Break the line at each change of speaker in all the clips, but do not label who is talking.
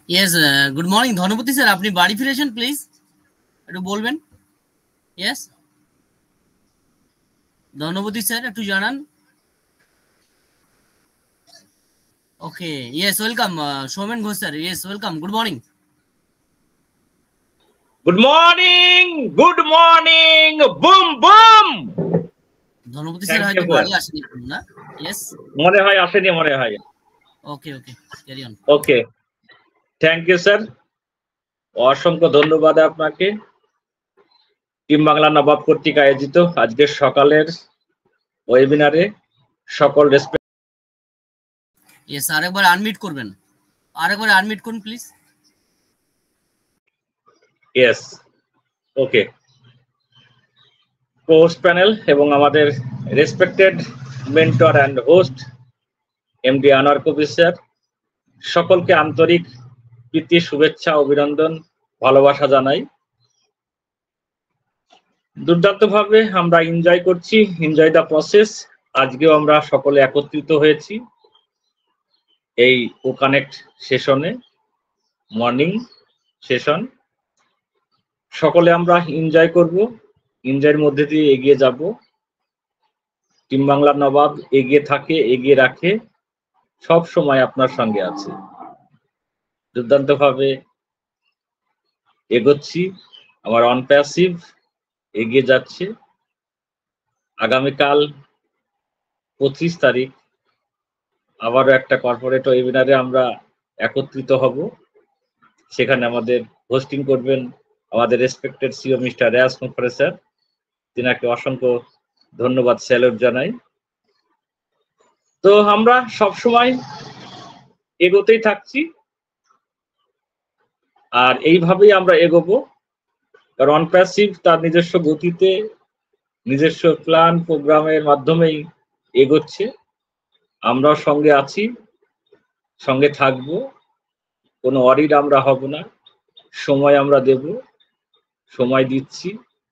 Yes, good morning, Dhanapati sir. আপনি বাড়ি ফিরেছেন প্লিজ, একটু বলবেন। ইয়েস, ধনপতি স্যার একটু জানান। Okay, yes, welcome Soumen Ghosh sir. Yes, welcome, good morning.
Good morning, good morning, boom boom.
Dhanapati sir হয়তো বাড়ি আসেনি না? ইয়েস,
মনে হয় আসেনি, মনে হয়।
Okay okay, carry on.
Okay, thank you sir, অসংখ্য ধন্যবাদ আপনাকে। টিম বাংলা নবাব কর্তৃক আয়োজিত আজকের সকালের ওয়েবিনারে সকল রেসপেক্ট।
ইয়েস, আরেকবার আনমিউট করবেন, আরেকবার আনমিউট করুন please.
Yes, okay. Course panel এবং আমাদের respected mentor and host MD Anwar Kabir sir, সকলকে আন্তরিক প্রীতি, শুভেচ্ছা, অভিনন্দন, ভালোবাসা জানাই। দুর্দান্তভাবে আমরা এনজয় করছি, এনজয় দ্য প্রসেস। আজকেও আমরা সকলে একত্রিত হয়েছি এই ও কানেক্ট সেশনে, মর্নিং সেশন। সকলে আমরা এনজয় করব, এনজয়ের মধ্যে দিয়ে এগিয়ে যাব। টিম বাংলা নবাব এগিয়ে থাকে, এগিয়ে রাখে, সব সময় আপনার সঙ্গে আছে। দুর্দান্তভাবে এগোচ্ছি, আমার অনপ্যাসিভ এগিয়ে যাচ্ছে। আগামীকাল 25 তারিখ আবারও একটা কর্পোরেট ওয়েবিনারে আমরা একত্রিত হব। সেখানে আমাদের হোস্টিং করবেন আমাদের রেসপেক্টেড সিও মিস্টার রেয়াজ মুখরে স্যার। তিনাকে অসংখ্য ধন্যবাদ, স্যালুট জানাই। তো আমরা সবসময় এগোতেই থাকছি, আর এইভাবেই আমরা এগোবো। কারণ অনপ্যাসিভ তার নিজস্ব গতিতে, নিজস্ব প্ল্যান প্রোগ্রামের মাধ্যমেই এগোচ্ছে। আমরাও সঙ্গে আছি, সঙ্গে থাকব, কোনো অরিড আমরা হব না, সময় আমরা দেব, সময় দিচ্ছি।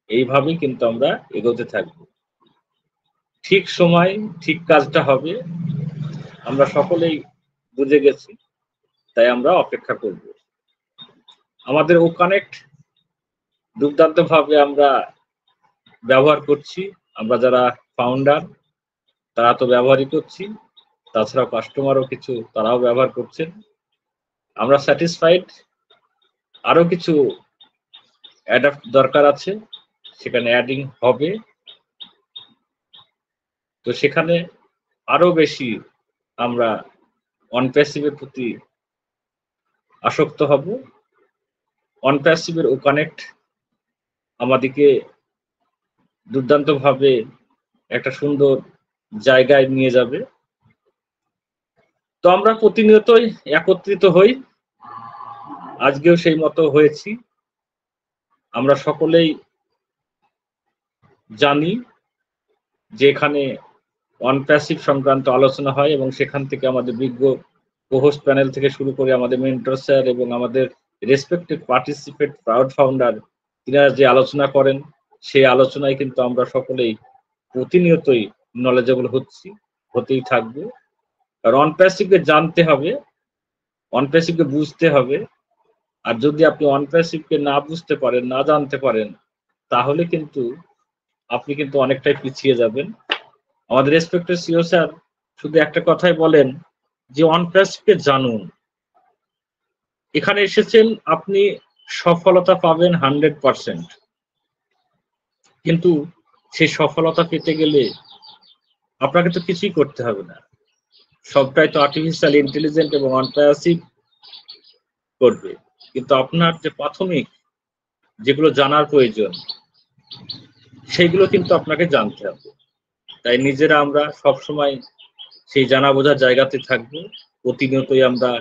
এইভাবেই কিন্তু আমরা এগোতে থাকব। ঠিক সময় ঠিক কাজটা হবে, আমরা সকলেই বুঝে গেছি, তাই আমরা অপেক্ষা করব। আমাদের ও কানেক্ট দুর্দান্তভাবে আমরা ব্যবহার করছি। আমরা যারা ফাউন্ডার তারা তো ব্যবহারই করছি, তাছাড়াও কাস্টমারও কিছু তারাও ব্যবহার করছেন। আমরা স্যাটিসফাইড, আরো কিছু অ্যাডাপ্ট দরকার আছে, সেখানে অ্যাডিং হবে। তো সেখানে আরো বেশি আমরা অনপ্যাসিভের প্রতি আসক্ত হব। অনপ্যাসিভের ও কানেক্ট আমাদেরকে দুর্দান্তভাবে একটা সুন্দর জায়গায় নিয়ে যাবে। তো আমরা প্রতিনিয়তই একত্রিত হই, আজকেও সেই মতো হয়েছি। আমরা সকলেই জানি যে এখানে অনপ্যাসিভ সংক্রান্ত আলোচনা হয় এবং সেখান থেকে আমাদের বিজ্ঞ কোহোস্ট প্যানেল থেকে শুরু করে আমাদের মেন্টর স্যার এবং আমাদের রেসপেক্টেড পার্টিসিপেট প্রাউড ফাউন্ডার তিনারা যে আলোচনা করেন, সেই আলোচনায় কিন্তু আমরা সকলেই প্রতিনিয়তই নলেজেবল হচ্ছি, হতেই থাকবো। আর অনপ্যাসিভকে জানতে হবে, অনপ্যাসিভকে বুঝতে হবে। আর যদি আপনি অনপ্যাসিভকে না বুঝতে পারেন, না জানতে পারেন, তাহলে কিন্তু আপনি কিন্তু অনেকটাই পিছিয়ে যাবেন। আমাদের রেসপেক্টেড সিও স্যার শুধু একটা কথাই বলেন যে অনপ্যাসিভকে জানুন। এখানে এসেছেন, আপনি সফলতা পাবেন 100%, কিন্তু সেই সফলতা পেতে গেলে আপনাকে তো কিছুই করতে হবে না, সবটাই তো আর্টিফিশিয়াল ইন্টেলিজেন্ট এবং অনপ্যাসিভ করবে। কিন্তু আপনার যে প্রাথমিক যেগুলো জানার প্রয়োজন, সেইগুলো কিন্তু আপনাকে জানতে হবে। তাই নিজেরা আমরা সবসময় সেই জানা বোঝার জায়গাতে থাকবো। প্রতিনিয়তই আমরা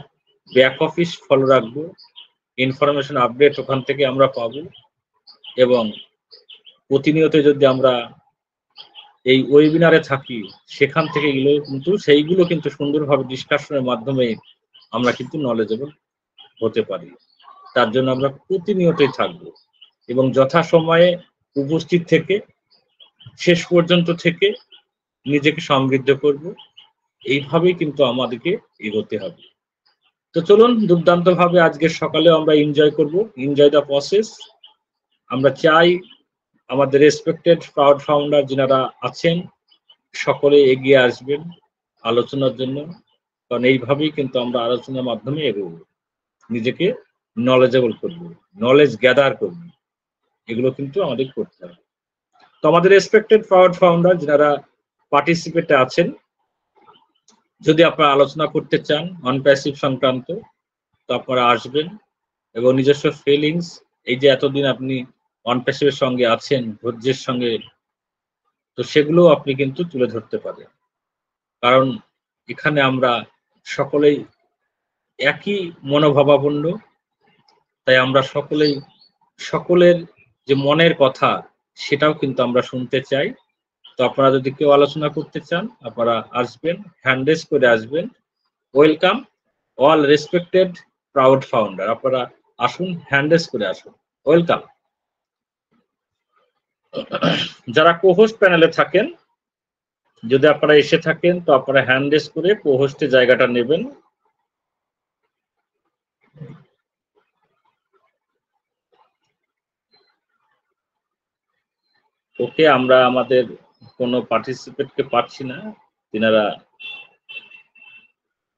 ব্যাক অফিস ফলো রাখবো, ইনফরমেশন আপডেট ওখান থেকে আমরা পাবো। এবং প্রতিনিয়ত যদি আমরা এই ওয়েবিনারে থাকি, সেখান থেকে সেইগুলো কিন্তু সুন্দরভাবে ডিসকাশনের মাধ্যমে আমরা কিন্তু নলেজেবল হতে পারি। তার জন্য আমরা প্রতিনিয়তই থাকবো এবং যথাসময়ে উপস্থিত থেকে শেষ পর্যন্ত থেকে নিজেকে সমৃদ্ধ করব। এইভাবেই কিন্তু আমাদেরকে এগোতে হবে। তো চলুন দুর্দান্ত ভাবে আজকের সকালে আমরা এনজয় করব, এনজয় দ্য প্রসেস। আমরা চাই আমাদের রেসপেক্টেড প্রাউড ফাউন্ডার যারা আছেন সকলে এগিয়ে আসবেন আলোচনার জন্য, কারণ এইভাবেই কিন্তু আমরা আলোচনার মাধ্যমে এগোবো, নিজেকে নলেজেবল করবো, নলেজ গ্যাদার করবো, এগুলো কিন্তু আমাদের করতে হবে। তো আমাদের রেসপেক্টেড প্রাউড ফাউন্ডার যারা পার্টিসিপেটে আছেন, যদি আপনারা আলোচনা করতে চান অন প্যাসিভ সংক্রান্ত, তো আপনারা আসবেন এবং নিজস্ব ফিলিংস, এই যে এতদিন আপনি অন প্যাসিভের সঙ্গে আছেন ধৈর্যের সঙ্গে, তো সেগুলো আপনি কিন্তু তুলে ধরতে পারেন। কারণ এখানে আমরা সকলেই একই মনোভাবাপন্ন, তাই আমরা সকলেই সকলের যে মনের কথা সেটাও কিন্তু আমরা শুনতে চাই। তো আপনারা যদি কেউ আলোচনা করতে চান আপনারা আসবেন, হ্যান্ড রেজ করে আসবেন। Welcome all respected proud founder, আপনারা আসুন, হ্যান্ড রেজ করে আসুন, ওয়েলকাম। যারা কোহোস্ট প্যানেলে থাকেন, যদি আপনারা এসে থাকেন তো আপনারা হ্যান্ড রেজ করে কোহোস্টে জায়গাটা নেবেন। ওকে, আমরা আমাদের কোনো পার্টিসিপেটকে পাচ্ছি না, তিনারা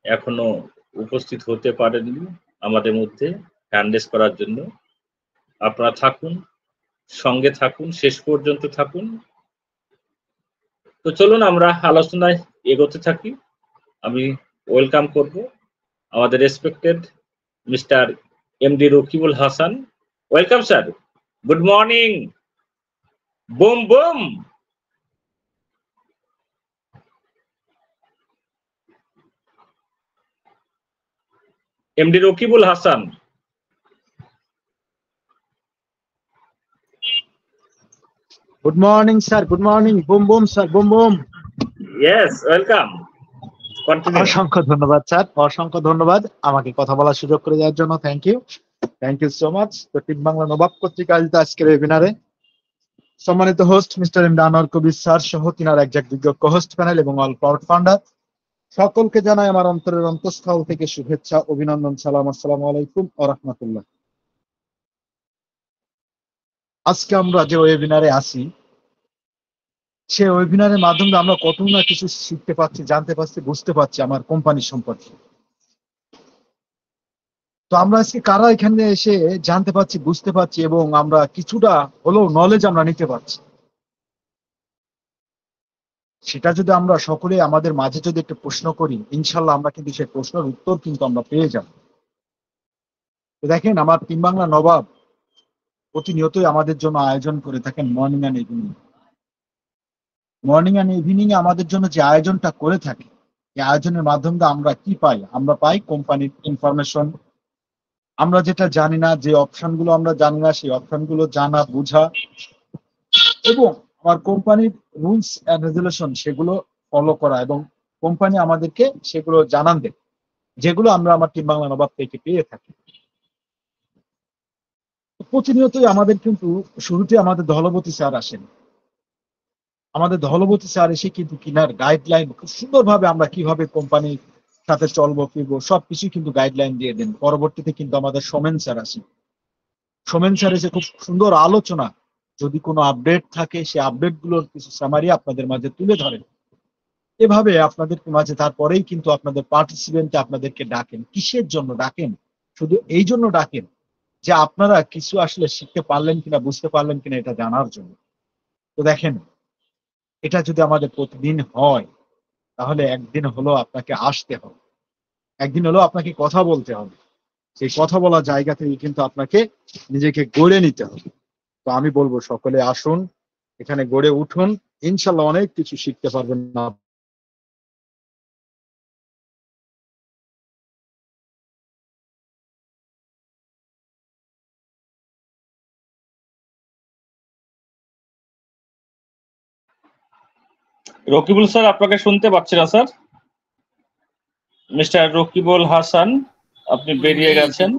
এখনো উপস্থিত হতে পারেননি আমাদের মধ্যে হ্যান্ড রেজ করার জন্য। আপনারা থাকুন, সঙ্গে থাকুন, শেষ পর্যন্ত থাকুন। তো চলুন আমরা আলোচনায় এগোতে থাকি। আমি ওয়েলকাম করব আমাদের respected mister MD Rakibul Hasan. Welcome sir, good morning, boom broom. MD Rakibul Hasan.
Good morning, sir. Good morning. Boom, boom, sir. Boom, boom.
Yes, welcome. Continue.
অসংখ্য ধন্যবাদ স্যার, অসংখ্য ধন্যবাদ আমাকে কথা বলার সুযোগ করে দেওয়ার জন্য। Thank you so much. তো টিম বাংলা নবাব কর্তৃক আয়োজিত আজকের ওয়েবিনারে সম্মানিত host mister M D Anwar Kabir sir সহ তিনার একজাক বিজ্ঞ কোহোস্ট প্যানেল এবং অল প্রাউড ফাউন্ডার সকলকে জানাই আমার অন্তরের অন্তঃস্থল থেকে শুভেচ্ছা, অভিনন্দন, সালাম, আসসালামু আলাইকুম ওয়া রাহমাতুল্লাহ। আজকে আমরা যে ওয়েবিনারে আসি, সে ওয়েবিনারের মাধ্যমে আমরা কত না কিছু শিখতে পারছি, জানতে পারছি, বুঝতে পারছি আমার কোম্পানি সম্পর্কে। তো আমরা আজকে কারা এখানে এসে জানতে পারছি, বুঝতে পারছি এবং আমরা কিছুটা হলেও নলেজ আমরা নিতে পারছি, সেটা যদি আমরা সকলে আমাদের মাঝে যদি একটা প্রশ্ন করি, ইনশাল্লাহ আমরা কিন্তু সেই প্রশ্নের উত্তর কিন্তু আমরা পেয়ে যাব। তো দেখেন, আমার টিম বাংলা নবাব প্রতিনিয়তই আমাদের জন্য আয়োজন করে থাকেন morning and evening. Morning and evening এ আমাদের জন্য যে আয়োজনটা করে থাকে, এই আয়োজনের মাধ্যমে আমরা কি পাই? আমরা পাই কোম্পানির ইনফরমেশন, আমরা যেটা জানি না, যে অপশনগুলো আমরা জানি না সেই অপশনগুলো জানা, বোঝা, এবং আমার কোম্পানির রুলস অ্যান্ড রেগুলেশন সেগুলো ফলো করা, এবং কোম্পানি আমাদেরকে সেগুলো জানান দেয়, যেগুলো আমরা আমার টিম বাংলা নবাব থেকে পেয়ে থাকি। প্রতিনিয়তই আমাদের কিন্তু শুরুতে আমাদের দলপতি স্যার আসেন, আমাদের দলপতি স্যার এসে কিন্তু কিনার গাইডলাইন খুব সুন্দরভাবে আমরা কিভাবে কোম্পানির সাথে চলবো ফিরবো সবকিছু কিন্তু গাইডলাইন দিয়ে দেন। পরবর্তীতে কিন্তু আমাদের সোমেন স্যার আসেন, সোমেন স্যার এসে খুব সুন্দর আলোচনা, যদি কোনো আপডেট থাকে সেই আপডেট গুলোর কিছু সামারি আপনাদের মাঝে তুলে ধরেন। এভাবে আপনাদের মাঝে তারপরেই কিন্তু আপনাদের পার্টিসিপেন্টে আপনাদেরকে ডাকেন। কিসের জন্য ডাকেন? শুধু এই জন্য ডাকেন যে আপনারা কিছু আসলে শিখতে পারলেন কিনা, বুঝতে পারলেন কিনা এটা জানার জন্য। তো দেখেন, এটা যদি আমাদের প্রতিদিন হয় তাহলে একদিন হলো আপনাকে আসতে হবে, একদিন হলো আপনাকে কথা বলতে হবে। সেই কথা বলার জায়গা থেকে কিন্তু আপনাকে নিজেকে গড়ে নিতে হবে। তো আমি বলবো সকলে আসুন, এখানে গড়ে উঠুন, ইনশাল্লাহ অনেক কিছু শিখতে পারবেন না।
রকিবুল স্যার, আপনাকে শুনতে পাচ্ছি না স্যার। মিস্টার রকিবুল হাসান, আপনি বেরিয়ে গেছেন।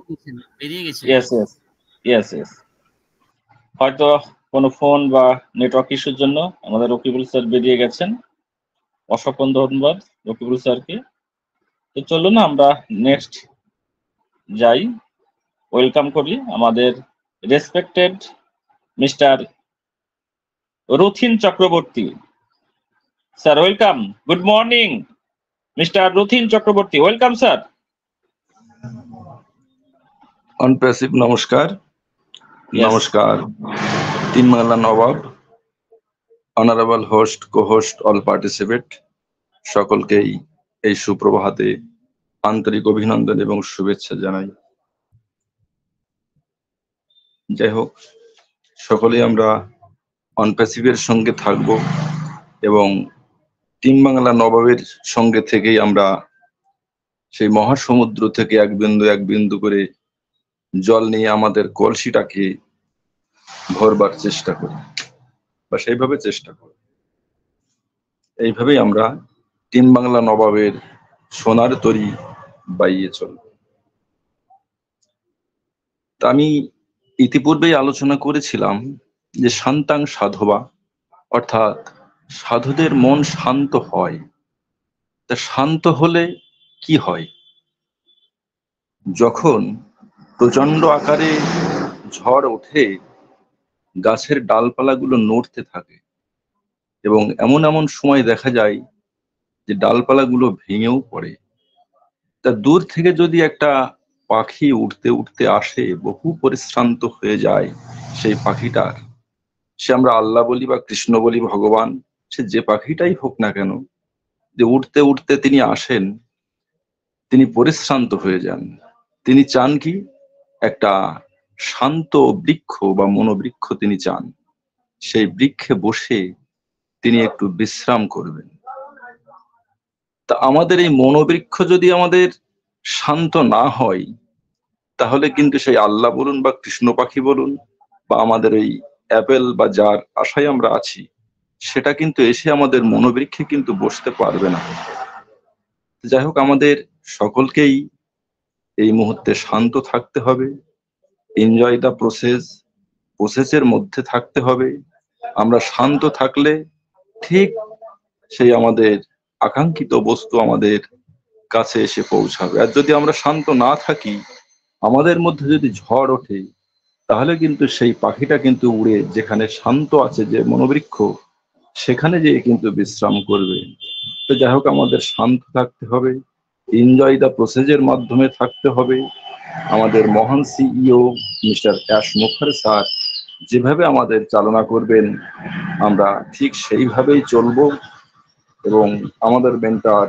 হয়তো কোনো ফোন বা নেটওয়ার্ক ইস্যুর জন্য আমাদের রকিবুল স্যার বেরিয়ে গেছেন। অসংখ্য ধন্যবাদ রকিবুল স্যারকে। তো চলুন আমরা নেক্সট যাই, ওয়েলকাম করি আমাদের respected mister Rathin Chakraborty sir. Welcome, good morning mister Rathin Chakraborty, welcome sir.
অনপ্যাসিভ নমস্কার। নমস্কার team Bangla Nabab, honourable host, cohost, all participate, সকলকেই এই সুপ্রভাতে আন্তরিক অভিনন্দন এবং শুভেচ্ছা জানাই। যাই হোক, সকলেই আমরা অনপ্যাসিভের সঙ্গে থাকব এবং টিম বাংলা নবাবের সঙ্গে থেকেই আমরা সেই মহাসমুদ্র থেকে এক বিন্দু করে জল নিয়ে আমাদের কলসিটাকে ভরবার চেষ্টা করি, বা সেইভাবে চেষ্টা করি। এইভাবেই আমরা টিম বাংলা নবাবের সোনার তরী বাইয়ে চলব। তা আমি ইতিপূর্বেই আলোচনা করেছিলাম যে শান্তাং সাধবা, অর্থাৎ সাধুদের মন শান্ত হয়। তা শান্ত হলে কি হয়? যখন প্রচন্ড আকারে ঝড় ওঠে, গাছের ডালপালাগুলো নড়তে থাকে এবং এমন এমন সময় দেখা যায় যে ডালপালাগুলো ভেঙেও পড়ে। তা দূর থেকে যদি একটা পাখি উঠতে উঠতে আসে, বহু পরিশ্রান্ত হয়ে যায় সেই পাখিটার, সে আমরা আল্লাহ বলি বা কৃষ্ণ বলি, ভগবান, সে যে পাখিটাই হোক না কেন, যে উঠতে উঠতে তিনি আসেন, তিনি পরিশ্রান্ত হয়ে যান। তিনি চান কি? একটা শান্ত বৃক্ষ বা মনোবৃক্ষ তিনি চান। সেই বৃক্ষে বসে তিনি একটু বিশ্রাম করবেন। তা আমাদের এই মনোবৃক্ষ যদি আমাদের শান্ত না হয়, তাহলে কিন্তু সেই আল্লাহ বলুন বা কৃষ্ণ পাখি বলুন বা আমাদের এই অ্যাপেল বা যার আশায় আমরা আছি, সেটা কিন্তু এসে আমাদের মনোবৃক্ষে কিন্তু বসতে পারবে না। যাই হোক, আমাদের সকলকেই এই মুহূর্তে শান্ত থাকতে হবে, এনজয় দ্য প্রসেসের মধ্যে থাকতে হবে। আমরা শান্ত থাকলে ঠিক সেই আমাদের আকাঙ্ক্ষিত বস্তু আমাদের কাছে এসে পৌঁছাবে। আর যদি আমরা শান্ত না থাকি, আমাদের মধ্যে যদি ঝড় ওঠে, তাহলে কিন্তু সেই পাখিটা কিন্তু উড়ে যেখানে শান্ত আছে যে মনোবৃক্ষ, সেখানে যেয়ে কিন্তু বিশ্রাম করবে। তো যাই হোক, আমাদের শান্ত থাকতে হবে, এনজয় দ্য প্রসেসের মাধ্যমে থাকতে হবে। আমাদের মহান সিইও মিস্টার অ্যাশ মুখার স্যার যেভাবে আমাদের চালনা করবেন, আমরা ঠিক সেইভাবেই চলবো। এবং আমাদের মেন্টর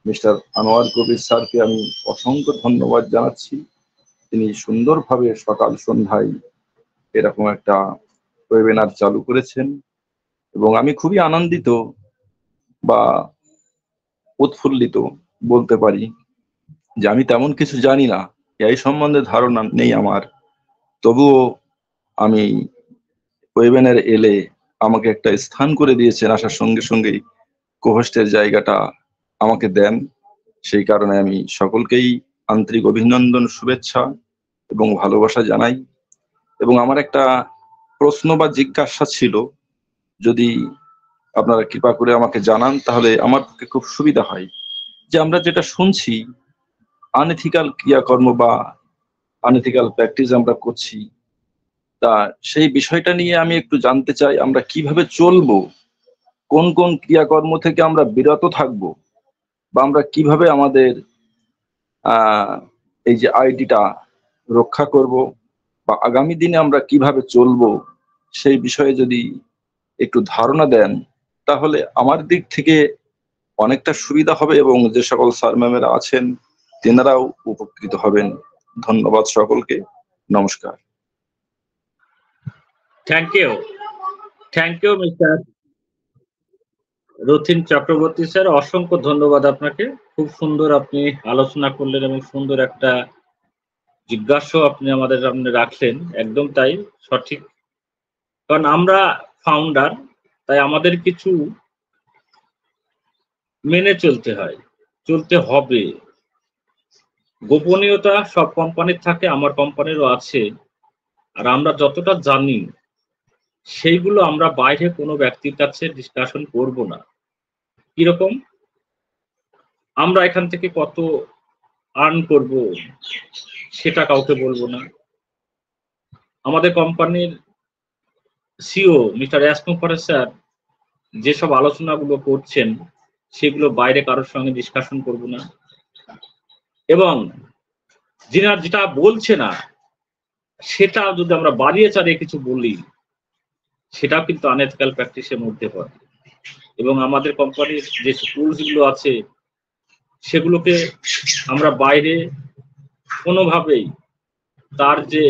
মিস্টার আনোয়ার কবির স্যারকে আমি অসংখ্য ধন্যবাদ জানাচ্ছি। তিনি সুন্দরভাবে সকাল সন্ধ্যায় এরকম একটা ওয়েবিনার চালু করেছেন এবং আমি খুবই আনন্দিত বা উৎফুল্লিত বলতে পারি যে আমি তেমন কিছু জানি না, এই সম্বন্ধে ধারণা নেই আমার, তবুও আমি ওয়েবিনারে এলে আমাকে একটা স্থান করে দিয়েছেন, আসার সঙ্গে সঙ্গেই কোহোস্টের জায়গাটা আমাকে দেন। সেই কারণে আমি সকলকেই আন্তরিক অভিনন্দন, শুভেচ্ছা এবং ভালোবাসা জানাই। এবং আমার একটা প্রশ্ন বা জিজ্ঞাসা ছিল, যদি আপনারা কৃপা করে আমাকে জানান তাহলে আমার পক্ষে খুব সুবিধা হয়। যে আমরা যেটা শুনছি, আনএথিক্যাল ক্রিয়াকর্ম বা আনএথিক্যাল প্র্যাকটিস আমরা করছি, তা সেই বিষয়টা নিয়ে আমি একটু জানতে চাই। আমরা কিভাবে চলবো, কোন কোন ক্রিয়াকর্ম থেকে আমরা বিরত থাকব, বা আমরা কিভাবে আমাদের এই যে আইডিটা রক্ষা করব, বা আগামী দিনে আমরা কিভাবে চলবো, সেই বিষয়ে যদি একটু ধারণা দেন, তাহলে আমার দিক থেকে অনেকটা সুবিধা হবে এবং যে সকল স্যার ম্যামেরা আছেন তেনারাও উপকৃত হবেন। ধন্যবাদ সকলকে, নমস্কার।
Thank you mister Rathin Chakraborty sir, অসংখ্য ধন্যবাদ আপনাকে। খুব সুন্দর আপনি আলোচনা করলেন এবং সুন্দর একটা জিজ্ঞাসা আপনি আমাদের সামনে রাখলেন। একদম তাই, সঠিক। কারণ আমরা ফাউন্ডার, তাই আমাদের কিছু মেনে চলতে হয়, চলতে হবে। গোপনীয়তা সব কোম্পানির থাকে, আমার কোম্পানিরও আছে। আর আমরা যতটা জানি সেইগুলো আমরা বাইরে কোনো ব্যক্তির কাছে ডিসকাশন করব না। কিরকম আমরা এখান থেকে কত আর্ন করব, সেটা কাউকে বলবো না। আমাদের কোম্পানির সিও মিস্টার এসমুফার স্যার যেসব আলোচনাগুলো করছেন সেগুলো বাইরে কারোর সঙ্গে ডিসকাশন করব না, এবং যেটা বলছে না সেটা যদি আমরা বাড়িয়ে চাড়িয়ে কিছু বলি সেটাও কিন্তু আনএথিক্যাল প্র্যাকটিসের মধ্যে পড়ে। এবং আমাদের কোম্পানির যে টুলস গুলো আছে সেগুলোকে আমরা বাইরে কোনোভাবেই তার যে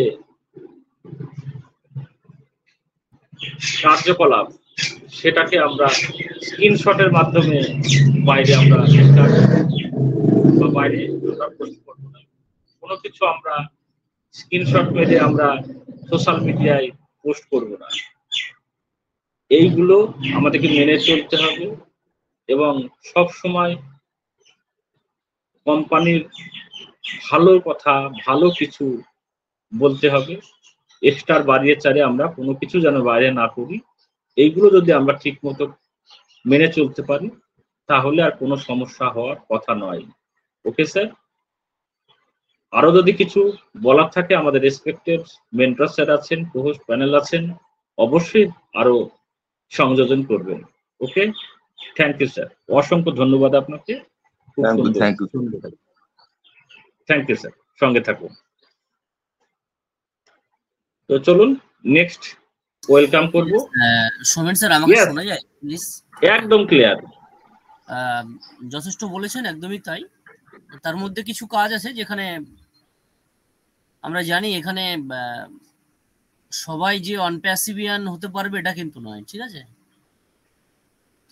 কার্যকলাপ সেটাকে আমরা স্ক্রিনশটের মাধ্যমে বাইরে আমরা বা বাইরে আমরা পোস্ট করবো না। কোনো কিছু আমরা স্ক্রিনশট মেরে আমরা সোশ্যাল মিডিয়ায় পোস্ট করব না। এইগুলো আমাদেরকে মেনে চলতে হবে এবং সব সময় কোম্পানির ভালো কথা, ভালো কিছু বলতে হবে। এক্সট্রা বাড়িয়ে চারে আমরা কোনো কিছু যেন বাইরে না করি। এইগুলো যদি আমরা ঠিক মতো মেনে চলতে পারি তাহলে আর কোনো সমস্যা হওয়ার কথা নয়। ওকে স্যার, আরো যদি কিছু বলার থাকে আমাদের রেসপেক্টেড মেন্টর স্যার আছেন, কোহোস্ট প্যানেল আছেন, অবশ্যই আরো সংযোজন করবেন। ওকে, থ্যাংক ইউ স্যার, অসংখ্য ধন্যবাদ আপনাকে।
Thank you.
Thank you sir, সঙ্গে থাকুন। তো চলুন নেক্সট ওয়েলকাম করব।
সোমেন স্যার, আমাকে শোনা যায় প্লিজ?
একদম ক্লিয়ার।
যথেষ্ট বলেছেন, একদমই তাই। তার মধ্যে কিছু কাজ আছে যেখানে আমরা জানি এখানে সবাই যে অনপ্যাসিভিয়ান হতে পারবে এটা কিন্তু নয়, ঠিক আছে?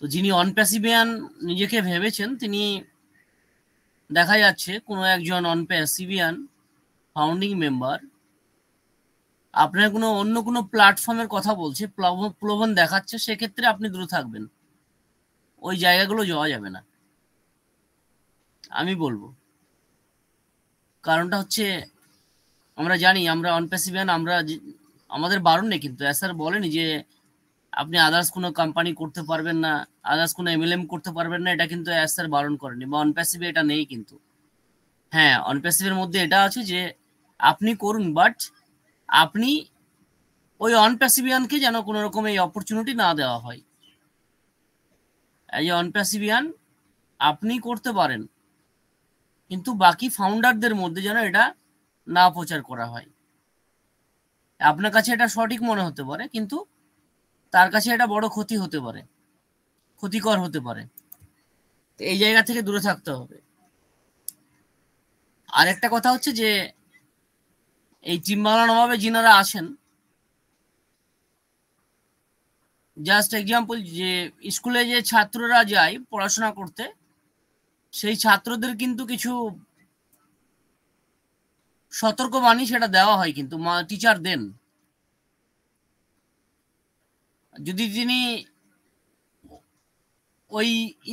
তো যিনি অনপ্যাসিভিয়ান নিজেকে ভেবেছেন তিনি দেখা যাচ্ছে কোনো একজন অনপ্যাসিভিয়ান ফাউন্ডিং মেম্বার আপনার অন্য কোনো প্ল্যাটফর্মের কথা বলছে, প্রলোভন দেখাচ্ছে, সেক্ষেত্রে আপনি দূরে থাকবেন। ওই জায়গাগুলো যাওয়া যাবে না, আমি বলবো। কারণটা হচ্ছে আমরা জানি আমরা অনপ্যাসিভিয়ান, আমাদের বারণ নেই কিন্তু স্যার বলেনি যে আপনি আদার্স কোনো কোম্পানি করতে পারবেন না, আদার্স কোনো এমএলএম করতে পারবেন না, এটা কিন্তু স্যার বারণ করেনি, বা অনপ্যাসিভ এটা নেই। কিন্তু হ্যাঁ, অনপ্যাসিভের মধ্যে এটা আছে যে আপনি করুন, বাট আপনি ওই অনপ্যাসিভিয়ানকে যেন কোনো রকম এই অপরচুনিটি না দেওয়া হয়। এই যে অনপ্যাসিভিয়ান আপনি করতে পারেন, কিন্তু বাকি ফাউন্ডারদের মধ্যে যেন এটা না প্রচার করা হয়। আপনার কাছে এটা সঠিক মনে হতে পারে, কিন্তু তার কাছে এটা বড় ক্ষতি হতে পারে, ক্ষতিকর হতে পারে। এই জায়গা থেকে দূরে থাকতে হবে। আরেকটা কথা হচ্ছে যে এই টিম বাংলা নবাবে যিনারা আসেন, জাস্ট এক্সাম্পল, যে স্কুলে যে ছাত্ররা যায় পড়াশোনা করতে, সেই ছাত্রদের কিন্তু কিছু সতর্কবাণী সেটা দেওয়া হয়, কিন্তু টিচার দেন। যদি তিনি ওই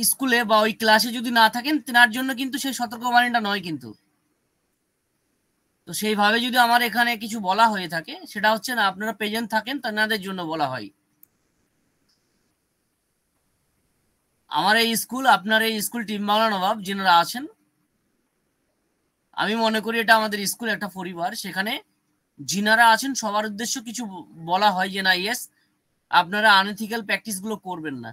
স্কুলে বা ওই ক্লাসে যদি না থাকেন, তেনার জন্য কিন্তু সেই সতর্কবাণীটা নয় কিন্তু। তো সেইভাবে যদি আমার এখানে কিছু বলা হয়ে থাকে, সেটা হচ্ছে না আপনারা প্রেজেন্ট থাকেন তেনাদের জন্য বলা হয়। আমার এই স্কুল, আপনার এই স্কুল টিম বাংলা নবাব যিনারা আছেন, আমি মনে করি এটা আমাদের স্কুল একটা পরিবার। সেখানে যিনারা আছেন সবার উদ্দেশ্য কিছু বলা হয় যে না, ইয়েস, আপনারা আনএথিক্যাল প্র্যাকটিস গুলো করবেন না।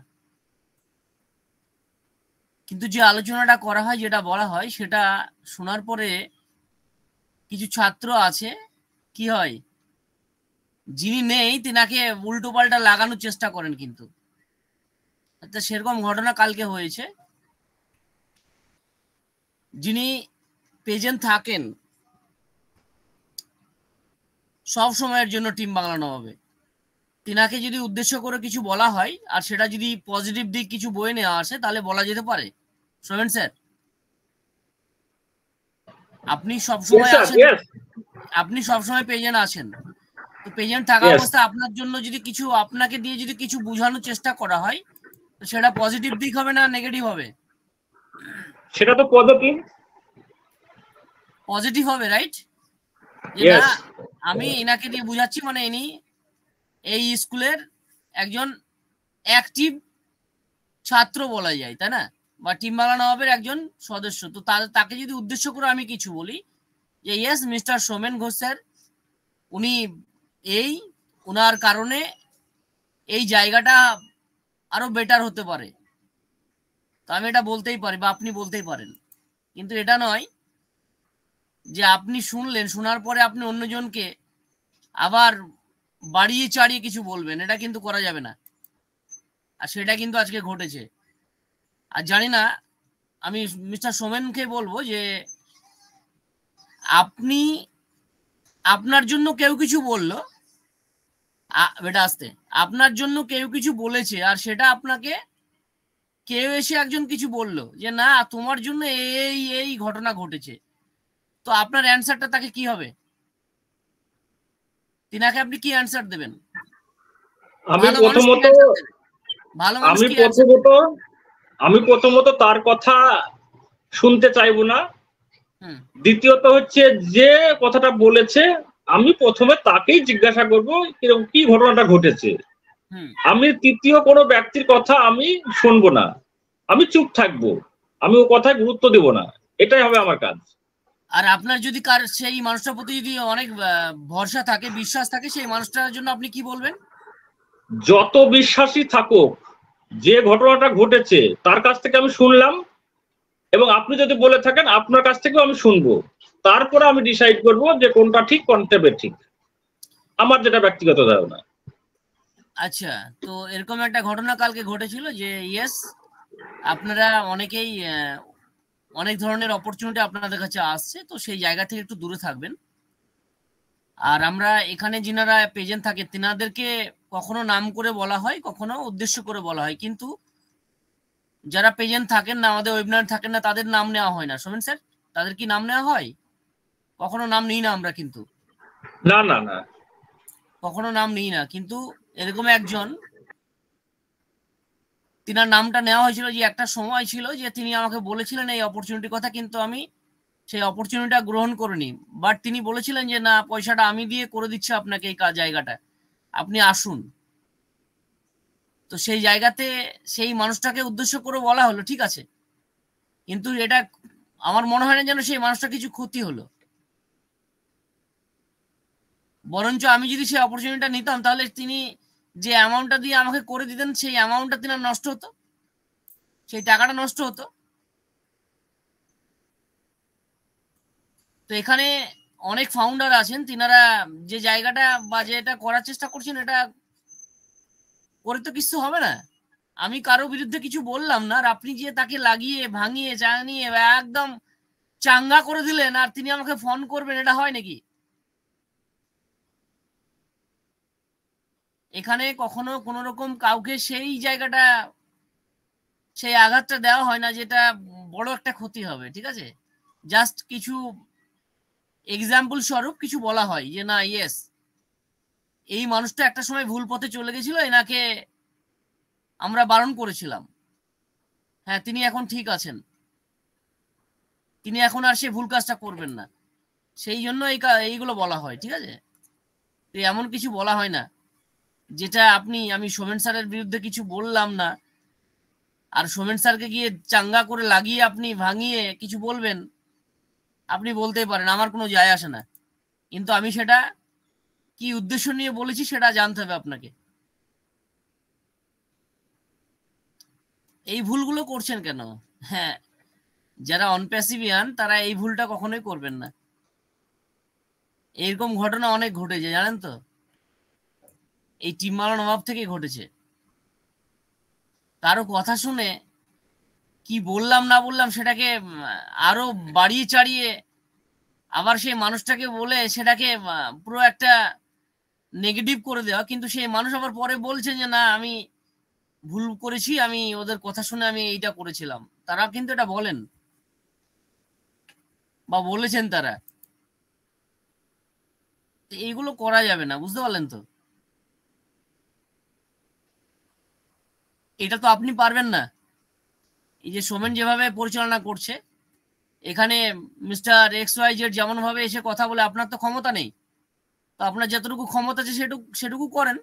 কিন্তু যে আলোচনাটা করা হয়, যেটা বলা হয়, সেটা শোনার পরে কিছু ছাত্র আছে, কি হয়, যিনি নেই তিনাকে উল্টো পাল্টা লাগানোর চেষ্টা করেন। কিন্তু সেরকম ঘটনা কালকে হয়েছে। যিনি প্রেজেন্ট থাকেন সব সময়ের জন্য টিম বাংলা নবাবে, তিনাকে যদি উদ্দেশ্য করে কিছু বলা হয় আর সেটা যদি পজিটিভ দিক কিছু বয়ে নেওয়া আসে, তাহলে বলা যেতে পারে। সোমেন স্যার, আপনি সবসময় আছেন, আপনি সবসময় প্রেজেন্ট আছেন। তো প্রেজেন্ট থাকা অবস্থায় আপনার জন্য যদি কিছু, আপনাকে দিয়ে যদি কিছু বোঝানোর চেষ্টা করা হয়, তো সেটা পজিটিভ দিক হবে না নেগেটিভ হবে?
সেটা তো পজিটিভ,
পজিটিভ হবে, রাইট? না, আমি এনাকে দিয়ে বুঝাচ্ছি, মানে ইনি এই স্কুলের একজন অ্যাক্টিভ ছাত্র বলা যায়, তাই না? বা টিম বাংলা নবাবের একজন সদস্য। তো তাকে যদি উদ্দেশ্য করে আমি কিছু বলি, যে yes mister Somen Ghosh sir উনি উনার কারণে এই জায়গাটা আরো বেটার হতে পারে, তো আমি এটা বলতেই পারি বা আপনি বলতেই পারেন। কিন্তু এটা নয় যে আপনি শুনলেন, শোনার পরে আপনি অন্যজনকে আবার বাড়িয়ে চাড়িয়ে কিছু বলবেন, এটা কিন্তু করা যাবে না। আর সেটা কিন্তু আজকে ঘটেছে। আর জানি না, আমি মিস্টার সোমেনকে বলবো যে আপনি, আপনার জন্য কেউ কিছু বললো, বেটা আসতে, আপনার জন্য কেউ কিছু বলেছে আর সেটা আপনাকে কেউ এসে একজন কিছু বললো যে না তোমার জন্য এই এই ঘটনা ঘটেছে, তো আপনার অ্যান্সারটা তাকে কি হবে? তিনাকে আপনি কি অ্যান্সার দেবেন?
আমি
ভালো মানুষ কি
প্রথমত
অ্যান্সার দেবে? ভালো মানুষ
আমি
কি অ্যান্সার
প্রথমত
দেবে?
আমি প্রথমত তার কথা শুনতে চাইবো না।
হুম
দ্বিতীয়ত হচ্ছে যে কথাটা বলেছে আমি প্রথমে তাকেই জিজ্ঞাসা করব কিরকম কি ঘটনাটা ঘটেছে।
হুম
আমি তৃতীয় কোনো ব্যক্তির কথা আমি শুনবো না, আমি চুপ থাকবো, আমি ও কথায় গুরুত্ব দেব না, এটাই হবে আমার কাজ।
আর আপনার যদি সেই মানুষটার প্রতি যদি অনেক ভরসা থাকে, বিশ্বাস থাকে, সেই মানুষটার জন্য আপনি কি বলবেন?
যত বিশ্বাসী থাকুক, যে ঘটনাটা ঘটেছে তার কাছ থেকে আমি শুনলাম, এবং আপনি যদি বলে থাকেন আপনার কাছ থেকেও আমি শুনবো, তারপরে আমি ডিসাইড করব যে কোনটা ঠিক কোনটা বেঠিক, আমার যেটা ব্যক্তিগত ধারণা।
আচ্ছা, তো এরকম একটা ঘটনা কালকে ঘটেছিল যে ইয়েস আপনারা অনেকেই অনেক ধরনের অপরচুনিটি আপনাদের কাছে আসছে, তো সেই জায়গা থেকে একটু দূরে থাকবেন। আর আমরা এখানে যিনারা প্রেজেন্ট থাকে তিনাদেরকে কখনো নাম করে বলা হয়, কখনো উদ্দেশ্য করে বলা হয়, কিন্তু যারা প্রেজেন্ট থাকেন না, আমাদের ওয়েবিনার থাকেন না, তাদের নাম নেওয়া হয় না। শোনেন স্যার, তাদের কি নাম নেওয়া হয়? কখনো নাম নিই না আমরা, কিন্তু
না না না,
কখনো নাম নিই না। কিন্তু এরকম একজন, তিনার নামটা নেওয়া হয়েছিল যে একটা সময় ছিল যে তিনি আমাকে বলেছিলেন এই অপরচুনিটির কথা, কিন্তু আমি সেই অপরচুনিটিটা গ্রহণ করিনি। বাট তিনি বলেছিলেন যে না, পয়সাটা আমি দিয়ে করে দিচ্ছি আপনাকে এই জায়গাটা, আপনি আসুন। তো সেই জায়গাতে সেই মানুষটাকে উদ্দেশ্য করে বলা হলো, ঠিক আছে, কিন্তু এটা আমার মনে হয় না যেন সেই মানুষটা কিছু ক্ষতি হলো। বরঞ্চ আমি যদি সেই অপরচুনিটিটা নিতাম তাহলে তিনি যে অ্যামাউন্টটা দিয়ে আমাকে করে দিতেন সেই অ্যামাউন্টটা তিনার নষ্ট হতো, সেই টাকাটা নষ্ট হতো। তো এখানে অনেক ফাউন্ডার আছেন, তিনারা যে জায়গাটা বা যেটা করার চেষ্টা করছেন এটা করে তো কিছু হবে না। আমি কারো বিরুদ্ধে কিছু বললাম না, আর আপনি যে তাকে লাগিয়ে ভাঙিয়ে চাঙিয়ে একদম চাঙ্গা করে দিলেন আর তিনি আমাকে ফোন করবেন, এটা হয় নাকি? এখানে কখনো কোনো রকম কাউকে সেই জায়গাটা, সেই আঘাতটা দেওয়া হয় না যেটা বড় একটা ক্ষতি হবে, ঠিক আছে? জাস্ট কিছু এক্সাম্পল স্বরূপ কিছু বলা হয় যে না ইয়েস এই মানুষটা একটা সময় ভুল পথে চলে গেছিল, এনাকে আমরা বারণ করেছিলাম, হ্যাঁ তিনি এখন ঠিক আছেন, তিনি এখন আর সে ভুল কাজটা করবেন না, সেই জন্য এইগুলো বলা হয়, ঠিক আছে? তো এমন কিছু বলা হয় না যেটা আমি সোমেন স্যারের বিরুদ্ধে কিছু বললাম না আর সোমেন স্যারকে গিয়ে চাঙ্গা করে লাগিয়ে আপনি ভাঙিয়ে কিছু বলবেন, আপনি বলতেই পারেন, আমার কোনো যায় আসে না। কিন্তু আমি সেটা কি উদ্দেশ্য নিয়ে বলেছি সেটা জানতে হবে আপনাকে। এই ভুলগুলো করছেন কেন? হ্যাঁ, যারা অনপ্যাসিভিয়ান তারা এই ভুলটা কখনোই করবেন না। এরকম ঘটনা অনেক ঘটেছে জানেন তো, এই টিম মালার অভাব থেকে ঘটেছে। কারো কথা শুনে কি বললাম না বললাম সেটাকে আরো বাড়িয়ে চাড়িয়ে আবার সেই মানুষটাকে বলে সেটাকে পুরো একটা নেগেটিভ করে দেওয়া, কিন্তু সেই মানুষ আবার পরে বলছে যে না আমি ভুল করেছি, আমি ওদের কথা শুনে আমি এইটা করেছিলাম। তারা কিন্তু এটা বলেন বা বলেছেন তারা। এইগুলো করা যাবে না, বুঝতে পারলেন তো? এটা তো আপনি পারবেন না। এই যে সোমেন যেভাবে পরিচালনা করছে, এখানে মিস্টার এক্স ওয়াই জেড যেমন ভাবে এসে কথা বলে, আপনার তো ক্ষমতা নেই। তো আপনার যতটুকু ক্ষমতা আছে সেটুকু সেটুকু করেন।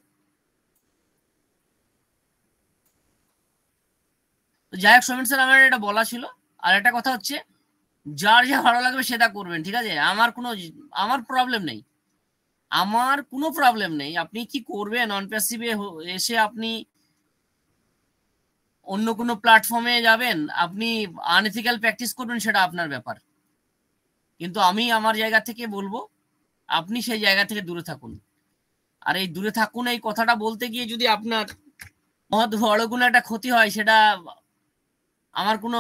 তো যাই হোক সোমেন স্যার, আমার এটা বলা ছিল। আর একটা কথা হচ্ছে, যার যা ভালো লাগবে সেটা করবেন, ঠিক আছে? আমার প্রবলেম নেই, আমার কোনো প্রবলেম নেই। আপনি কি করবেন নন প্যাসিভে এসে আপনি অন্য কোনো প্ল্যাটফর্মে যাবেন, আপনি আনএথিক্যাল প্র্যাকটিস করবেন, সেটা আপনার ব্যাপার। কিন্তু আমি আমার জায়গা থেকে বলবো আপনি সেই জায়গা থেকে দূরে থাকুন। আর এই দূরে থাকুন এই কথাটা বলতে গিয়ে যদি আপনার মহৎ বড় কোনো একটা ক্ষতি হয়, সেটা আমার কোনো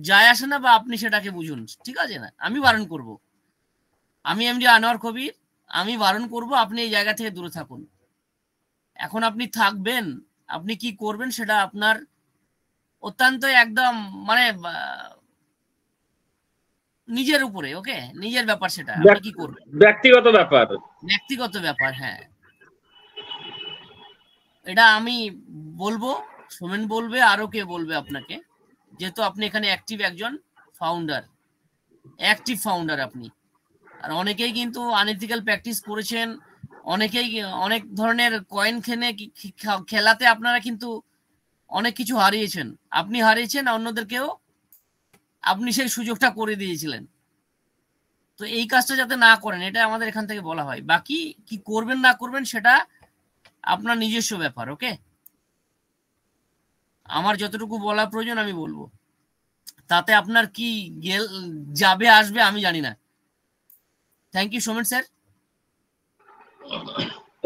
যায় আসে না, বা আপনি সেটাকে বুঝুন, ঠিক আছে? না, আমি বারণ করব, আমি এমডি আনোয়ার কবির, আমি বারণ করব আপনি এই জায়গা থেকে দূরে থাকুন। এখন আপনি থাকবেন, আপনি কি করবেন সেটা আপনার অত্যন্ত একদম মানে নিজের উপরে, ওকে, নিজের ব্যাপার, সেটা আপনি কি করবেন,
ব্যক্তিগত ব্যাপার,
ব্যক্তিগত ব্যাপার। হ্যাঁ, এটা আমি বলবো, সোমেন বলবে, আরো কে বলবে আপনাকে, যেহেতু আপনি এখানে অ্যাক্টিভ একজন ফাউন্ডার, অ্যাক্টিভ ফাউন্ডার আপনি। আর অনেকেই কিন্তু আনএথিক্যাল প্র্যাকটিস করেছেন, অনেকেই অনেক ধরনের কয়েন খেলাতে আপনারা কিন্তু অনেক কিছু হারিয়েছেন, আপনি হারিয়েছেন, অন্যদেরকেও আপনি সেই সুযোগটা করে দিয়েছিলেন। তো এই কাজটা যাতে না করেন, এটা আমাদের এখান থেকে বলা হয়। বাকি কি করবেন না করবেন সেটা আপনার নিজস্ব ব্যাপার, ওকে? আমার যতটুকু বলা প্রয়োজন আমি বলবো, তাতে আপনার কি যাবে আসবে আমি জানি না। Thank you Somen sir.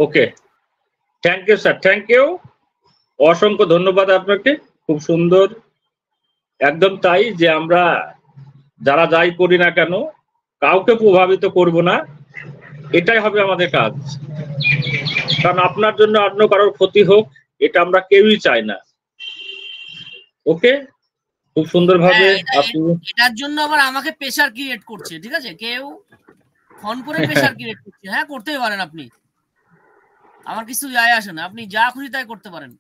Okay, thank you sir, thank you, অসংখ্য ধন্যবাদ আপনাকে, খুব সুন্দর। একদম তাই, যে আমরা যারা যাই করি না কেন কাউকে প্রভাবিত করব না, এটাই হবে আমাদের কাজ। কারণ আপনার জন্য অন্য কারোর ক্ষতি হোক এটা আমরা কেউই চাই না। ওকে, খুব সুন্দরভাবে আপনি
এটার জন্য আবার আমাকে প্রেসার ক্রিয়েট করছে, ঠিক আছে? কেউ ফোন করে প্রেসার ক্রিয়েট করছে, হ্যাঁ করতেই পারেন আপনি, আমার কিছু যায় আসে না, আপনি যা খুশি তাই করতে পারেন।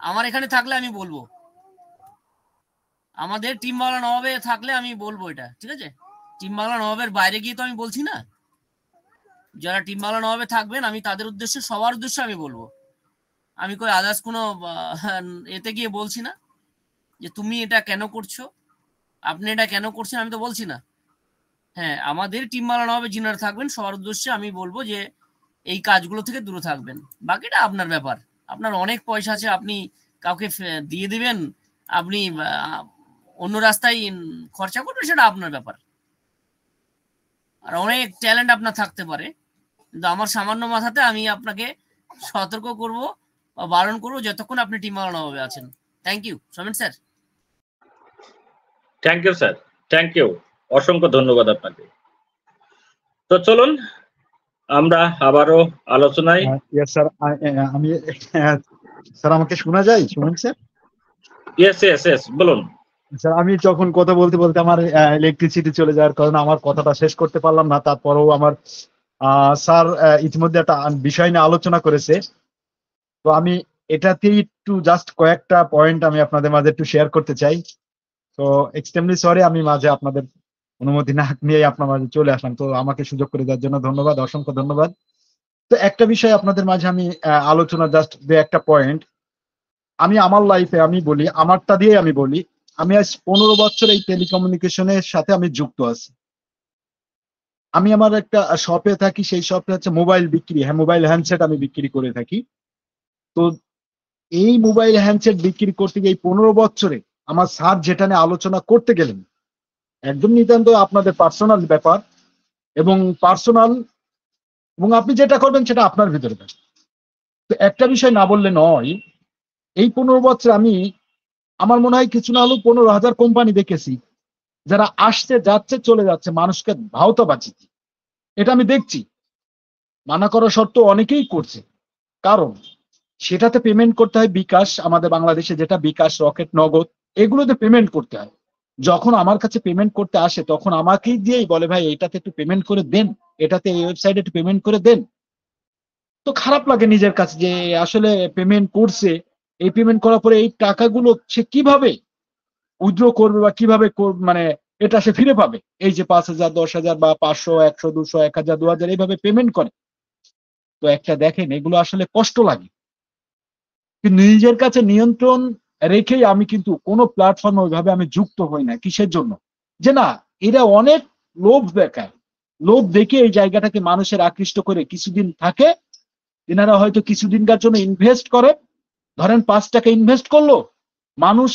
আমার এখানে থাকলে আমি বলবো, আমাদের টিম বাংলা নবাবে থাকলে আমি বলবো এটা, ঠিক আছে? টিম বাংলা নবাবের বাইরে গিয়ে তো আমি বলছি না, যারা টিম বাংলা নবাবে থাকবেন আমি তাদের উদ্দেশ্যে, সবার উদ্দেশ্যে আমি বলবো। আমি কই আদার্স কোনো এতে গিয়ে বলছি না যে তুমি এটা কেন করছো, আপনি এটা কেন করছেন, আমি তো বলছি না। হ্যাঁ, আমাদের টিম বাংলা নবাবে যিনারা থাকবেন সবার উদ্দেশ্যে আমি বলবো যে এই কাজগুলো থেকে দূরে থাকবেন। বাকিটা আপনার ব্যাপার, আপনার অনেক পয়সা আছে, আপনি কাউকে দিয়ে দিবেন, আপনি অন্য রাস্তায় খরচা করবেন, সেটা আপনার ব্যাপার। আর অনেক ট্যালেন্ট আপনার থাকতে পারে, কিন্তু আমার সামান্য মাথাতে আমি আপনাকে সতর্ক করব বা বারণ করবো যতক্ষণ আপনি টিম বাংলা নবাবে আছেন। Thank you Somen sir.
Thank you sir, thank you, অসংখ্য ধন্যবাদ আপনাকে। তো চলুন আমরা আবারও আলোচনায়।
স্যার আমি স্যার আমাকে শোনা যায় Somen sir?
Yes yes yes, বলুন
স্যার। আমি যখন কথা বলতে বলতে আমার ইলেকট্রিসিটি চলে যাওয়ার কারণে আমার কথাটা শেষ করতে পারলাম না, তারপরেও আমার স্যার ইতিমধ্যে একটা বিষয় নিয়ে আলোচনা করেছে, তো আমি এটাতেই একটু জাস্ট কয়েকটা পয়েন্ট আমি আপনাদের মাঝে একটু শেয়ার করতে চাই। তো এক্সট্রিমলি সরি, আমি মাঝে আপনাদের অনুমতি না নিয়ে আপনার মাঝে চলে আসলাম, তো আমাকে সুযোগ করে দেওয়ার জন্য ধন্যবাদ, অসংখ্য ধন্যবাদ। তো একটা বিষয় আপনাদের মাঝে আমি আলোচনা জাস্ট একটা পয়েন্ট, আমি আমার লাইফে আমি বলি, আমারটা দিয়ে আমি বলি, আমি আজ 15 বছর এই টেলিকমিউনিকেশনের সাথে আমি যুক্ত আছি। আমি আমার একটা শপে থাকি, সেই শপে হচ্ছে মোবাইল বিক্রি, হ্যাঁ মোবাইল হ্যান্ডসেট আমি বিক্রি করে থাকি। তো এই মোবাইল হ্যান্ডসেট বিক্রি করতে গিয়ে এই 15 বছরে আমার স্যার যেটা নিয়ে আলোচনা করতে গেলেন, একদম নিতান্ত আপনাদের পার্সোনাল ব্যাপার এবং পার্সোনাল, এবং আপনি যেটা করবেন সেটা আপনার ভিতরে। তো একটা বিষয় না বললে নয়, এই 15 বছর আমি আমার মনে হয় কিছু না হলেও 15,000 কোম্পানি দেখেছি যারা আসছে যাচ্ছে চলে যাচ্ছে, মানুষকে ভাওতা বাঁচিয়ে, এটা আমি দেখছি। মানা করা সত্ত্বেও অনেকেই করছে, কারণ সেটাতে পেমেন্ট করতে হয় বিকাশ, আমাদের বাংলাদেশে যেটা বিকাশ, রকেট, নগদ, এগুলোতে পেমেন্ট করতে হয়। যখন আমার কাছে পেমেন্ট করতে আসে তখন আমাকেই দিয়েই বলে ভাই এটাতে একটু পেমেন্ট করে দেন, এটাতে এই ওয়েবসাইটে একটু পেমেন্ট করে দেন। তো খারাপ লাগে নিজের কাছে যে আসলে পেমেন্ট করছে, এই পেমেন্ট করার পরে এই টাকাগুলো সে কিভাবে উইথড্র করবে বা কিভাবে মানে এটা সে ফিরে পাবে। এই যে 5,000, 10,000 বা 500, 100, 200, 1,000, 2,000 এইভাবে পেমেন্ট করে। তো একটা দেখেন, এগুলো আসলে কষ্ট লাগে, কিন্তু নিজের কাছে নিয়ন্ত্রণ রেখেই আমি কিন্তু কোনো প্ল্যাটফর্মে ওইভাবে আমি যুক্ত হই না। কিসের জন্য? যে না, এরা অনেক লোভ দেখায়, লোভ দেখে এই জায়গাটাকে মানুষের আকৃষ্ট করে কিছুদিন থাকে, এনারা হয়তো কিছুদিনকার জন্য ইনভেস্ট করে, ধরেন 5 টাকা ইনভেস্ট করলো, মানুষ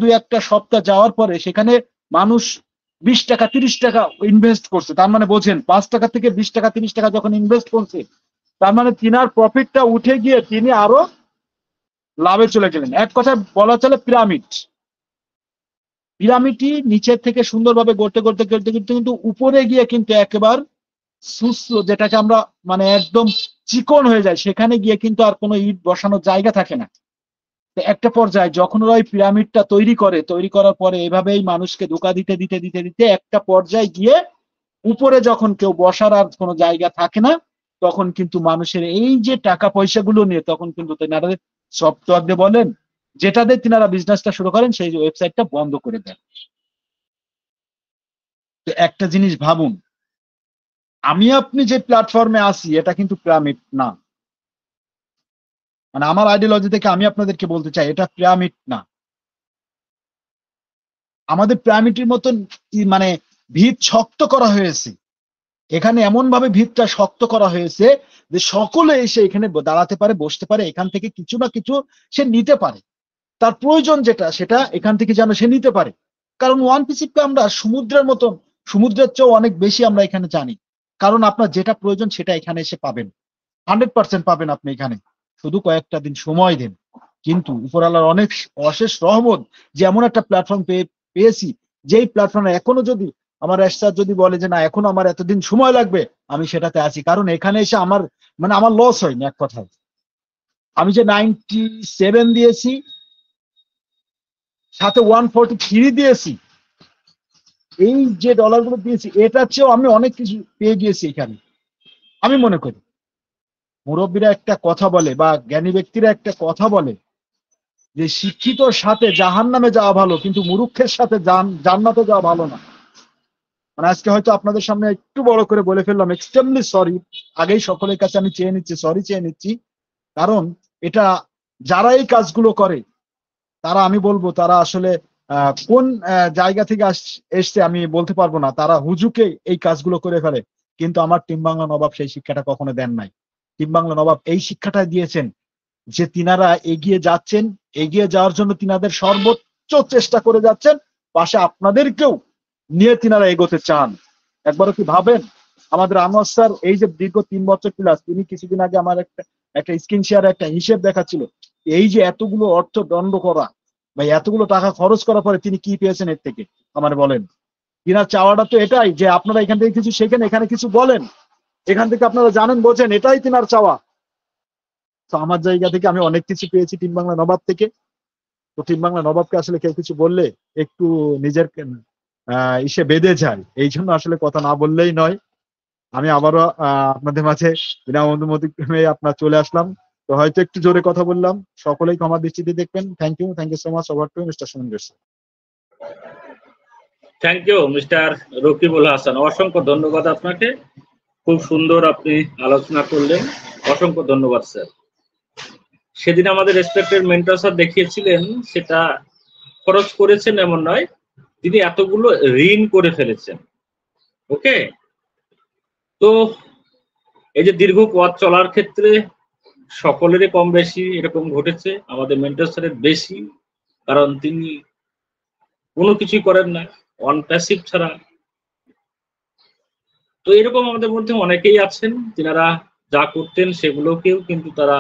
দুই একটা সপ্তাহ যাওয়ার পরে সেখানে মানুষ 20 টাকা 30 টাকা ইনভেস্ট করছে। তার মানে বোঝেন 5 টাকা থেকে 20 টাকা 30 টাকা যখন ইনভেস্ট করছে, তার মানে তিনার প্রফিটটা উঠে গিয়ে তিনি আরো লাভে চলে গেলেন। এক কথায় বলা চলে পিরামিডই নিচের থেকে সুন্দরভাবে গড়তে গড়তে গড়তে গড়তে কিন্তু উপরে গিয়ে কিন্তু একেবারে সুস্থ, যেটাকে আমরা মানে একদম চিকন হয়ে যায়, সেখানে গিয়ে কিন্তু আর কোনো ইট বসানোর জায়গা থাকে না। একটা পর্যায়ে যখন ওরা ওই পিরামিডটা তৈরি করার পরে এভাবেই মানুষকে ধোঁকা দিতে দিতে দিতে দিতে একটা পর্যায়ে গিয়ে উপরে যখন কেউ বসার আর কোনো জায়গা থাকে না, তখন কিন্তু মানুষের এই যে টাকা পয়সাগুলো নিয়ে তখন কিন্তু তেনারা সফটওয়্যার বলেন যেটা দিয়ে তিনারা বিজনেসটা শুরু করেন, সেই ওয়েবসাইটটা বন্ধ করে দেন। তো একটা জিনিস ভাবুন, আমি আপনি যে প্ল্যাটফর্মে আসি এটা কিন্তু পিরামিড না। মানে আমার আইডিওলজি থেকে আমি আপনাদেরকে বলতে চাই এটা পিরামিড না। আমাদের পিরামিডের মতন মানে ভিত শক্ত করা হয়েছে, এখানে এমন ভাবে ভিতটা শক্ত করা হয়েছে যে সকলে এসে এখানে দাঁড়াতে পারে, বসতে পারে, এখান থেকে কিছু না কিছু সে নিতে পারে, তার প্রয়োজন যেটা সেটা এখান থেকে যেন সে নিতে পারে। কারণ ওয়ান পিসিপকে আমরা সমুদ্রের মতন, সমুদ্রের চেয়েও অনেক বেশি আমরা এখানে জানি। কারণ আপনার যেটা প্রয়োজন সেটা এখানে এসে পাবেন, 100% পাবেন আপনি এখানে, শুধু কয়েকটা দিন সময় দেন। কিন্তু উপরওয়ালার অনেক অশেষ রহমত যে এমন একটা প্ল্যাটফর্ম পেয়েছি, যেই প্ল্যাটফর্মে এখনো যদি আমার এস্টার যদি বলে যে না এখনো আমার এতদিন সময় লাগবে, আমি সেটাতে আছি। কারণ এখানে এসে আমার মানে আমার লস হয়নি। এক কথায় আমি যে 97 দিয়েছি, সাথে 143 দিয়েছি, এই যে ডলারগুলো দিয়েছি এটার চেয়েও আমি অনেক কিছু পেয়ে গিয়েছি এখানে। আমি মনে করি মুরব্বীরা একটা কথা বলে বা জ্ঞানী ব্যক্তিরা একটা কথা বলে যে শিক্ষিতর সাথে জাহান্নামে যাওয়া ভালো, কিন্তু মুরুক্ষের সাথে জান্নাতে যাওয়া ভালো না। মানে আজকে হয়তো আপনাদের সামনে একটু বড় করে বলে ফেললাম, এক্সট্রিমলি সরি। আগেই সকলের কাছে আমি সরি চেয়ে নিচ্ছি। কারণ এটা যারা এই কাজগুলো করে তারা, আমি বলবো তারা আসলে কোন জায়গা থেকে এসছে আমি বলতে পারবো না, তারা হুজুকে এই কাজগুলো করে ফেলে। কিন্তু আমার টিম বাংলা নবাব সেই শিক্ষাটা কখনো দেন নাই। টিম বাংলা নবাব এই শিক্ষাটা দিয়েছেন যে তিনারা এগিয়ে যাচ্ছেন, এগিয়ে যাওয়ার জন্য তিনাদের সর্বোচ্চ চেষ্টা করে যাচ্ছেন, পাশে আপনাদেরকেও নিয়ে তিনারা এগোতে চান। একবারও কি ভাবেন আমাদের আনোয়ার স্যার এই যে দীর্ঘ 3 বছর প্লাস, তিনি কিছুদিন আগে আমার একটা স্ক্রিন শেয়ার একটা হিসেব দেখাচ্ছিল, এই যে এতগুলো অর্থ দণ্ড করা বা এতগুলো টাকা খরচ করার পরে তিনি কি পেয়েছেন এর থেকে আমার বলেন। তিনার চাওয়াটা তো এটাই যে আপনারা এখান থেকে কিছু শেখেন, এখানে কিছু বলেন, এখান থেকে আপনারা জানেন বোঝেন, এটাই তিনার চাওয়া। তো আমার জায়গা থেকে আমি অনেক কিছু পেয়েছি টিম বাংলা নবাব থেকে। তো টিম বাংলা নবাবকে আসলে কেউ কিছু বললে একটু নিজের ইসে বেঁধে যায়, এই জন্য আসলে কথা না বললেই নয়। আমি আবারও আপনাদের মাঝে বিনা অনুমতিক্রমে আপনার চলে আসলাম, তো হয়তো একটু জোরে কথা বললাম, সকলেই ক্ষমা দৃষ্টিতে দেখবেন। Thank you so much. Over to mister Suman.
Thank you mister Rakibul Hasan, অসংখ্য ধন্যবাদ আপনাকে। খুব সুন্দর আপনি আলোচনা করলেন, অসংখ্য ধন্যবাদ স্যার। সেদিন আমাদের রেসপেক্টেড মেন্টর স্যার দেখিয়েছিলেন, সেটা খরচ করেছেন এমন নয়, তিনি এতগুলো ঋণ করে ফেলেছেন। ওকে, তো এই যে দীর্ঘ পথ চলার ক্ষেত্রে সকলেরই কম বেশি এরকম ঘটেছে, আমাদের মেন্টর স্যারের বেশি, কারণ তিনি কোনো কিছুই করেন না অন প্যাসিভ ছাড়া। তো এরকম আমাদের মধ্যে অনেকেই আছেন যারা যা করতেন সেগুলোকেও কিন্তু তারা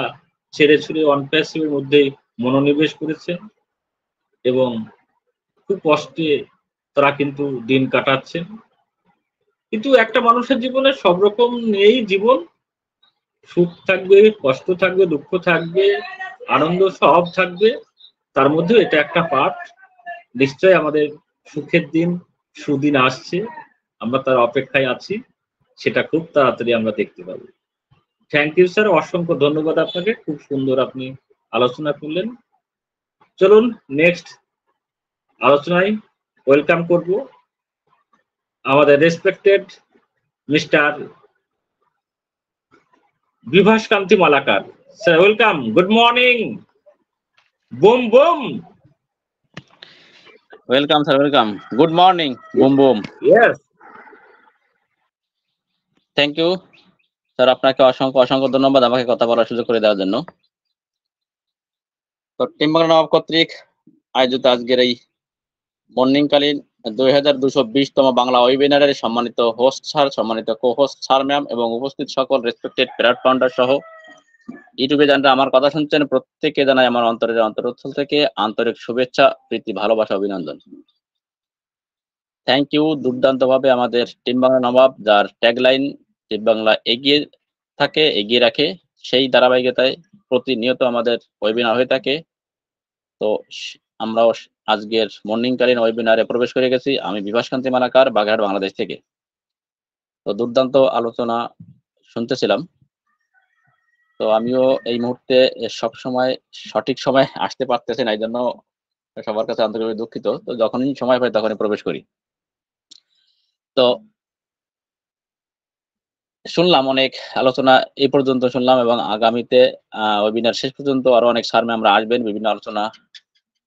ছেড়ে ছুড়ে অন প্যাসিভের মধ্যেই মনোনিবেশ করেছেন এবং খুব কষ্টে তারা কিন্তু দিন কাটাচ্ছেন। কিন্তু একটা মানুষের জীবনে সব রকম নিয়েই জীবন, সুখ থাকবে, কষ্ট থাকবে, দুঃখ থাকবে, আনন্দ সব থাকবে, তার মধ্যেও এটা একটা পার্ট। নিশ্চয় আমাদের সুখের দিন, সুদিন আসছে, আমরা তার অপেক্ষায় আছি, সেটা খুব তাড়াতাড়ি আমরা দেখতে পাবো। থ্যাংক ইউ স্যার, অসংখ্য ধন্যবাদ আপনাকে, খুব সুন্দর আপনি আলোচনা করলেন। চলুন নেক্সট আলোচনায় ওয়েলকাম করব আমাদের respected mister Bibhas Kanti Malakar sir. Welcome, good morning, boom boom.
Welcome sir, welcome. Good morning. Boom boom.
Yes.
Thank you sir, আপনাকে অসংখ্য অসংখ্য ধন্যবাদ আমাকে কথা বলার সুযোগ করে দেওয়ার জন্য। তো টিম বাংলা নবাব কর্তৃক আয়োজিত আজকের এই মর্নিংকালীন 2220তম বাংলা ওয়েবিনারের সম্মানিত হোস্ট স্যার, সম্মানিত কো হোস্ট স্যার ম্যাম এবং উপস্থিত সকল রেসপেক্টেড প্যারাড ফাউন্ডার সহ ইউটিউবে যারা আমার কথা শুনছেন প্রত্যেককে জানাই আমার অন্তরের অন্তরস্থল থেকে আন্তরিক শুভেচ্ছা, প্রীতি, ভালোবাসা, অভিনন্দন। Thank you. দুর্দান্তভাবে আমাদের টিম বাংলা নবাব, যার ট্যাগলাইন টিম বাংলা এগিয়ে থাকে, এগিয়ে রাখে, সেই ধারাবাহিকতায় প্রতিনিয়ত আমাদের ওয়েবিনার হয়ে থাকে। তো আমরাও আজকের মর্নিংকালীন ওয়েবিনারে প্রবেশ করে গেছি। আমি বিভাস কান্তি মালাকার, বাগেরহাট, বাংলাদেশ থেকে। তো দুর্দান্ত আলোচনা শুনতেছিলাম। তো আমিও এই মুহূর্তে সব সময় সঠিক সময় আসতে পারতেছি না, এই জন্য সবার কাছে আন্তরিকভাবে দুঃখিত। তো যখনই সময় পাই তখনই প্রবেশ করি। তো শুনলাম অনেক আলোচনা এই পর্যন্ত শুনলাম, এবং আগামীতে ওয়েবিনার শেষ পর্যন্ত আরো অনেক স্যার ম্যামরা আসবেন, বিভিন্ন আলোচনা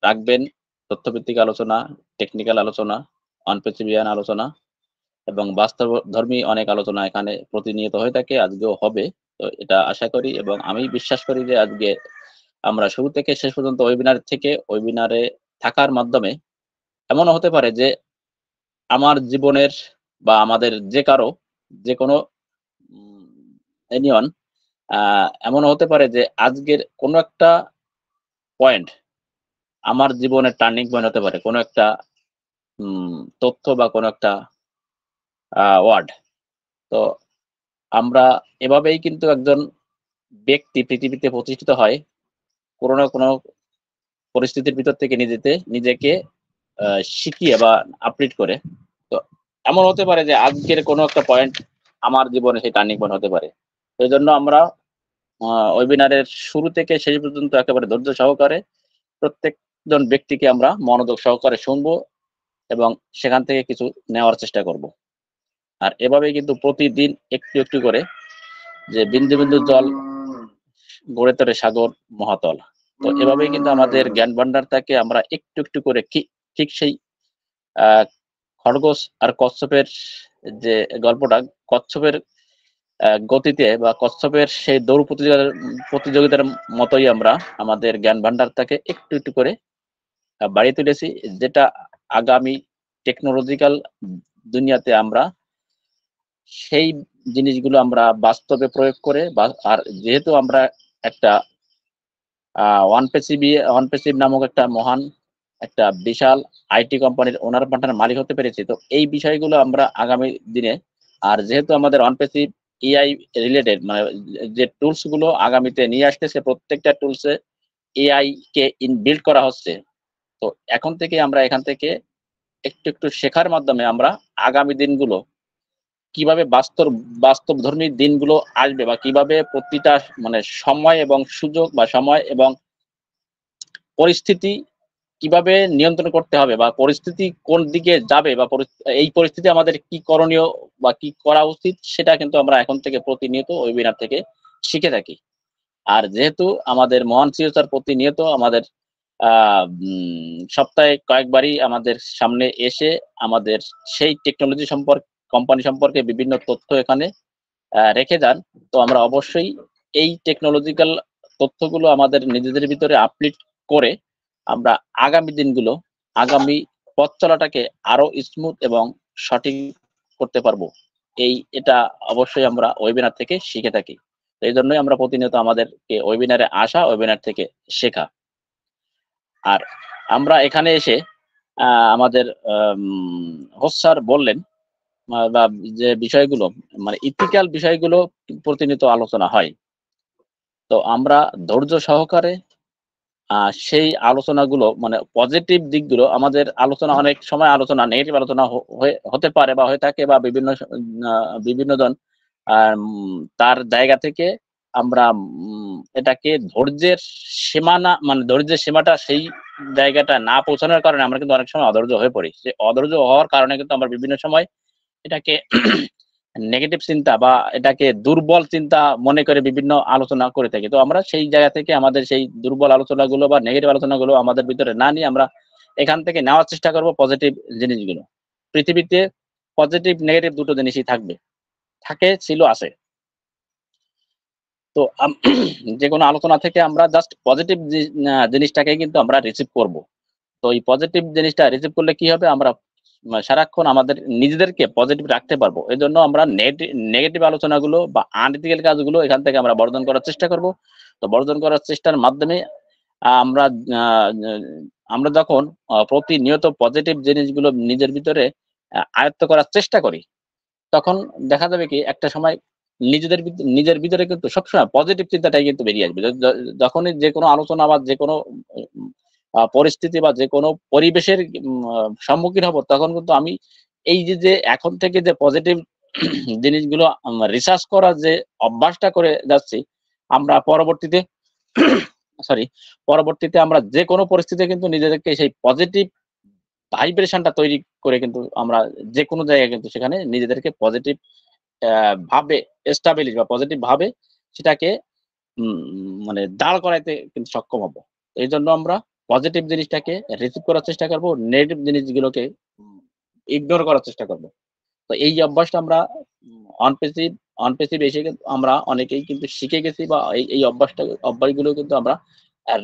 রাখবেন, তথ্যভিত্তিক আলোচনা, টেকনিক্যাল আলোচনা, অনপেসিভিয়ান আলোচনা এবং বাস্তব ধর্মী অনেক আলোচনা এখানে প্রতিনিয়ত হয়ে থাকে, আজকেও হবে। তো এটা আশা করি এবং আমি বিশ্বাস করি যে আজকে আমরা শুরু থেকে শেষ পর্যন্ত ওয়েবিনারে থাকার মাধ্যমে এমনও হতে পারে যে আমার জীবনের বা আমাদের যে কারো যে কোনো এনিওয়ান এমনও হতে পারে যে আজকের কোনো একটা পয়েন্ট আমার জীবনের টার্নিং পয়েন্ট হতে পারে, কোনো একটা তথ্য বা কোনো একটা ওয়ার্ড। তো আমরা এভাবেই কিন্তু একজন ব্যক্তি পৃথিবীতে প্রতিষ্ঠিত হয় কোনো না কোনো পরিস্থিতির ভিতর থেকে নিজেকে শিখিয়ে বা আপডেট করে। তো এমন হতে পারে যে আজকের কোনো একটা পয়েন্ট আমার জীবনে সেই টার্নিং পয়েন্ট হতে পারে। সেই জন্য আমরা ওয়েবিনারের শুরু থেকে শেষ পর্যন্ত একেবারে ধৈর্য সহকারে প্রত্যেকজন ব্যক্তিকে আমরা মনোযোগ সহকারে শুনবো এবং সেখান থেকে কিছু নেওয়ার চেষ্টা করব। আর এভাবেই কিন্তু প্রতিদিন একটু একটু করে যে বিন্দু বিন্দু জল গড়ে তোলে সাগর মহাতল। তো এভাবেই কিন্তু আমাদের জ্ঞান ভান্ডার থাকে। আমরা একটু একটু করে ঠিক সেই খরগোশ আর কচ্ছপের যে গল্পটা, কচ্ছপের গতিতে বা কচ্ছপের সেই দৌড় প্রতিযোগিতার মতোই আমরা আমাদের জ্ঞান ভান্ডারটাকে একটু একটু করে বাড়িয়ে তুলেছি, যেটা আগামী টেকনোলজিক্যাল দুনিয়াতে আমরা সেই জিনিসগুলো আমরা বাস্তবে প্রয়োগ করে, আর যেহেতু আমরা একটা ওয়ানপেসিভ নামক একটা মহান একটা বিশাল আইটি কোম্পানির ওনার পার্টনার মালিক হতে পেরেছি, তো এই বিষয়গুলো আমরা আগামী দিনে, আর যেহেতু আমাদের ওয়ানপেসিভ এআই রিলেটেড মানে যে টুলস গুলো আগামীতে নিয়ে আসতেছে, প্রত্যেকটা টুলসে এআই কে ইনবিল্ড করা হচ্ছে। তো এখন থেকে আমরা এখান থেকে একটু একটু শেখার মাধ্যমে আমরা আগামী দিনগুলো কিভাবে বাস্তবধর্মী দিনগুলো আসবে বা কিভাবে প্রতিটা মানে সময় এবং সুযোগ বা সময় এবং পরিস্থিতি কিভাবে নিয়ন্ত্রণ করতে হবে বা পরিস্থিতি কোন দিকে যাবে বা এই পরিস্থিতি আমাদের কি করণীয় বা কি করা উচিত, সেটা কিন্তু আমরা এখন থেকে প্রতিনিয়ত ওয়েবিনার থেকে শিখে থাকি। আর যেহেতু আমাদের মহান সিও স্যার প্রতিনিয়ত আমাদের সপ্তাহে কয়েকবারই আমাদের সামনে এসে আমাদের সেই টেকনোলজি কোম্পানি সম্পর্কে বিভিন্ন তথ্য এখানে রেখে যান, তো আমরা অবশ্যই এই টেকনোলজিক্যাল তথ্যগুলো আমাদের নিজেদের ভিতরে আপডেট করে আমরা আগামী দিনগুলো আগামী পথ চলাটাকে আরো স্মুথ এবং সঠিক করতে পারবো। এটা অবশ্যই আমরা ওয়েবিনার থেকে শিখে থাকি। এই জন্যই আমরা প্রতিনিয়ত আমাদেরকে ওয়েবিনারে আসা, ওয়েবিনার থেকে শেখা। আর আমরা এখানে এসে আমাদের হোস্ট স্যার বললেন বা যে বিষয়গুলো মানে ইথিক্যাল বিষয়গুলো প্রতিনিয়ত আলোচনা হয়। তো আমরা ধৈর্য সহকারে সেই আলোচনাগুলো মানে পজিটিভ দিকগুলো, আমাদের আলোচনা অনেক সময় আলোচনা নেগেটিভ আলোচনা হতে পারে বা হয়ে থাকে, বা বিভিন্ন জন তার জায়গা থেকে আমরা এটাকে ধৈর্যের সীমানা মানে ধৈর্যের সীমাটা সেই জায়গাটা না পৌঁছানোর কারণে আমরা কিন্তু অনেক সময় অধৈর্য হয়ে পড়ি। সেই অধৈর্য হওয়ার কারণে কিন্তু আমরা বিভিন্ন সময় এটাকে নেগেটিভ চিন্তা বা এটাকে দুর্বল চিন্তা মনে করে বিভিন্ন আলোচনা করে থাকি। তো আমরা সেই জায়গা থেকে আমাদের সেই দুর্বল আলোচনাগুলো বা নেগেটিভ আলোচনাগুলো আমাদের ভিতরে না নিয়ে আমরা এখান থেকে নেওয়ার চেষ্টা করব পজিটিভ জিনিসগুলো। পৃথিবীতে পজিটিভ নেগেটিভ দুটো জিনিসই থাকবে, থাকে, ছিল, আছে। তো যে কোনো আলোচনা থেকে আমরা জাস্ট পজিটিভ জিনিসটাকে কিন্তু আমরা রিসিভ করব। তো এই পজিটিভ জিনিসটা রিসিভ করলে কি হবে, আমরা সারাক্ষণ আমাদের নিজেদেরকে পজিটিভ রাখতে পারবো। এই জন্য আমরা নেগেটিভ আলোচনাগুলো বা আনইথিক্যাল কাজগুলো এখান থেকে আমরা বর্জন করার চেষ্টা করব। তো বর্জন করার চেষ্টার মাধ্যমে আমরা আমরা যখন প্রতিনিয়ত পজিটিভ জিনিসগুলো নিজের ভিতরে আয়ত্ত করার চেষ্টা করি, তখন দেখা যাবে কি একটা সময় নিজের ভিতরে কিন্তু সবসময় পজিটিভ চিন্তাটাই কিন্তু বেরিয়ে আসবে। যখনই যে কোনো আলোচনা বা যে কোনো পরিস্থিতি বা যে কোনো পরিবেশের সম্মুখীন হব, তখন কিন্তু আমি এই যে এখন থেকে যে পজিটিভ জিনিসগুলো রিসার্চ করার যে অভ্যাসটা করে যাচ্ছি, আমরা পরবর্তীতে আমরা যে কোনো পরিস্থিতিতে কিন্তু নিজেদেরকে সেই পজিটিভ ভাইব্রেশনটা তৈরি করে কিন্তু আমরা যে কোনো জায়গায় কিন্তু সেখানে নিজেদেরকে পজিটিভ ভাবে এস্টাবলিশ বা পজিটিভ ভাবে সেটাকে মানে দাঁড় করাইতে কিন্তু সক্ষম হব। এই জন্য আমরা পজিটিভ জিনিসটাকে রিসিভ করার চেষ্টা করব, নেগেটিভ জিনিসগুলোকে ইগনোর করার চেষ্টা করব। তো এই অভ্যাসটা আমরা অনপেসিভ এসে আমরা অনেকেই কিন্তু শিখে গেছি, বা এই অভ্যাসগুলো কিন্তু আমরা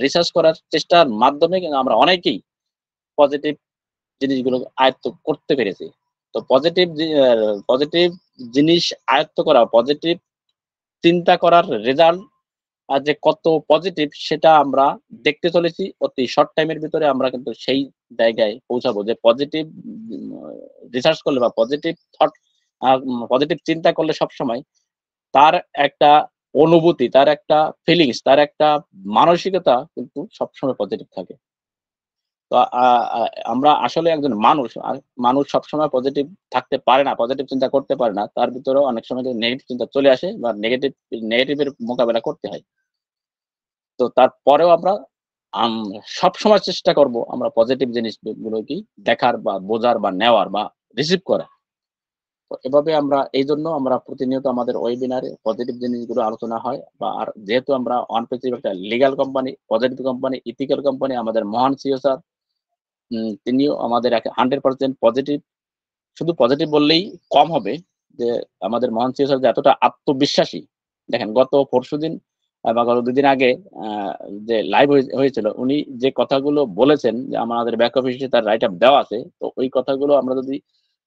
রিসার্চ করার চেষ্টার মাধ্যমে কিন্তু আমরা অনেকেই পজিটিভ জিনিসগুলো আয়ত্ত করতে পেরেছি। তো পজিটিভ জিনিস আয়ত্ত করা, পজিটিভ চিন্তা করার রেজাল্ট যে কত পজিটিভ সেটা আমরা দেখতে চলেছি। অতি শর্ট টাইমের ভিতরে আমরা কিন্তু সেই জায়গায় পৌঁছাবো যে পজিটিভ রিসার্চ করলে বা পজিটিভ থট, পজিটিভ চিন্তা করলে সবসময় তার একটা অনুভূতি, তার একটা ফিলিংস, তার একটা মানসিকতা কিন্তু সবসময় পজিটিভ থাকে। তো আমরা আসলে একজন মানুষ সবসময় পজিটিভ থাকতে পারে না, পজিটিভ চিন্তা করতে পারে না। তার ভিতরেও অনেক সময় নেগেটিভ চিন্তা চলে আসে বা নেগেটিভের মোকাবেলা করতে হয়। তো তারপরেও আমরা সবসময় চেষ্টা করব আমরা পজিটিভ জিনিসগুলো কি দেখার বা বোঝার বা নেওয়ার বা রিসিভ করা। তো এভাবে আমরা এই জন্য আমরা প্রতিনিয়ত আমাদের ওয়েবিনারে পজিটিভ জিনিসগুলো আলোচনা হয়। বা আর যেহেতু আমরা অনপেসিভ একটা legal company, positive company, ethical company, আমাদের মহান সিও স্যার তিনিও আমাদের 100% পজিটিভ। শুধু পজিটিভ বললেই কম হবে, যে আমাদের মহান সিও স্যার যে এতটা আত্মবিশ্বাসী। দেখেন গত পরশুদিন বা গত 2 দিন আগে যে লাইভ হয়েছিল, উনি যে কথাগুলো বলেছেন, যে আমাদের ব্যাক অফিসে তার রাইট আপ দেওয়া আছে। তো ওই কথাগুলো আমরা যদি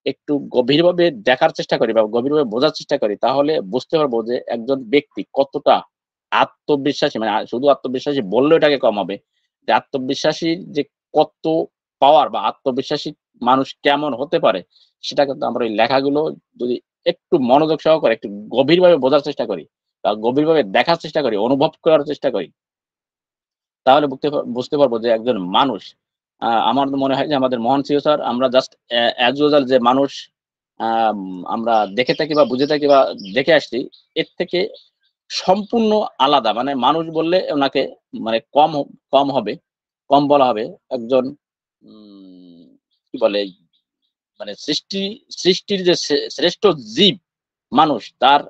একটু গভীরভাবে দেখার চেষ্টা করি বা গভীরভাবে বোঝার চেষ্টা করি, তাহলে বুঝতে পারবো যে একজন ব্যক্তি কতটা আত্মবিশ্বাসী। মানে শুধু আত্মবিশ্বাসী বললে এটাকে কম হবে, যে আত্মবিশ্বাসী যে কত পাওয়ার বা আত্মবিশ্বাসী মানুষ কেমন হতে পারে, সেটা কিন্তু আমরা ওই লেখাগুলো যদি একটু মনোযোগ সহকারে একটু গভীরভাবে বোঝার চেষ্টা করি বা গভীরভাবে দেখার চেষ্টা করি, অনুভব করার চেষ্টা করি, তাহলে বুঝতে পারবো যে একজন মানুষ। আমার মনে হয় যে আমাদের মহান সিও স্যার, আমরা জাস্ট অ্যাজ ইউজুয়াল যে মানুষ আমরা দেখে থাকি বা বুঝে থাকি বা দেখে আসছি, এর থেকে সম্পূর্ণ আলাদা। মানে মানুষ বললে ওনাকে মানে কম হবে, কম বলা হবে। একজন কি বলে, মানে সৃষ্টির যে শ্রেষ্ঠ জীব মানুষ, তার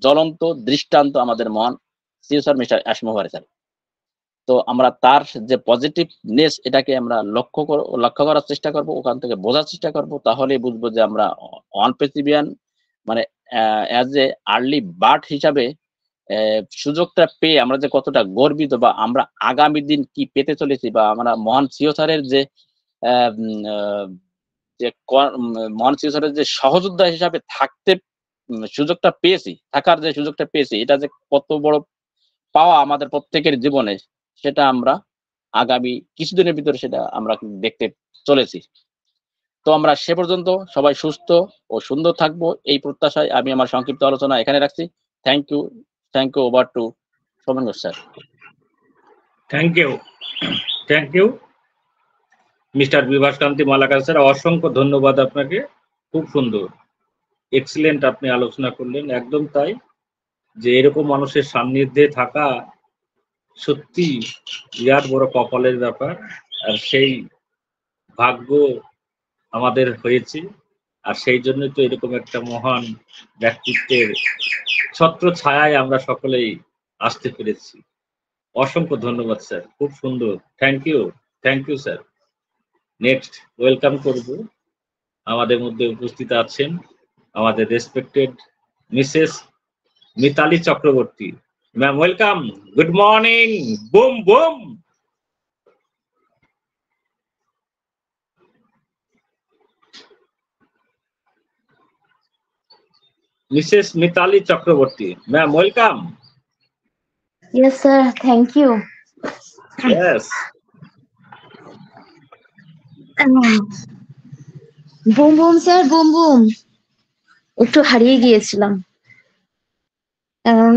জ্বলন্ত দৃষ্টান্ত আমাদের মহান সিও স্যার মিস্টার আসমু স্যার। তো আমরা তার যে পজিটিভনেস, এটাকে আমরা লক্ষ্য করার চেষ্টা করব, ওখান থেকে বোঝার চেষ্টা করব। তাহলেই বুঝবো যে আমরা অনপেসিভিয়ান মানে অ্যাজ এ আর্লি বার্ড হিসাবে সুযোগটা পেয়ে আমরা যে কতটা গর্বিত, বা আমরা আগামী দিন কি পেতে চলেছি, বা আমরা মহান সিও স্যারের যে মহান সিও স্যারের যে সহযোদ্ধা হিসাবে থাকতে থাকার যে সুযোগটা পেয়েছি, এটা যে কত বড় পাওয়া আমাদের প্রত্যেকের জীবনে, সেটা আমরা আগামী কিছুদিনের ভিতরে সেটা আমরা দেখতে চলেছি। তো আমরা সে পর্যন্ত সবাই সুস্থ ও সুন্দর থাকবো, এই প্রত্যাশায় আমি আমার সংক্ষিপ্ত আলোচনা এখানে রাখছি। Thank you. Over to Shovan Ghosh sir.
Thank you mister Bibhaskanti Malakar sir, অসংখ্য ধন্যবাদ আপনাকে। খুব সুন্দর, এক্সিলেন্ট আপনি আলোচনা করলেন। একদম তাই, যে এরকম মানুষের সান্নিধ্যে থাকা সত্যি বিরাট বড় কপালের ব্যাপার। আর সেই ভাগ্য আমাদের হয়েছে, আর সেই জন্যই তো এরকম একটা মহান ব্যক্তিত্বের ছত্র ছায়ায় আমরা সকলেই আসতে পেরেছি। অসংখ্য ধন্যবাদ স্যার, খুব সুন্দর। Thank you sir. Next welcome করব। আমাদের মধ্যে উপস্থিত আছেন আমাদের respected mrs Mitali Chakraborty. Ma'am welcome, good morning, boom boom. Mrs Mitali Chakraborty, ma'am welcome.
Yes, sir. Thank you.
Yes.
Boom boom sir, boom boom. একটু হারিয়ে গিয়েছিলাম, কারণ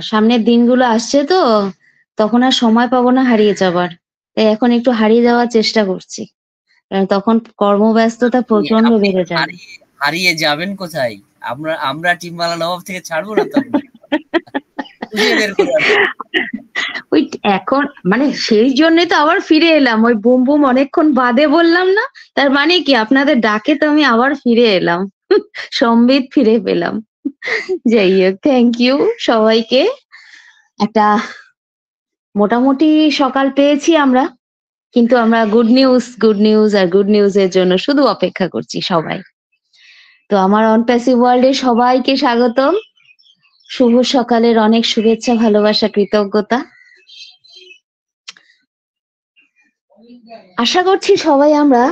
সামনের দিনগুলো আসছে তো, তখন আর সময় পাবো না হারিয়ে যাবার। তাই এখন একটু হারিয়ে যাওয়ার চেষ্টা করছি, কারণ তখন কর্মব্যস্ততা প্রচন্ড
আপনি
বেড়ে যাবে।
হারিয়ে যাবেন কোথায়? আমরা টিমওয়ালা নবাব থেকে ছাড়বো না তো আপনাকে। খুঁজে বের করে আনবো।
ওই এখন মানে সেই জন্যই তো আবার ফিরে এলাম। ওই বুম বুম অনেকক্ষণ বাদে বললাম না, তার মানে কি আপনাদের ডাকে তো আমি আবার ফিরে এলাম, সম্বিত ফিরে পেলাম। যাই হোক, থ্যাংক ইউ সবাইকে। একটা মোটামুটি সকাল পেয়েছি আমরা, কিন্তু আমরা গুড নিউজ আর গুড নিউজের জন্য শুধু অপেক্ষা করছি সবাই। তো আমার অনপ্যাসিভ ওয়ার্ল্ডে সবাইকে স্বাগতম। শুভ সকালের অনেক শুভেচ্ছা, ভালোবাসা, কৃতজ্ঞতা। আশা করছি সবাই আমরা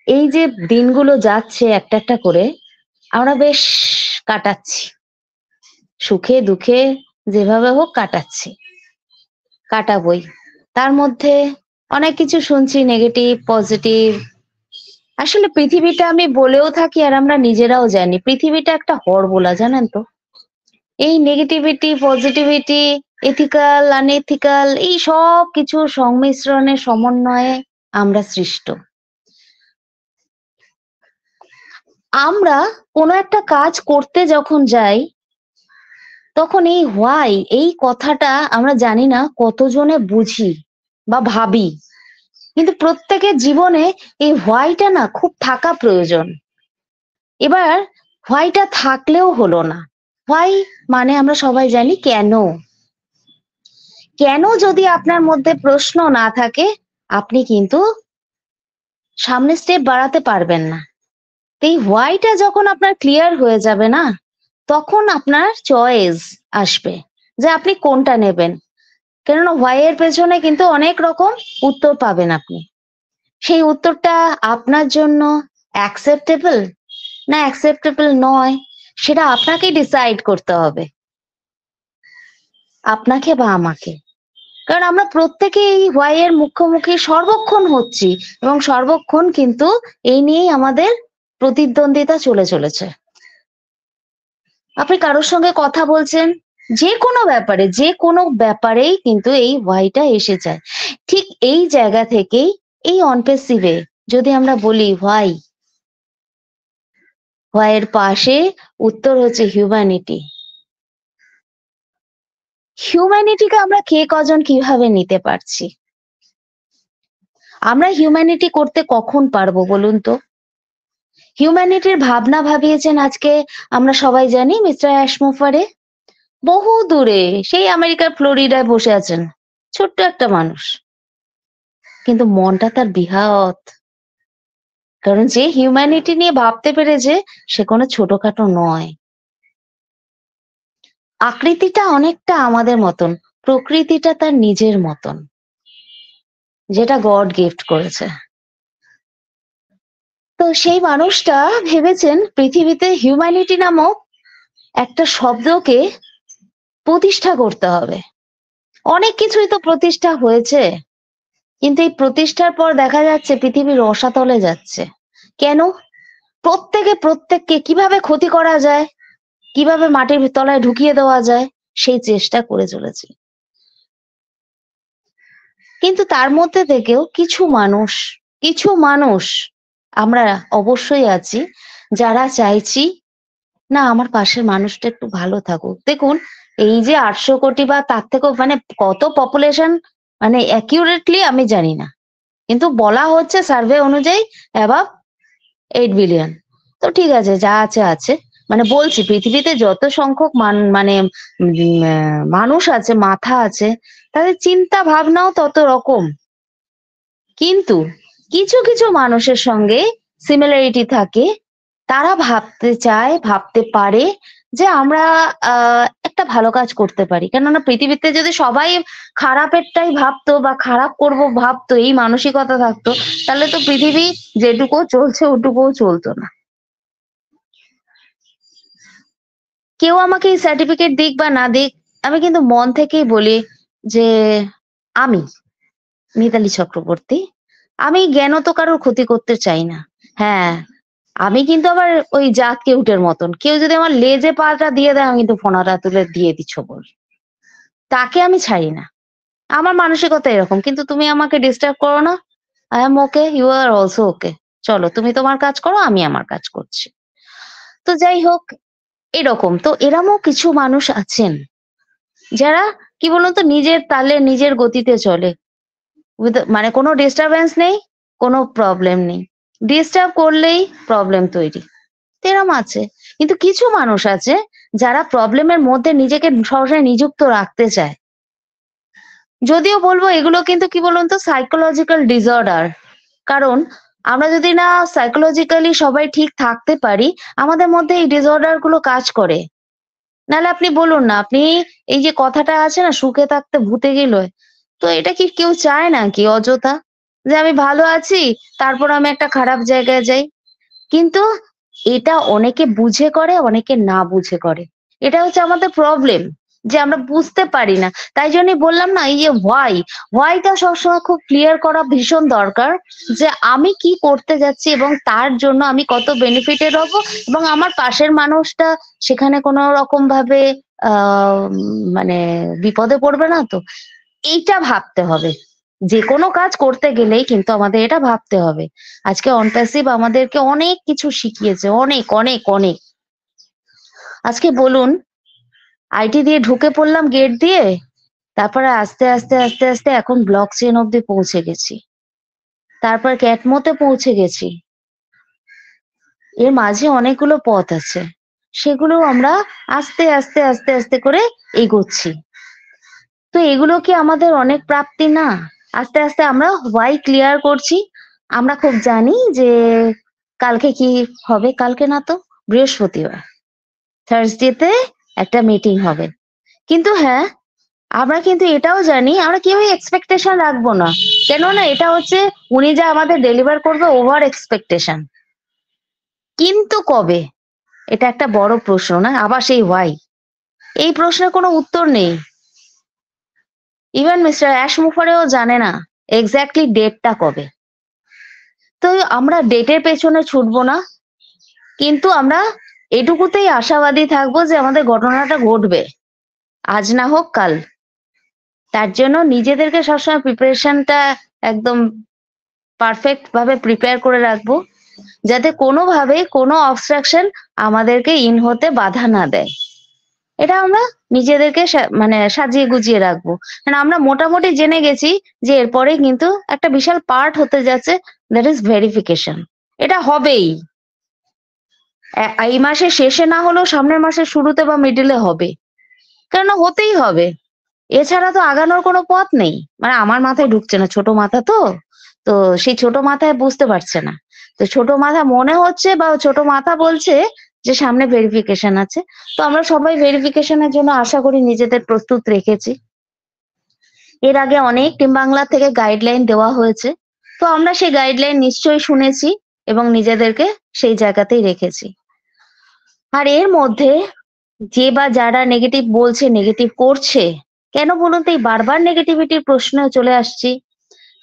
এই যে দিনগুলো যাচ্ছে একটা একটা করে আমরা বেশ কাটাচ্ছি, সুখে দুঃখে যেভাবে হোক কাটাচ্ছি, কাটাবই। তার মধ্যে অনেক কিছু শুনছি, নেগেটিভ পজিটিভ। আসলে পৃথিবীটা, আমি বলেও থাকি আর আমরা নিজেরাও জানি, পৃথিবীটা একটা হড়বোলা, জানেন তো। এই নেগেটিভিটি, পজিটিভিটি, এথিক্যাল আনএথিক্যাল, এই সব কিছু সংমিশ্রণে, সমন্বয়ে আমরা সৃষ্ট। আমরা কোনো একটা কাজ করতে যখন যাই, তখন এই হোয়াই, এই কথাটা আমরা জানি না কতজনে বুঝি বা ভাবি, কিন্তু প্রত্যেকের জীবনে এই হোয়াইটা না খুব থাকা প্রয়োজন। এবার হোয়াইটা থাকলেও হলো না। হোয়াই মানে আমরা সবাই জানি কেন। কেন যদি আপনার মধ্যে প্রশ্ন না থাকে, আপনি কিন্তু সামনে স্টেপ বাড়াতে পারবেন না। এই হোয়াইটা যখন আপনার ক্লিয়ার হয়ে যাবে না, তখন আপনার চয়েস আসবে যে আপনি কোনটা নেবেন। কেননা হোয়াই এর পেছনে কিন্তু অনেক রকম উত্তর পাবেন আপনি। সেই উত্তরটা আপনার জন্য অ্যাকসেপ্টেবল না অ্যাকসেপ্টেবল নয়, সেটা আপনাকে ডিসাইড করতে হবে, আপনাকে বা আমাকে। কারণ আমরা প্রত্যেকে এই হোয়াই এর মুখোমুখি সর্বক্ষণ হচ্ছি, এবং সর্বক্ষণ কিন্তু এই নিয়েই আমাদের প্রতিদ্বন্দ্বিতা চলেছে। আপনি কারোর সঙ্গে কথা বলছেন, যে কোনো ব্যাপারেই কিন্তু এই হোয়াইটা এসে যায়। ঠিক এই জায়গা থেকেই এই অনপ্যাসিভে যদি আমরা বলি হোয়াই এর পাশে উত্তর হচ্ছে হিউম্যানিটি। হিউম্যানিটিকে আমরা কে কজন কিভাবে নিতে পারছি? আমরা হিউম্যানিটি করতে কখন পারবো বলুন তো? হিউম্যানিটির ভাবনা ভাবিয়েছেন আজকে আমরা সবাই জানি মিস্টার অ্যাশমোফারে। বহু দূরে সেই আমেরিকার ফ্লোরিডায় বসে আছেন, ছোট্ট একটা মানুষ, কিন্তু মনটা তার বৃহৎ। কারণ যে হিউম্যানিটি নিয়ে ভাবতে পেরেছে, সে কোনো ছোটখাটো নয়। আকৃতিটা অনেকটা আমাদের মতন, প্রকৃতিটা তার নিজের মতন, যেটা গড গিফট করেছে। তো সেই মানুষটা ভেবেছেন পৃথিবীতে হিউম্যানিটি নামক একটা শব্দকে প্রতিষ্ঠা করতে হবে। অনেক কিছুই তো প্রতিষ্ঠা হয়েছে, কিন্তু এই প্রতিষ্ঠার পর দেখা যাচ্ছে পৃথিবীর রসাতলে যাচ্ছে। কেন? প্রত্যেককে কিভাবে ক্ষতি করা যায়, কিভাবে মাটির তলায় ঢুকিয়ে দেওয়া যায়, সেই চেষ্টা করে চলেছে। কিন্তু তার মধ্যে থেকেও কিছু মানুষ আমরা অবশ্যই আছি, যারা চাইছি না আমার পাশের মানুষটা একটু ভালো থাকুক। দেখুন, এই যে 800 কোটি বা তার থেকেও মানে কত পপুলেশন, মানে অ্যাকিউরেটলি আমি জানি না, কিন্তু বলা হচ্ছে সার্ভে অনুযায়ী অ্যাবাভ 8 বিলিয়ন। তো ঠিক আছে, যা আছে। মানে বলছি পৃথিবীতে যত সংখ্যক মানুষ আছে, মাথা আছে, তাদের চিন্তা ভাবনাও তত রকম। কিন্তু কিছু কিছু মানুষের সঙ্গে সিমিলারিটি থাকে, তারা ভাবতে চায়, ভাবতে পারে যে আমরা একটা ভালো কাজ করতে পারি। কেননা পৃথিবীতে যদি সবাই খারাপেরটাই ভাবতো বা খারাপ করব ভাবতো, এই মানসিকতা থাকতো, তাহলে তো পৃথিবী যেটুকু চলছে ওটুকুও চলতো না। কেউ আমাকে এই সার্টিফিকেট দিক বা না দিক, আমি কিন্তু মন থেকেই বলি যে আমি মিতালি চক্রবর্তী, আমি জ্ঞানত কারোর ক্ষতি করতে চাই না। হ্যাঁ, আমি কিন্তু আবার ওই জাত কেউটের মতন, কেউ যদি আমার লেজে পাটা দিয়ে দেয় আমি কিন্তু ফোনাটা তুলে দিয়ে দিচ্ছ বল, তাকে আমি ছাড়ি না। আমার মানসিকতা এরকম। কিন্তু তুমি আমাকে ডিস্টার্ব করো না, I am okay, you are also okay. চলো তুমি তোমার কাজ করো, আমি আমার কাজ করছি। তো যাই হোক, এরকম তো এরমও কিছু মানুষ আছেন যারা কি বলতো নিজের তালে নিজের গতিতে চলে, মানে কোনো ডিস্টারবেন্স নেই, কোনো প্রবলেম নেই, ডিস্টার্ব করলেই প্রবলেম তৈরি, এরম আছে। কিন্তু কিছু মানুষ আছে যারা প্রবলেমের মধ্যে নিজেকে সরাসরি নিযুক্ত রাখতে চায়। যদিও বলবো এগুলো কিন্তু কি বলুন তো সাইকোলজিক্যাল ডিসঅর্ডার। কারণ আমরা যদি না সাইকোলজিক্যালি সবাই ঠিক থাকতে পারি, আমাদের মধ্যে এই ডিসঅর্ডার গুলো কাজ করে। নাহলে আপনি বলুন না, আপনি এই যে কথাটা আছে না, সুখে থাকতে ভূতে গেল, তো এটা কি কেউ চায় না কি অযথা যে আমি ভালো আছি তারপর আমি একটা খারাপ জায়গায় যাই? কিন্তু এটা অনেকে বুঝে করে, অনেকে না বুঝে করে। এটা হচ্ছে আমাদের প্রবলেম, যে আমরা বুঝতে পারি না। তাই জন্যই বললাম না, এই যে হোয়াইটা সবসময় খুব ক্লিয়ার করা ভীষণ দরকার, যে আমি কি করতে যাচ্ছি এবং তার জন্য আমি কত বেনিফিটেড হব, এবং আমার পাশের মানুষটা সেখানে কোনো রকম ভাবে মানে বিপদে পড়বে না তো। এইটা ভাবতে হবে। যে কোনো কাজ করতে গেলেই কিন্তু আমাদের এটা ভাবতে হবে। আজকে অনপ্যাসিভ আমাদেরকে অনেক কিছু শিখিয়েছে, অনেক অনেক অনেক। আজকে বলুন, আইটি দিয়ে ঢুকে পড়লাম গেট দিয়ে, তারপরে আস্তে আস্তে আস্তে আস্তে এখন ব্লক চেন অব্দি পৌঁছে গেছি, তারপর ক্যাটমোতে পৌঁছে গেছি। এর মাঝে অনেকগুলো পথ আছে, সেগুলো আমরা আস্তে আস্তে আস্তে আস্তে করে এগোচ্ছি। তো এগুলো কি আমাদের অনেক প্রাপ্তি না? আস্তে আস্তে আমরা হোয়াই ক্লিয়ার করছি। আমরা খুব জানি যে কালকে কি হবে, কালকে না তো বৃহস্পতিবার, থার্সডেতে একটা মিটিং হবে। কিন্তু হ্যাঁ, আমরা কিন্তু এটাও জানি আমরা কেউই এক্সপেকটেশন রাখবো না, কেননা এটা হচ্ছে উনি যা আমাদের ডেলিভার করবে ওভার এক্সপেকটেশন। কিন্তু কবে, এটা একটা বড় প্রশ্ন না? আবার সেই হোয়াই, এই প্রশ্নের কোনো উত্তর নেই। ইভেন মিস্টার অ্যাশমুফারেও জানে না এক্স্যাক্টলি ডেটটা কবে। তো আমরা ডেটের পেছনে ছুটবো না, কিন্তু আমরা এটুকুতেই আশাবাদী থাকবো যে আমাদের ঘটনাটা ঘটবে, আজ না হোক কাল। তার জন্য নিজেদেরকে সবসময় প্রিপারেশনটা একদম পারফেক্ট ভাবে প্রিপেয়ার করে রাখবো, যাতে কোনোভাবে কোনো অবস্ট্রাকশন আমাদেরকে ইন হতে বাধা না দেয়। এটা আমরা নিজেদেরকে মানে সাজিয়ে গুজিয়ে রাখবো। কারণ আমরা মোটামুটি জেনে গেছি যে এরপরে কিন্তু একটা বিশাল পার্ট হতে যাচ্ছে, দ্যাট ইজ ভেরিফিকেশন। এটা হবেই, এই মাসের শেষে না হলেও সামনের মাসের শুরুতে বা মিডিলে হবে, কেন হতেই হবে। এছাড়া তো আগানোর কোনো পথ নেই। মানে আমার মাথায় ঢুকছে না, ছোট মাথা তো, তো সেই ছোট মাথায় বুঝতে পারছে না। তো ছোট মাথা মনে হচ্ছে বা ছোট মাথা বলছে যে সামনে ভেরিফিকেশন আছে। তো আমরা সবাই ভেরিফিকেশনের জন্য আশা করি নিজেদের প্রস্তুত রেখেছি। এর আগে অনেক টিম বাংলা থেকে গাইডলাইন দেওয়া হয়েছে, তো আমরা সেই গাইডলাইন নিশ্চয়ই শুনেছি এবং নিজেদেরকে সেই জায়গাতেই রেখেছি। আর এর মধ্যে যে বা যারা নেগেটিভ বলছে, নেগেটিভ করছে, কেন বলুন তো? এই বারবার নেগেটিভিটির প্রশ্ন চলে আসছি,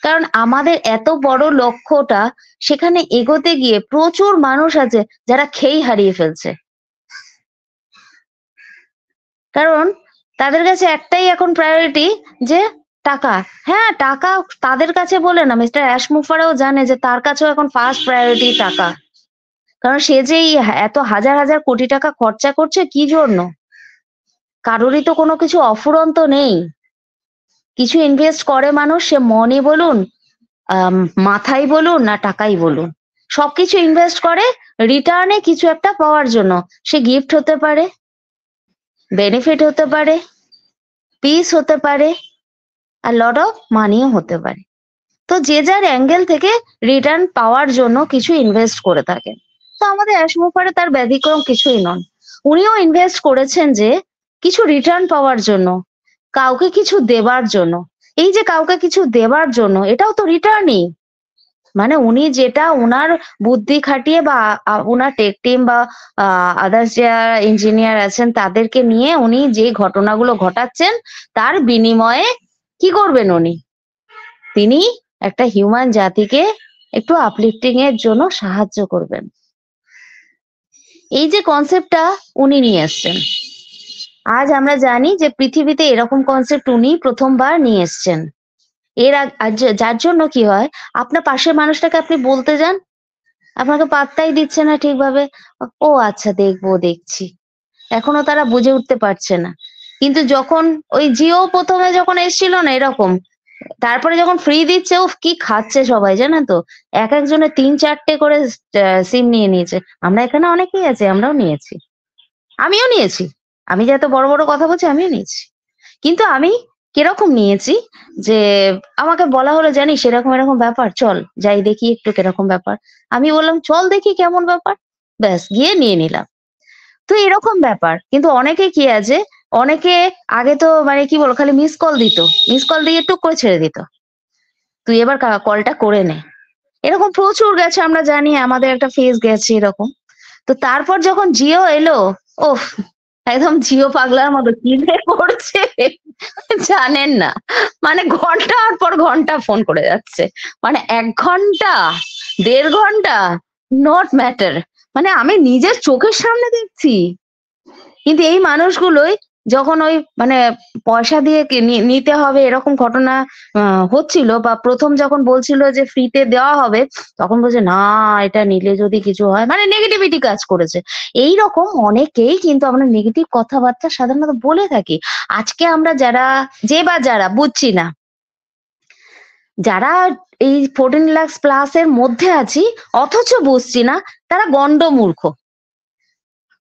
কারণ আমাদের এত বড় লক্ষ্যটা, সেখানে এগোতে গিয়ে প্রচুর মানুষ আছে যারা খেই হারিয়ে ফেলছে। কারণ তাদের কাছে একটাই এখন প্রায়োরিটি যে টাকা। হ্যাঁ, টাকা তাদের কাছে বলে না, মিস্টার অ্যাশমুফারও জানে যে তার কাছেও এখন ফার্স্ট প্রায়োরিটি টাকা। কারণ সে যে এত হাজার হাজার কোটি টাকা খরচা করছে কি জন্য? কারোরই তো কোনো কিছু অফুরন্ত নেই। কিছু ইনভেস্ট করে মানুষ, সে মনি বলুন, মাথায় বলুন না টাকাই বলুন, সবকিছু ইনভেস্ট করে রিটার্নে কিছু একটা পাওয়ার জন্য। সে গিফট হতে পারে, বেনিফিট হতে পারে, পিস হতে পারে, আর লট অফ মানিও হতে পারে। তো যে যার অ্যাঙ্গেল থেকে রিটার্ন পাওয়ার জন্য কিছু ইনভেস্ট করে থাকেন। তো আমাদের অ্যাশমোফারে তার ব্যতিক্রম কিছুই নন। উনিও ইনভেস্ট করেছেন যে কিছু রিটার্ন পাওয়ার জন্য, কাউকে কিছু দেবার জন্য। এই যে কাউকে কিছু দেবার জন্য, এটাও তো রিটার্নই। মানে উনি যেটা ওনার বুদ্ধি খাটিয়ে বা ওনার টেক টিম বা আদার্স যারা ইঞ্জিনিয়ার আছেন তাদেরকে নিয়ে উনি যে ঘটনাগুলো ঘটাচ্ছেন, তার বিনিময়ে কি করবেন উনি? তিনি একটা হিউম্যান জাতিকে একটু আপলিফটিং এর জন্য সাহায্য করবেন। এই যে কনসেপ্টটা উনি নিয়ে এসছেন, আজ আমরা জানি যে পৃথিবীতে এরকম কনসেপ্ট উনি প্রথমবার নিয়ে এসছেন। যার জন্য কি হয়, আপনার পাশের মানুষটাকে আপনি বলতে যান, আপনাকে পাত্তাই দিচ্ছে না ঠিকভাবে। ও আচ্ছা, দেখছি, এখনো তারা বুঝে উঠতে পারছে না। কিন্তু যখন ওই জিও প্রথমে যখন এসেছিল না এরকম, তারপরে যখন ফ্রি দিচ্ছে, ও কি খাচ্ছে সবাই জানেন তো, এক একজনের 3-4টে করে সিম নিয়ে নিয়েছে। আমরা এখানে অনেকেই আছে, আমরাও নিয়েছি, আমিও নিয়েছি। আমি যে এত বড় বড় কথা বলছি, আমিও নিয়েছি। কিন্তু আমি কিরকম নিয়েছি, যে আমাকে বলা হলো জানিস এরকম এরকম ব্যাপার, চল যাই দেখি একটু কিরকম ব্যাপার। আমি বললাম চল দেখি কেমন ব্যাপার, ব্যাস গিয়ে নিয়ে নিলাম। তো এরকম ব্যাপার। কিন্তু অনেকে কি আছে, অনেকে আগে তো মানে কি বল, খালি মিস কল দিত, মিস কল দিয়ে টুক করে ছেড়ে দিত, তুই এবার কলটা করে নে। এরকম প্রচুর গেছে, আমরা জানি, আমাদের একটা ফেজ গেছে এরকম। তো তারপর যখন জিও এলো, ওফ, একদম জিও পাগলার মতো কি যে করছে জানেন না। মানে ঘন্টার পর ঘন্টা ফোন করে যাচ্ছে, মানে 1 ঘন্টা 1.5 ঘন্টা নট ম্যাটার, মানে আমি নিজের চোখের সামনে দেখছি। কিন্তু এই মানুষগুলোই যখন ওই মানে পয়সা দিয়ে নিতে হবে এরকম ঘটনা হচ্ছিল, বা প্রথম যখন বলছিল যে ফ্রিতে দেওয়া হবে, তখন বলছে না এটা নিলে যদি কিছু হয়, মানে নেগেটিভিটি কাজ করেছে। এই রকম অনেকেই কিন্তু আমরা নেগেটিভ কথাবার্তা সাধারণত বলে থাকি। আজকে আমরা যারা বুঝছি না, যারা এই 14 লাখ প্লাস এর মধ্যে আছি অথচ বুঝছি না, তারা গন্ডমূর্খ,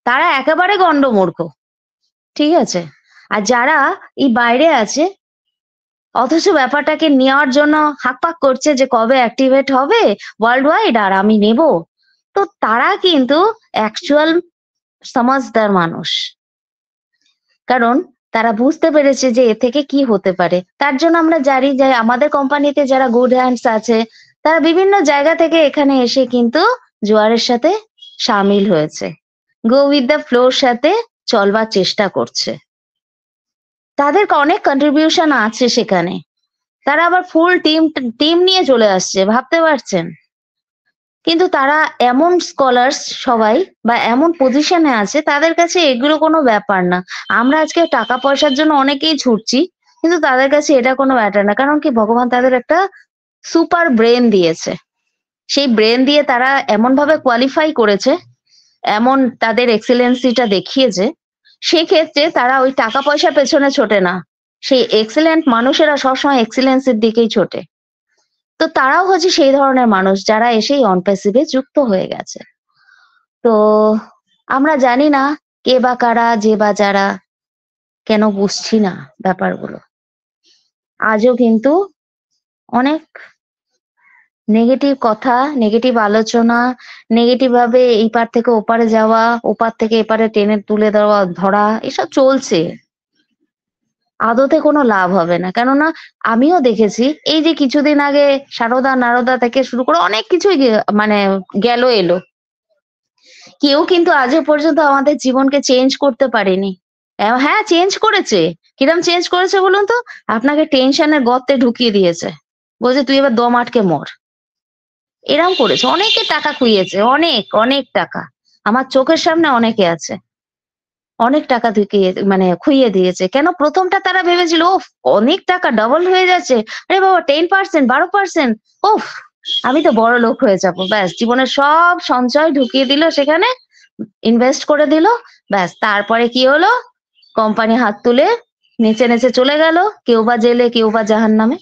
তারা একেবারে গন্ডমূর্খ, ঠিক আছে? আর যারা এই বাইরে আছে অথচ ব্যাপারটাকে নেওয়ার জন্য হাঁকপাক করছে যে কবে অ্যাক্টিভেট হবে ওয়ার্ল্ড ওয়াইড আর আমি নেব, তো তারা কিন্তু অ্যাকচুয়াল সমাজদার মানুষ। কারণ তারা বুঝতে পেরেছে যে এ থেকে কি হতে পারে। তার জন্য আমরা জানি যে আমাদের কোম্পানিতে যারা গুড হ্যান্ডস আছে, তারা বিভিন্ন জায়গা থেকে এখানে এসে কিন্তু জোয়ারের সাথে সামিল হয়েছে, গো উইথ দ্য ফ্লোর সাথে চলবার চেষ্টা করছে। তাদের অনেক কন্ট্রিবিউশন আছে সেখানে, তারা আবার ফুল টিম নিয়ে চলে আসছে, ভাবতে পারছেন? কিন্তু তারা এমন স্কলার্স সবাই, বা এমন পজিশনে আছে, তাদের কাছে এগুলো কোনো ব্যাপার না। আমরা আজকে টাকা পয়সার জন্য অনেকেই ছুটছি, কিন্তু তাদের কাছে এটা কোনো ব্যাপার না। কারণ কি, ভগবান তাদের একটা সুপার ব্রেন দিয়েছে। সেই ব্রেন দিয়ে তারা এমন ভাবে কোয়ালিফাই করেছে, এমন তাদের এক্সেলেন্সিটা দেখিয়েছে, সেক্ষেত্রে তারা ওই টাকা পয়সার পেছনে ছোটে না, সেই এক্সেলেন্ট মানুষেরা সবসময় এক্সেলেন্সের দিকেই ছোটে। তো তারাও হচ্ছে সেই ধরনের মানুষ যারা এসেই অনপ্যাসিভে যুক্ত হয়ে গেছে। তো আমরা জানি না কে বা কারা, যে বা যারা, কেন বুঝছি না ব্যাপারগুলো। আজও কিন্তু অনেক নেগেটিভ কথা, নেগেটিভ আলোচনা, নেগেটিভ ভাবে এই পার থেকে ওপারে যাওয়া, ওপার থেকে এপারে টেনে তুলে দেওয়া ধরা, এসব চলছে। আদতে কোনো লাভ হবে না। কেননা আমিও দেখেছি, এই যে কিছুদিন আগে সারদা নারদা থেকে শুরু করে অনেক কিছুই মানে গেল এলো, কেউ কিন্তু আজও পর্যন্ত আমাদের জীবনকে চেঞ্জ করতে পারেনি। হ্যাঁ চেঞ্জ করেছে, কিরম চেঞ্জ করেছে বলুন তো? আপনাকে টেনশনের গর্তে ঢুকিয়ে দিয়েছে, বলছে তুই এবার দম আটকে মর, এরম করেছে। অনেকে টাকা খুইয়েছে, অনেক অনেক টাকা, আমার চোখের সামনে অনেকে আছে, অনেক টাকা মানে খুইয়ে দিয়েছে। কেন? প্রথমটা তারা ভেবেছিল ওফ অনেক টাকা ডবল হয়ে যাচ্ছে, আরে বাবা 10%, 12%, ওফ আমি তো বড় লোক হয়ে যাবো, ব্যাস জীবনের সব সঞ্চয় ঢুকিয়ে দিল সেখানে, ইনভেস্ট করে দিল, ব্যাস। তারপরে কি হলো, কোম্পানি হাত তুলে নিচে নিচে চলে গেল, কেউ বা জেলে, কেউ বা জাহান্নামে।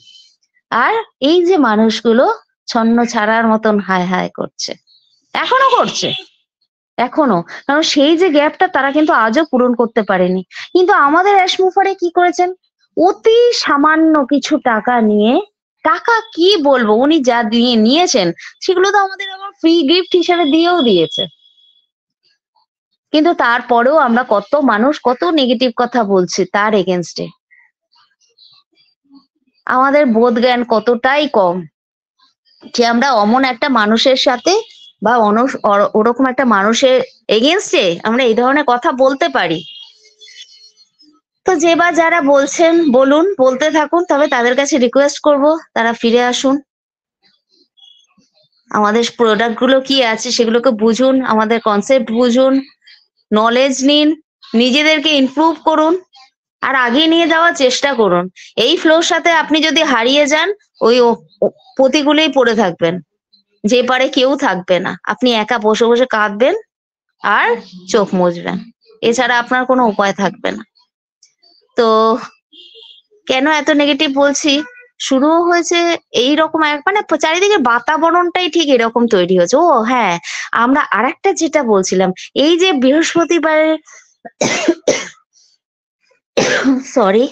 আর এই যে মানুষগুলো ছন্ন ছাড়ার মতন হায় হায় করছে, এখনো করছে, এখনো। কারণ সেই যে গ্যাপটা তারা কিন্তু আজও পূরণ করতে পারেনি। কিন্তু আমাদের অ্যাশমুফারে কি করেছেন, অতি সামান্য কিছু টাকা নিয়ে টাকা কি বলবো, উনি যা দিয়ে নিয়েছেন সেগুলো তো আমাদের আবার ফ্রি গিফট হিসেবে দিয়েও দিয়েছে। কিন্তু তারপরেও আমরা কত মানুষ কত নেগেটিভ কথা বলছি তার এগেনস্টে। আমাদের বোধ জ্ঞান কতটাই কম যে আমরা অমন একটা মানুষের সাথে বা ওরকম একটা মানুষের এগেনস্টে আমরা এই ধরনের কথা বলতে পারি। তো যে বা যারা বলছেন বলুন, বলতে থাকুন, তবে তাদের কাছে রিকোয়েস্ট করব তারা ফিরে আসুন, আমাদের প্রোডাক্ট গুলো কি আছে সেগুলোকে বুঝুন, আমাদের কনসেপ্ট বুঝুন, নলেজ নিন, নিজেদেরকে ইমপ্রুভ করুন আর আগিয়ে নিয়ে যাওয়ার চেষ্টা করুন। এই ফ্লোর সাথে আপনি যদি হারিয়ে যান ওই প্রতিকূলেই পড়ে থাকবেন, যে পারে কেউ থাকবে না, আপনি একা বসে বসে কাঁদবেন আর চোখ মুছবেন, এছাড়া আপনার কোনো উপায় থাকবে না। তো কেন এত নেগেটিভ বলছি, শুরু হয়েছে এইরকম মানে চারিদিকে বাতাবরণটাই ঠিক এরকম তৈরি হয়েছে। ও হ্যাঁ, আমরা আরেকটা যেটা বলছিলাম, এই যে বৃহস্পতিবারের সরি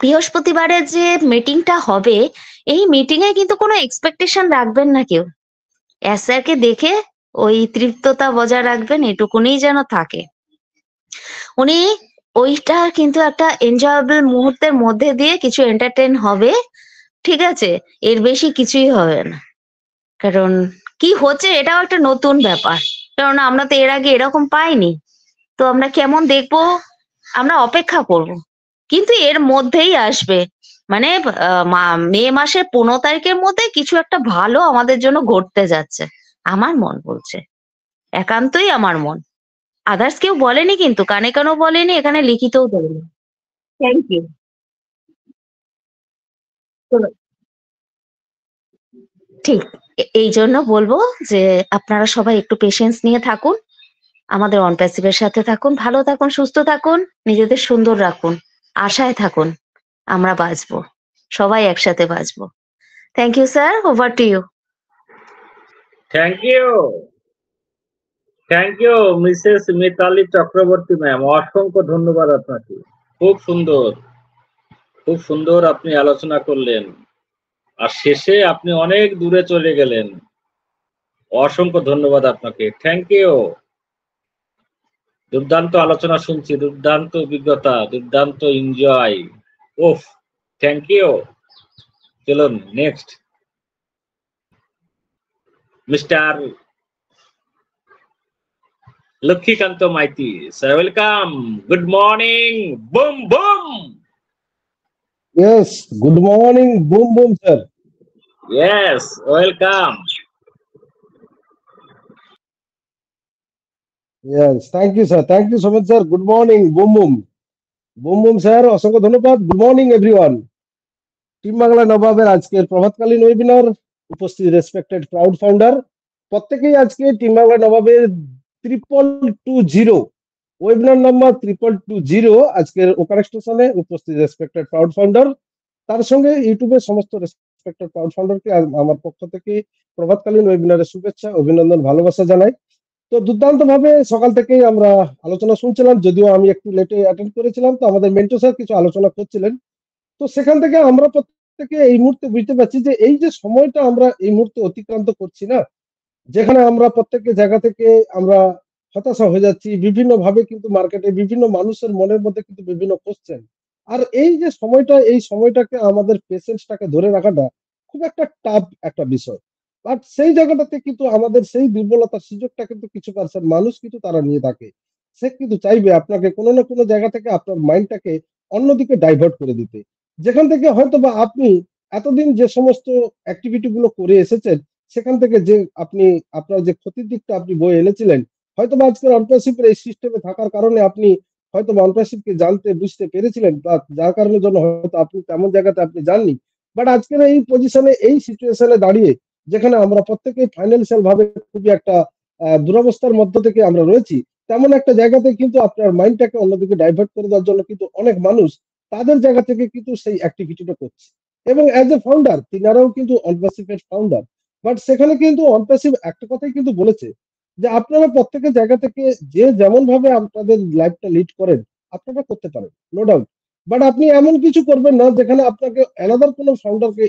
বৃহস্পতিবারের যে মিটিংটা হবে, এই মিটিং এ কিন্তু কোনো এক্সপেকটেশন রাখবেন না কেউ। স্যারকে দেখে ওই তৃপ্ততা বজায় রাখবেন, এটুকুনি যেন থাকে। উনি ওইটা কিন্তু একটা এনজয়েবল মুহূর্তের মধ্যে দিয়ে কিছু এন্টারটেইন হবে, ঠিক আছে, এর বেশি কিছুই হবে না। কারণ কি হচ্ছে এটাও একটা নতুন ব্যাপার, কারণ আমরা তো এর আগে এরকম পাইনি। তো আমরা কেমন দেখবো আমরা অপেক্ষা করব, কিন্তু এর মধ্যেই আসবে, মানে মে মাসের 15 তারিখের মধ্যে কিছু একটা ভালো আমাদের জন্য ঘটতে যাচ্ছে, আমার মন বলছে, একান্তই আমার মন। আদার্স কেউ বলেনি, কিন্তু কানে কানেও বলেনি, এখানে লিখিতও বলেনি। Thank you. ঠিক, এই জন্য বলবো যে আপনারা সবাই একটু পেশেন্স নিয়ে থাকুন, আমাদের অনপ্যাসিভের সাথে থাকুন, ভালো থাকুন, সুস্থ থাকুন, নিজেদের সুন্দর রাখুন, আশায় থাকুন, আমরা বাঁচবো, সবাই একসাথে বাঁচবো। Thank you sir, over to you.
Thank you mrs Mitali Chakraborty ma'am, অসংখ্য ধন্যবাদ আপনাকে। খুব সুন্দর আপনি আলোচনা করলেন, আর শেষে আপনি অনেক দূরে চলে গেলেন। অসংখ্য ধন্যবাদ আপনাকে, থ্যাংক ইউ। দুর্দান্ত আলোচনা শুনছি, দুর্দান্ত অভিজ্ঞতা, দুর্দান্ত এনজয়। ওফ, থ্যাংক ইউ। চলুন next, mister Lakshmikanta Maity sir, welcome. Good morning, boom boom.
Yes, good morning, boom boom, sir.
Yes, welcome.
Yes, thank you, sir. Thank you so much, sir. Good morning, boom boom. Boom boom, sir. অসংখ্য ধন্যবাদ। Good morning, everyone. Team Bangla নবাবের আজকের প্রভাতকালীন webinar, উপস্থিত respected proud founder প্রত্যেকেই আজকে team Bangla নবাবের 3220 webinar number 3220 আজকের ওকার স্টেশনে উপস্থিত রেসপেক্টেড প্রাউড ফাউন্ডার, তার সঙ্গে ইউটিউবের সমস্ত রেসপেক্টেড প্রাউড ফাউন্ডারকে আমার পক্ষ থেকে প্রভাতকালীন ওয়েবিনারের শুভেচ্ছা, অভিনন্দন, ভালোবাসা জানাই। তো দুর্দান্ত ভাবে সকাল থেকেই আমরা আলোচনা শুনছিলাম, যদিও আমি একটু লেটে অ্যাটেন্ড করেছিলাম, তো আমাদের মেন্টর স্যার কিছু আলোচনা করছিলেন। তো সেখান থেকে আমরা প্রত্যেকে এই মুহূর্তে বুঝতে পারছি যে এই যে সময়টা আমরা এই মুহূর্তে অতিক্রান্ত করছি না, যেখানে আমরা প্রত্যেককে জায়গা থেকে আমরা হতাশা হয়ে যাচ্ছি, বিভিন্ন ভাবে কিন্তু মার্কেটে বিভিন্ন মানুষের মনের মধ্যে কিন্তু বিভিন্ন কোশ্চেন, আর এই যে সময়টা, এই সময়টাকে আমাদের পেশেন্সটাকে ধরে রাখাটা খুব একটা টাফ একটা বিষয়। বাট সেই জায়গাটাতে কিন্তু আমাদের সেই দুর্বলতার সুযোগটা কিন্তু কিছু পার্সেন্ট মানুষ কিন্তু তারা নিয়ে থাকে। সে কিন্তু চাইবে আপনাকে কোনো না কোনো জায়গা থেকে আপনার মাইন্ডটাকে অন্যদিকে ডাইভার্ট করে দিতে, যেখান থেকে হয়তো বা আপনি এতদিন যে সমস্ত অ্যাক্টিভিটি গুলো করে এসেছেন সেখান থেকে যে আপনি আপনার যে ক্ষতির দিকটা আপনি বয়ে এনেছিলেন, হয়তো বা আজকের অন্টারশিপের এই সিস্টেমে থাকার কারণে আপনি হয়তো বা অন্টারশিপকে জানতে বুঝতে পেরেছিলেন, বা যার কারণে জন্য হয়তো আপনি তেমন জায়গাতে আপনি যাননি। বাট আজকের এই পজিশনে, এই সিচুয়েশনে দাঁড়িয়ে, যেখানে আমরা প্রত্যেকেই ফাইন্যান্সিয়াল ভাবে খুবই একটা দুরবস্থার মধ্য থেকে আমরা রয়েছি, তেমন একটা জায়গাতে কিন্তু আপনার মাইন্ডটাকে অন্যদিকে ডাইভার্ট করে দেওয়ার জন্য কিন্তু অনেক মানুষ তাদের জায়গা থেকে কিন্তু সেই অ্যাক্টিভিটিটা করছে, এবং অ্যাজ এ ফাউন্ডার তিনারাও কিন্তু অনপ্যাসিভের ফাউন্ডার। বাট সেখানে কিন্তু অনপ্যাসিভ একটা কথাই কিন্তু বলেছে যে আপনারা প্রত্যেকের জায়গা থেকে যে যেমন ভাবে আপনাদের লাইফটা লিড করেন আপনারা করতে পারেন, নো ডাউট। বাট আপনি এমন কিছু করবেন না যেখানে আপনাকে অ্যানাদার কোনো ফাউন্ডারকে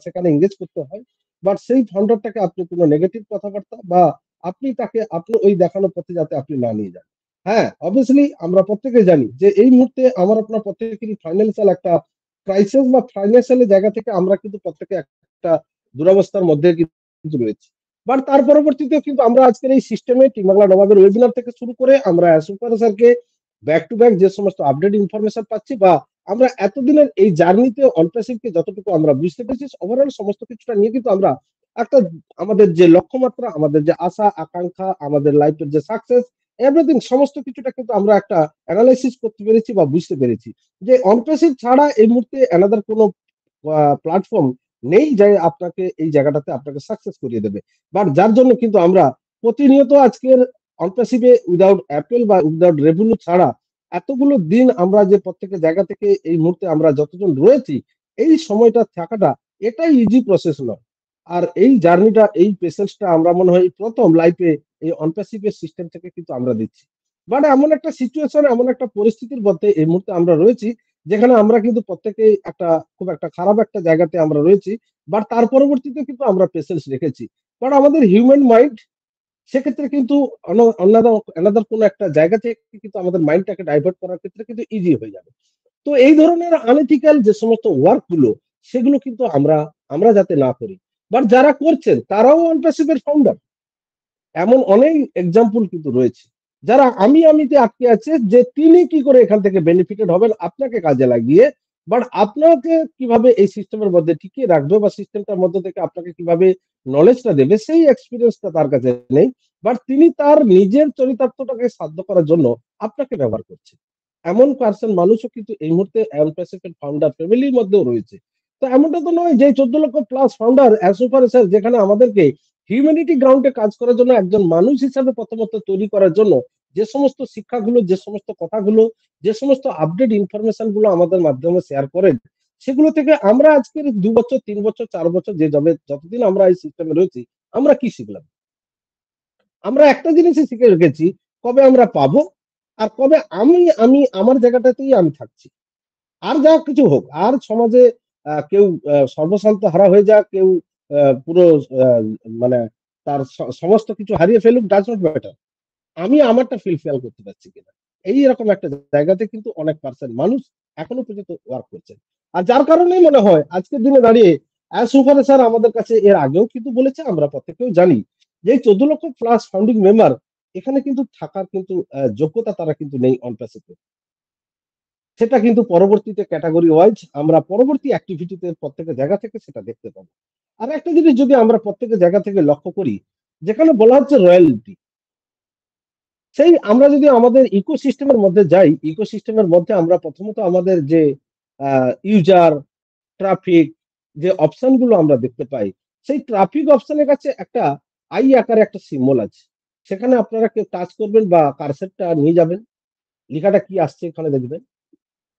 সেখানে এঙ্গেজ করতে হয়, বাট সেই ফাউন্ডারটাকে আপনি কোনো নেগেটিভ কথাবার্তা বা আপনি ওই দেখানো পথে যাতে আপনি না নিয়ে যান। হ্যাঁ, অবভিয়াসলি আমরা প্রত্যেকে জানি যে এই মুহূর্তে আমার আপনার প্রত্যেকেরই ফাইন্যান্সিয়াল একটা ক্রাইসিস বা ফাইন্যান্সিয়াল জায়গা থেকে আমরা কিন্তু প্রত্যেকে একটা দুরবস্থার মধ্যে কিন্তু রয়েছি। বাট তার পরবর্তীতে কিন্তু আমরা আজকের এই সিস্টেমে টিম বাংলা নবাবের ওয়েবিনার থেকে শুরু করে আমরা সুপার স্যারকে ব্যাক টু ব্যাক যে সমস্ত আপডেট ইনফরমেশন পাচ্ছি বা আমরা এতদিনের এই জার্নিতে অনপ্যাসিভকে যতটুকু আমরা বুঝতে পেরেছি ওভারঅল সমস্ত কিছুটা নিয়ে কিন্তু আমরা একটা আমাদের যে লক্ষ্যমাত্রা, আমাদের যে আশা আকাঙ্ক্ষা, আমাদের লাইফের যে সাকসেস, এভরিথিং সমস্ত কিছুটা কিন্তু আমরা একটা অ্যানালাইসিস করতে পেরেছি বা বুঝতে পেরেছি যে অনপ্যাসিভ ছাড়া এই মুহূর্তে অ্যানাদার কোনো প্ল্যাটফর্ম নেই যে আপনাকে এই জায়গাটাতে আপনাকে সাকসেস করিয়ে দেবে। বাট যার জন্য কিন্তু আমরা প্রতিনিয়ত আজকের অনপ্যাসিভে উইদাউট অ্যাপেল বা উইদাউট রেভিনিউ ছাড়া এতগুলো দিন আমরা যে প্রত্যেকের জায়গা থেকে এই মুহূর্তে আমরা যতজন রয়েছি এই সময়টা থাকাটা এটাই ইজি প্রসেস নয়। আর এই জার্নিটা এই পেশেন্সটা আমরা মনে হয় প্রথম লাইফে এই অনপ্যাসিভের সিস্টেম থেকে কিন্তু আমরা দিচ্ছি। বাট এমন একটা সিচুয়েশন, এমন একটা পরিস্থিতির মধ্যে এই মুহূর্তে আমরা রয়েছি যেখানে আমরা কিন্তু প্রত্যেকেই খুব একটা খারাপ একটা জায়গাতে আমরা রয়েছি। বাট তার পরবর্তীতে কিন্তু আমরা পেশেন্স রেখেছি। বাট আমাদের হিউম্যান মাইন্ড সেক্ষেত্রে কিন্তু অনাদার কোনো একটা জায়গা থেকে কিন্তু আমাদের মাইন্ডটাকে ডাইভার্ট করার ক্ষেত্রে কিন্তু ইজি হয়ে যাবে। তো এই ধরনের আনএথিক্যাল যে সমস্ত ওয়ার্ক গুলো সেগুলো কিন্তু আমরা যাতে না করি। বাট যারা করছেন তারাও অনপ্যাসিভের ফাউন্ডার। এমন অনেক এক্সাম্পল কিন্তু রয়েছে যারা আমিতে আটকে আছে যে তিনি কি করে এখান থেকে বেনিফিটেড হবেন আপনাকে কাজে লাগিয়ে, বাট আপনাকে কিভাবে এই সিস্টেমের মধ্যে টিকিয়ে রাখবে বা সিস্টেমটার মধ্যে থেকে আপনাকে কিভাবে নলেজটা দেবে সেই এক্সপিরিয়েন্সটা তার কাছে নেই। বাট তিনি তার নিজের চরিতার্থটাকে সাধ্য করার জন্য আপনাকে ব্যবহার করছে। এমন পার্সন মানুষও কিন্তু এই মুহূর্তে অ্যাম্পাসিফিক ফাউন্ডার ফ্যামিলির মধ্যেও রয়েছে। তো এমনটা তো নয় যে 14 লক্ষ প্লাস ফাউন্ডার অ্যাসোফারেসার যেখানে আমাদেরকে হিউম্যানিটি গ্রাউন্ডে কাজ করার জন্য একজন মানুষ হিসাবে প্রথমত তৈরি করার জন্য যে সমস্ত শিক্ষাগুলো, যে সমস্ত কথাগুলো, যে সমস্ত আপডেট ইনফরমেশন গুলো আমাদের মাধ্যমে শেয়ার করেন সেগুলো থেকে আমরা আজকের 2 বছর 3 বছর 4 বছর যতদিন আমরা এই সিস্টেমে রয়েছি আমরা কি শিখলাম? আমরা একটা জিনিসই শিখে রেখেছি, কবে আমরা পাবো আর কবে আমি আমার জায়গাটাতেই আমি থাকছি। আর যা কিছু হোক, আর সমাজে কেউ সর্বশান্ত হারা হয়ে যাক, কেউ পুরো মানে তার সমস্ত কিছু হারিয়ে ফেলুক, ডাজ নট ম্যাটার। আমি আমারটা ফিল করতে পারছি কিনা, এই রকম একটা জায়গাতে কিন্তু অনেক পার্সেন্ট মানুষ এখনো পর্যন্ত ওয়ার্ক করছেন। আর যার কারণেই মনে হয় আজকের দিনে দাঁড়িয়ে সুফারে স্যার আমাদের কাছে এর আগেও কিন্তু বলেছে, আমরা প্রত্যেকেও জানি যে 14 লক্ষ প্লাস ফাউন্ডিং মেম্বার এখানে কিন্তু থাকার কিন্তু যোগ্যতা তারা কিন্তু নেই অনপ্যাসিভে। সেটা কিন্তু পরবর্তীতে ক্যাটাগরি ওয়াইজ আমরা পরবর্তী অ্যাক্টিভিটিতে প্রত্যেকের জায়গা থেকে সেটা দেখতে পাবো। আর একটা জিনিস যদি আমরা প্রত্যেকের জায়গা থেকে লক্ষ্য করি, যেখানে বলা হচ্ছে রয়্যালটি, সেই আমরা যদি আমাদের ইকোসিস্টেমের মধ্যে যাই, ইকোসিস্টেমের মধ্যে আমরা প্রথমত আমাদের যে ইউজার ট্রাফিক যে অপশন গুলো আমরা দেখতে পাই, সেই ট্রাফিক অপশনের কাছে একটা আই আকারে একটা সিম্বল আছে। সেখানে আপনারা কেউ টাচ করবেন বা কারসেটটা নিয়ে যাবেন, লেখাটা কি আসছে এখানে দেখবেন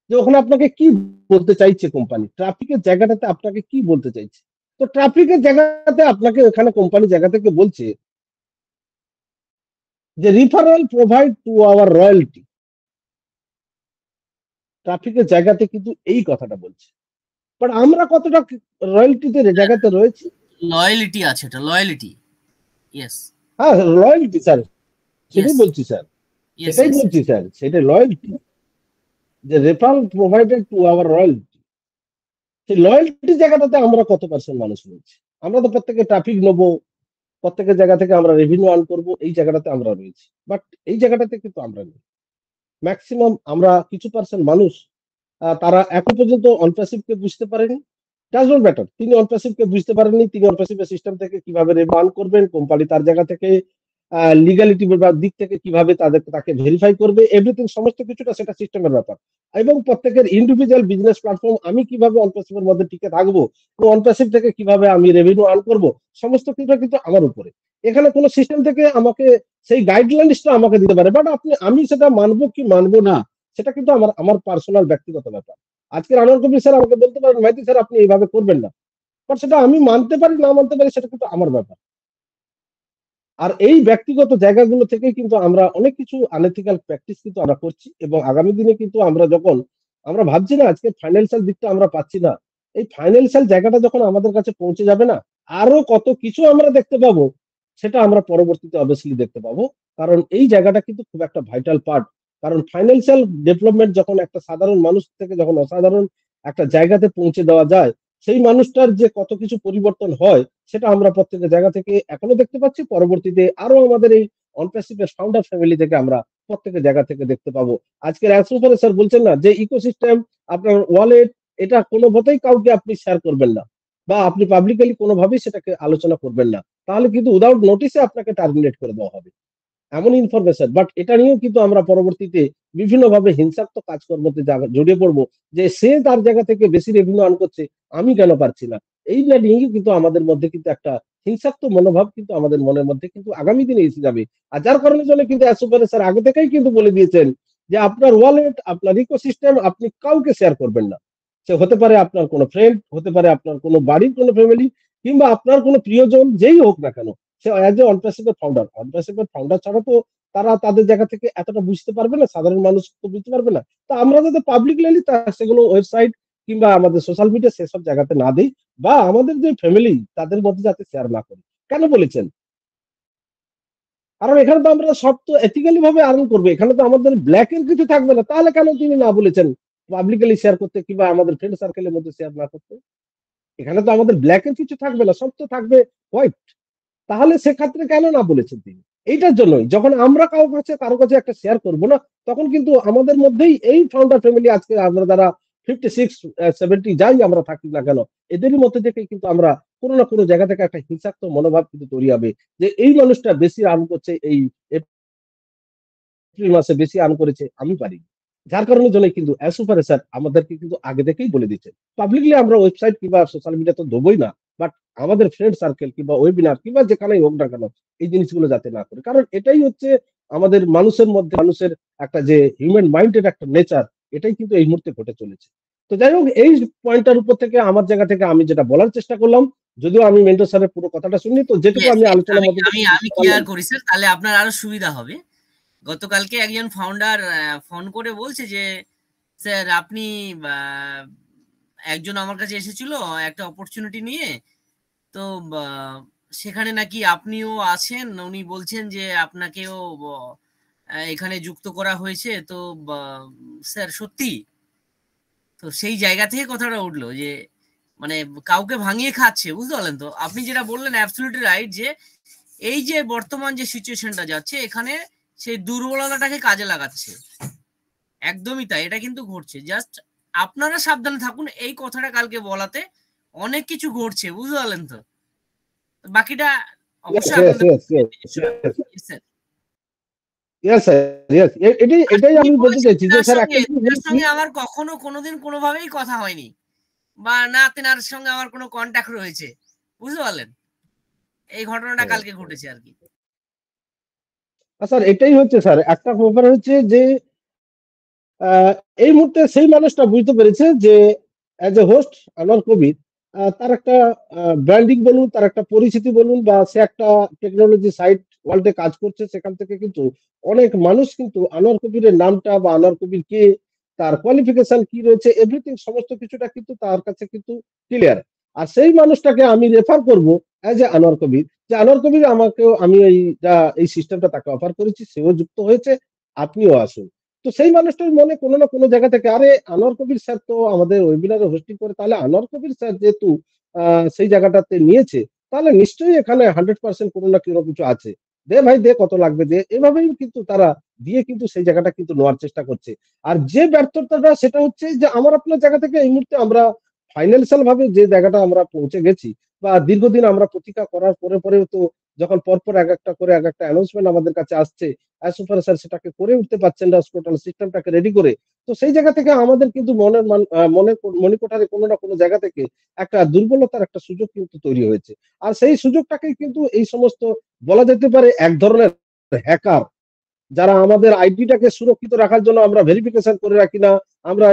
যে ওখানে আপনাকে কি বলতে চাইছে কোম্পানি, ট্রাফিকের জায়গাটাতে আপনাকে কি বলতে চাইছে। তো ট্রাফিকের জায়গাতে আপনাকে এখানে কোম্পানি জায়গা থেকে বলছে যে referral provide to our royalty. ট্রাফিকের জায়গাতে কিন্তু এই কথাটা বলছে, বাট আমরা কতটা রয়্যালটিতে জায়গাতে রয়েছি?
লয়ালিটি আছে, এটা লয়ালিটি। ইয়েস,
হ্যাঁ লয়্যালটি স্যার, সেটাই বলছি স্যার, সেটাই বলছি স্যার, সেটা লয়্যালটি, যে referral provided to our royalty. সেই লয়্যালটি জায়গাটাতে আমরা কত পার্সেন্ট মানুষ রয়েছে? আমরা তো প্রত্যেকে ট্রাফিক নেবো, প্রত্যেকের জায়গা থেকে আমরা রেভিনিউ আর্ন করবো, এই জায়গাটাতে আমরা রয়েছি। বাট এই জায়গাটাতে কিন্তু আমরা নেই। ম্যাক্সিমাম আমরা কিছু পার্সেন্ট মানুষ তারা এখন পর্যন্ত অনপ্যাসিভকে বুঝতে পারেনি। ডাজ নট ম্যাটার, তিনি অনপ্যাসিভকে বুঝতে পারেননি, তিনি অনপ্যাসিভের সিস্টেম থেকে কিভাবে রেভিনিউ আর্ন করবেন, কোম্পানি তার জায়গা থেকে লিগালিটি দিক থেকে কিভাবে তাকে ভেরিফাই করবে, এভরিথিং সমস্ত কিছুটা সেটা সিস্টেমের ব্যাপার। এবং প্রত্যেকের ইন্ডিভিজুয়াল বিজনেস প্ল্যাটফর্ম, আমি কিভাবে অনপ্যাসিভের মধ্যে টিকে থাকবো, অনপ্যাসিভ থেকে কিভাবে আমি রেভিনিউ আর্ন করবো, সমস্ত কিছুটা কিন্তু আমার উপরে। এখানে কোনো সিস্টেম থেকে আমাকে সেই গাইডলাইনসটা আমাকে দিতে পারে, বাট আমি সেটা মানবো কি মানবো না সেটা কিন্তু আমার পার্সোনাল ব্যক্তিগত ব্যাপার। আজকের আনোয়ার কবির স্যার আমাকে বলতে পারেন মাইতি স্যার আপনি এইভাবে করবেন না, বাট সেটা আমি মানতে পারি না মানতে পারি সেটা কিন্তু আমার ব্যাপার। আর এই ব্যক্তিগত জায়গাগুলো থেকে কিন্তু আমরা অনেক কিছু আনএথিক্যাল প্র্যাকটিস কিন্তু আমরা করছি, এবং আগামী দিনে কিন্তু আমরা যখন আমরা ভাবছি না আজকে ফাইন্যান্সিয়াল দিকটা আমরা পাচ্ছি না, এই ফাইন্যান্সিয়াল জায়গাটা যখন আমাদের কাছে পৌঁছে যাবে না, আরো কত কিছু আমরা দেখতে পাবো, সেটা আমরা পরবর্তীতে অবভিয়াসলি দেখতে পাবো। কারণ এই জায়গাটা কিন্তু খুব একটা ভাইটাল পার্ট। কারণ ফাইন্যান্সিয়াল ডেভেলপমেন্ট যখন একটা সাধারণ মানুষ থেকে যখন অসাধারণ একটা জায়গাতে পৌঁছে দেওয়া যায়, সেই মানুষটার যে কত কিছু পরিবর্তন হয় সেটা আমরা প্রত্যেকের জায়গা থেকে এখনো দেখতে পাচ্ছি, পরবর্তীতে আরো আমাদের এই অনপ্যাসিভের ফাউন্ডার ফ্যামিলি থেকে আমরা প্রত্যেকের জায়গা থেকে দেখতে পাবো। আজকের অ্যাসোফারে স্যার বলছেন না যে ইকোসিস্টেম, আপনার ওয়ালেট, এটা কোনোভাবেই কাউকে আপনি শেয়ার করবেন না বা আপনি পাবলিকলি কোনোভাবেই সেটাকে আলোচনা করবেন না, তাহলে কিন্তু উইদাউট নোটিসে আপনাকে টার্মিনেট করে দেওয়া হবে, এমন ইনফরমেশন। বাট এটা নিয়েও কিন্তু আমরা পরবর্তীতে বিভিন্নভাবে হিংসাত্মক কাজকর্মতে জড়িয়ে পড়বো, যে সে তার জায়গা থেকে বেশি রেভিনিউ আর্ন করছে, আমি কেন পারছি না। এই নিয়েও কিন্তু আমাদের মধ্যে কিন্তু একটা হিংসাত্মক মনোভাব কিন্তু আমাদের মনের মধ্যে কিন্তু আগামী দিনে এসে যাবে। আর যার কারণে জন্য কিন্তু অ্যাসোফারে স্যার আগে থেকেই কিন্তু বলে দিয়েছেন যে আপনার ওয়ালেট, আপনার ইকোসিস্টেম আপনি কাউকে শেয়ার করবেন না। সে হতে পারে আপনার কোনো ফ্রেন্ড, হতে পারে আপনার কোনো বাড়ির কোনো ফ্যামিলি, কিংবা আপনার কোনো প্রিয়জন, যেই হোক না কেন, সে অ্যাজ এ অনপ্যাসিভের ফাউন্ডার ছাড়া তো তারা তাদের জায়গা থেকে এতটা বুঝতে পারবে না, সাধারণ মানুষ তো বুঝতে পারবে না। তো আমরা যাতে পাবলিকলি সেগুলো ওয়েবসাইট কিংবা আমাদের সোশ্যাল মিডিয়া সেসব জায়গাতে না দিই, বা আমাদের যে ফ্যামিলি তাদের মধ্যে যাতে শেয়ার না করি। কেন বলেছেন? কারণ এখানে তো আমরা সব তো এথিক্যালি ভাবে আর্ন করবো, এখানে তো আমাদের ব্ল্যাক এর কিছু থাকবে না। তাহলে কেন তিনি না বলেছেন পাবলিকলি শেয়ার করতে কিংবা আমাদের ফ্রেন্ড সার্কেলের মধ্যে শেয়ার না করতে? এখানে তো আমাদের ব্ল্যাক এর কিছু থাকবে না, সব তো থাকবে হোয়াইট। তাহলে সেক্ষেত্রে কেন না বলেছেন তিনি? এইটার জন্যই যখন আমরা কারো কাছে একটা শেয়ার করব না, তখন কিন্তু আমাদের মধ্যেই এই ফাউন্ডার ফ্যামিলি, আজকে আমরা যারা 56-70 যাই আমরা থাকি না কেন, এদেরই মধ্যে থেকে কিন্তু আমরা কোনো না কোনো জায়গা থেকে একটা হিংসাত্মক মনোভাব কিন্তু তৈরি হবে, যে এই মানুষটা বেশি আর্ন করছে, এই এপ্রিল মাসে বেশি আর্ন করেছে, আমি পারি। যার কারণে জন্য কিন্তু অ্যাসোফারে স্যার আমাদেরকে কিন্তু আগে থেকেই বলে দিচ্ছেন। পাবলিকলি আমরা ওয়েবসাইট কিংবা সোশ্যাল মিডিয়া তো দেবই না, বাট আমাদের ফ্রেন্ড সার্কেল কিংবা ওয়েবিনার কিংবা যেখানেই হোক না কেন, এই জিনিসগুলো যাতে না করে। কারণ এটাই হচ্ছে আমাদের মানুষের মধ্যে, মানুষের একটা যে হিউম্যান মাইন্ডের একটা নেচার, এটাই কিন্তু এই মুহূর্তে ঘটে চলেছে। তো যাই হোক, এই পয়েন্টটার উপর থেকে আমার জায়গা থেকে আমি যেটা বলার চেষ্টা করলাম, যদিও আমি মেন্টর স্যারের পুরো কথাটা শুনি, তো যেটুকু আমি আলোচনার মধ্যে
আমি ক্লিয়ার করি স্যার, তাহলে আপনার আরো সুবিধা হবে। গতকালকে একজন ফাউন্ডার ফোন করে বলছে যে স্যার আপনি একজন আমার কাছে এসেছিল একটা অপরচুনিটি নিয়ে, তো সেখানে নাকি আপনিও আছেন, উনি বলছেন যে আপনাকেও এখানে যুক্ত করা হয়েছে। তো স্যার সত্যি? তো সেই জায়গা থেকে কথাটা উঠলো যে মানে কাউকে ভাঙিয়ে খাচ্ছে, বুঝতে পারলেন? তো আপনি যেটা বললেন অ্যাবসলিউটলি রাইট, যে এই যে বর্তমান যে সিচুয়েশনটা যাচ্ছে, এখানে সেই দুর্বলতাটাকে কাজে লাগাচ্ছে। একদমই তাই, এটা কিন্তু ঘটছে। জাস্ট আপনারা সাবধানে থাকুন, এই কথাটা কালকে বলাতে অনেক কিছু ঘটছে, বুঝতে পারলেন? তো বাকিটা অবশ্যই
এটাই আমি বলতে চাইছি যে স্যার
সঙ্গে আমার কখনো কোনোদিন কোনোভাবেই কথা হয়নি, বা না তেনার সঙ্গে আমার কোনো কন্ট্যাক্ট রয়েছে, বুঝতে পারলেন? এই ঘটনাটা কালকে ঘটেছে আর কি।
স্যার এটাই হচ্ছে স্যার একটা ব্যাপার হচ্ছে যে এই মুহূর্তে সেই মানুষটা বুঝতে পেরেছে যে অ্যাজ এ হোস্ট আনোয়ার কবির, তার একটা ব্র্যান্ডিং বলুন, তার একটা পরিচিতি বলুন, বা সে একটা টেকনোলজি সাইট ওয়ার্ল্ডে কাজ করছে, সেখান থেকে কিন্তু অনেক মানুষ কিন্তু আনোয়ার কবিরের নামটা বা আনোয়ার কবির কে, তার কোয়ালিফিকেশন কি রয়েছে, এভরিথিং সমস্ত কিছুটা কিন্তু তার কাছে কিন্তু ক্লিয়ার। আর সেই মানুষটাকে আমি রেফার করব অ্যাজ এ আনোয়ার কবির, যে আনোয়ার কবির আমাকেও, আমি এই সিস্টেমটা তাকে অফার করেছি, সেও যুক্ত হয়েছে, আপনিও আসুন। তো সেই মানুষটার মনে কোনো না কোনো জায়গা থেকে, আরে আনোয়ার কবির স্যার তো আমাদের ওয়েবিনারে হোস্টিং করে, তাহলে আনোয়ার কবির স্যার যেহেতু সেই জায়গাটাতে নিয়েছে, তাহলে নিশ্চয়ই এখানে 100% কোনো না কোনো কিছু আছে, দে ভাই দে, কত লাগবে দে। এভাবেই কিন্তু তারা দিয়ে কিন্তু সেই জায়গাটা কিন্তু নেওয়ার চেষ্টা করছে। আর যে ব্যর্থতাটা সেটা হচ্ছে যে আমার আপনার জায়গা থেকে এই মুহূর্তে আমরা ফাইন্যান্সিয়াল ভাবে যে জায়গাটা আমরা পৌঁছে গেছি, বা দীর্ঘদিন আমরা প্রতীক্ষা করার পরেও তো যখন পরপর এক একটা করে এক একটা অ্যানাউন্সমেন্ট আমাদের কাছে আসছে, অ্যাসোফারে স্যার সেটাকে করে উঠতে পারছেন না, টোটাল সিস্টেমটাকে রেডি করে। তো সেই জায়গা থেকে আমাদের কিন্তু মনিকোঠারে কোনো না কোনো জায়গা থেকে একটা দুর্বলতার একটা সুযোগ কিন্তু তৈরি হয়েছে। আর সেই সুযোগটাকে কিন্তু এই সমস্ত বলা যেতে পারে এক ধরনের হ্যাকার, যারা আমাদের আইডিটাকে সুরক্ষিত রাখার জন্য আমরা ভেরিফিকেশন করে রাখি না, আমরা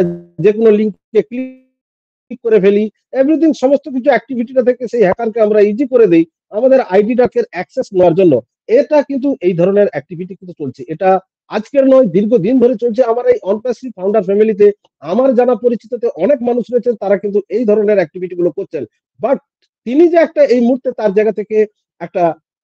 যে কোনো লিঙ্কে ক্লিক করে ফেলি, এভরিথিং সমস্ত কিছু অ্যাক্টিভিটিটা থেকে সেই হ্যাকারকে আমরা ইজি করে দেই আমাদের আইডিটাকে অ্যাক্সেস নেওয়ার জন্য। এটা কিন্তু এই ধরনের অ্যাক্টিভিটি কিন্তু চলছে। এটা আজকের নয়, দীর্ঘদিন ধরে চলছে। আমার এই অনপ্যাসিভ ফাউন্ডার ফ্যামিলিতে আমার জানা পরিচিততে অনেক মানুষ রয়েছেন, তারা কিন্তু এই ধরনের অ্যাক্টিভিটি গুলো করছেন। বাট তিনি যে একটা এই মুহূর্তে তার জায়গা থেকে একটা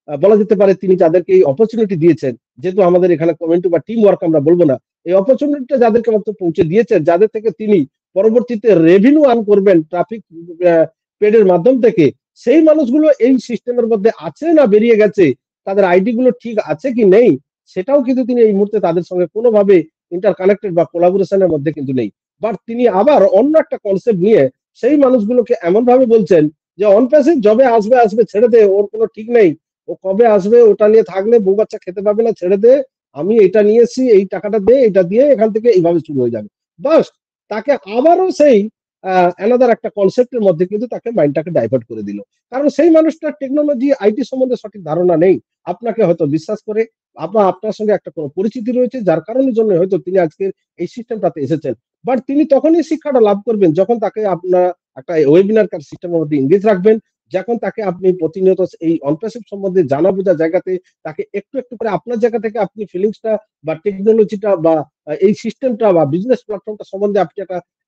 বলা যেতে পারে তিনি যাদেরকে এই অপরচুনিটি দিয়েছেন, যেহেতু আমাদের এখানে কমেন্ট বা টিম ওয়ার্ক আমরা বলবো না, এই অপরচুনিটিটা যাদেরকে মাত্র পৌঁছে দিয়েছেন, যাদের থেকে তিনি পরবর্তীতে রেভিনিউ আর্ন করবেন ট্রাফিক পেডের মাধ্যম থেকে, সেই মানুষগুলো এই সিস্টেমের মধ্যে আছে না বেরিয়ে গেছে, তাদের আইডি গুলো ঠিক আছে কি নেই, সেটাও কিন্তু তিনি এই মুহূর্তে তাদের সঙ্গে কোনোভাবে ইন্টারকানেক্টেড বা কোলাবোরেশনের মধ্যে কিন্তু নেই। বাট তিনি আবার অন্য একটা কনসেপ্ট নিয়ে সেই মানুষগুলোকে এমন ভাবে বলছেন যে অনপ্যাসিভ জবে আসবে আসবে, ছেড়ে দে, ওর কোনো ঠিক নেই, ও কবে আসবে, ওটা নিয়ে থাকলে বউ বাচ্চা খেতে পাবে না, ছেড়ে দে, আমি এটা নিয়েছি, এই টাকাটা দে, এটা দিয়ে এখান থেকে এইভাবে শুরু হয়ে যাবে। বাস তাকে আবারও সেই অ্যানাদার একটা কনসেপ্টের মধ্যে কিন্তু তাকে মাইন্ডটাকে ডাইভার্ট করে দিল। কারণ সেই মানুষটার টেকনোলজি আইটি সম্বন্ধে সঠিক ধারণা নেই, আপনাকে হয়তো বিশ্বাস করে, আপনার সঙ্গে একটা কোনো পরিচিতি রয়েছে, যার কারণের জন্য হয়তো তিনি আজকে এই সিস্টেমটাতে এসেছেন। বাট তিনি তখনই শিক্ষাটা লাভ করবেন যখন তাকে আপনার একটা ওয়েবিনার সিস্টেমের মধ্যে ইংগেজ রাখবেন, যখন তাকে আপনি প্রতিনিয়ত এই অনপ্যাসিভ সম্বন্ধে জানা বোঝা জায়গাতে তাকে একটু একটু করে আপনার জায়গা থেকে আপনি ফিলিংসটা বা টেকনোলজিটা বা এই সিস্টেমটা বা বিজনেস প্ল্যাটফর্মটা সম্বন্ধে আপনি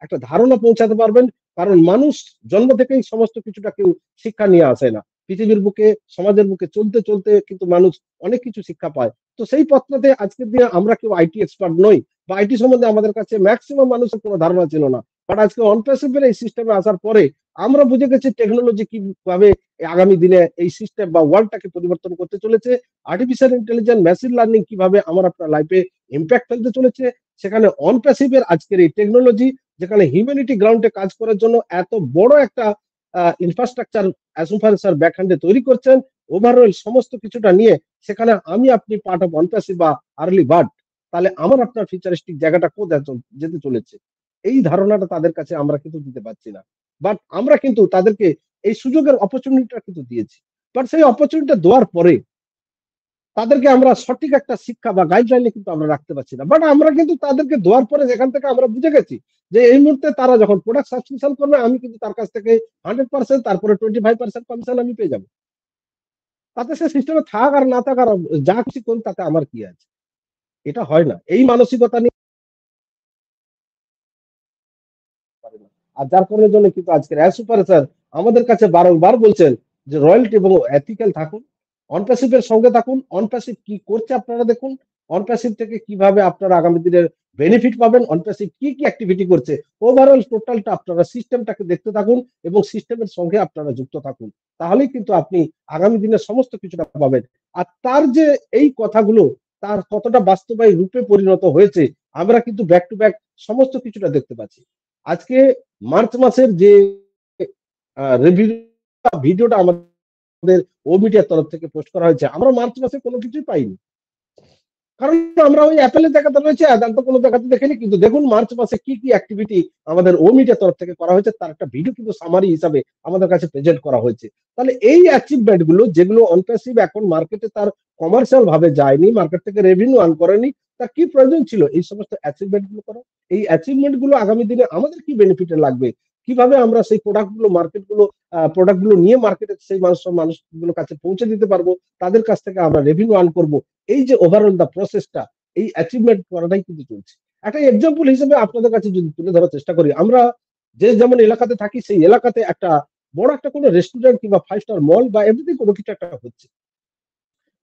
একটা ধারণা পৌঁছাতে পারবেন। কারণ মানুষ জন্ম থেকেই সমস্ত কিছুটা কেউ শিক্ষা নিয়ে আসে না, পৃথিবীর বুকে সমাজের বুকে চলতে চলতে কিন্তু মানুষ অনেক কিছু শিক্ষা পায়। তো সেই পথটাতে আজকের দিনে আমরা কেউ আইটি এক্সপার্ট নই, বা আইটি সম্বন্ধে আমাদের কাছে ম্যাক্সিমাম মানুষের কোনো ধারণা ছিল না। বাট আজকে অনপ্যাসিভের এই সিস্টেমে আসার পরে আমরা বুঝে গেছি টেকনোলজি কিভাবে আগামী দিনে এই সিস্টেম বা ওয়ার্ল্ডটাকে পরিবর্তন করতে চলেছে, আর্টিফিশিয়াল ইন্টেলিজেন্স মেশিন লার্নিং কিভাবে আমার আপনার লাইফে ইম্প্যাক্ট ফেলতে চলেছে। সেখানে অনপ্যাসিভের আজকের এই টেকনোলজি, যেখানে হিউম্যানিটি গ্রাউন্ডে কাজ করার জন্য এত বড় একটা ইনফ্রাস্ট্রাকচার অ্যাসুফারেসার ব্যাকহ্যান্ডে তৈরি করছেন, ওভারঅল সমস্ত কিছুটা নিয়ে সেখানে আমি আপনি পার্ট অফ অনপ্যাসিভ বা আর্লি বার্ড, তাহলে আমার আপনার ফিউচারিস্টিক জায়গাটা কোথায় যেতে চলেছে, এই ধারণাটা তাদের কাছে আমরা কিন্তু দিতে পারছি না। বাট আমরা কিন্তু তাদেরকে এই সুযোগের অপরচুনিটিটা কিন্তু দিয়েছি। বাট সেই অপরচুনিটিটা দেওয়ার পরে তাদেরকে আমরা সঠিক একটা শিক্ষা বা গাইডলাইনে কিন্তু আমরা রাখতে পারছি না। বাট আমরা কিন্তু তাদেরকে দেওয়ার পরে যেখান থেকে আমরা বুঝে গেছি যে এই মুহূর্তে তারা যখন প্রোডাক্ট সাবস্ক্রিপশন করবে, আমি কিন্তু তার কাছ থেকে 100%, তারপরে 25% কমিশন আমি পেয়ে যাবো। তাতে সে সিস্টেমে থাক আর না থাক আর যা কিছু করুন তাতে আমার কি আছে, এটা হয় না। এই মানসিকতা নিয়ে পারে না। আর যার কারণের জন্য কিন্তু আজকের সুপারস্টার আমাদের কাছে বারংবার বলছেন যে রয়্যালটি এবং এথিক্যাল থাকুন, অনপ্যাসিভের সঙ্গে থাকুন, অনপ্যাসিভ কি করছে আপনারা দেখুন, অনপ্যাসিভ থেকে কিভাবে আপনারা আগামী দিনের বেনিফিট পাবেন, অনপ্যাসিভ কি কি অ্যাক্টিভিটি করছে, ওভারঅল টোটালটা আপনারা সিস্টেমটাকে দেখতে থাকুন এবং সিস্টেমের সঙ্গে আপনারা যুক্ত থাকুন। তাহলেই কিন্তু আপনি আগামী দিনের সমস্ত কিছুটা পাবেন। আর তার যে এই কথাগুলো তার কতটা বাস্তবায়ী রূপে পরিণত হয়েছে, আমরা কিন্তু ব্যাক টু ব্যাক সমস্ত কিছুটা দেখতে পাচ্ছি। আজকে মার্চ মাসের যে রিভিউ ভিডিওটা আমাদের ও মিডিয়ার তরফ থেকে পোস্ট করা হয়েছে, আমরা মার্চ মাসে কোনো কিছুই পাইনি, কারণ আমরা ওই অ্যাপেলের দেখাতে রয়েছে, তো কোনো দেখাতে দেখিনি। কিন্তু দেখুন মার্চ মাসে কি কি অ্যাক্টিভিটি আমাদের ও মিডিয়ার তরফ থেকে করা হয়েছে, তার একটা ভিডিও কিন্তু সামারি হিসাবে আমাদের কাছে প্রেজেন্ট করা হয়েছে। তাহলে এই অ্যাচিভমেন্ট গুলো যেগুলো অনপ্যাসিভ এখন মার্কেটে তার কমার্শিয়াল ভাবে যায়নি, মার্কেট থেকে রেভিনিউ আর্ন করেনি, তার কি প্রয়োজন ছিল এই সমস্ত অ্যাচিভমেন্ট গুলো করা? এই অ্যাচিভমেন্ট গুলো আগামী দিনে আমাদের কি বেনিফিটে লাগবে, কিভাবে আমরা সেই প্রোডাক্ট গুলো নিয়ে মার্কেটে সেই মানুষগুলোর কাছে পৌঁছে দিতে পারবো, তাদের কাছ থেকে আমরা রেভিনিউ আর্ন করবো, এই যে ওভারঅল দা প্রসেসটা, এই অ্যাচিভমেন্ট করাটাই কিন্তু চলছে। একটা এক্সাম্পল হিসেবে আপনাদের কাছে যদি তুলে ধরার চেষ্টা করি, আমরা যে যেমন এলাকাতে থাকি সেই এলাকাতে একটা বড় একটা কোনো রেস্টুরেন্ট কিংবা 5 স্টার মল বা এভরিথিং কোনো কিছু একটা হচ্ছে,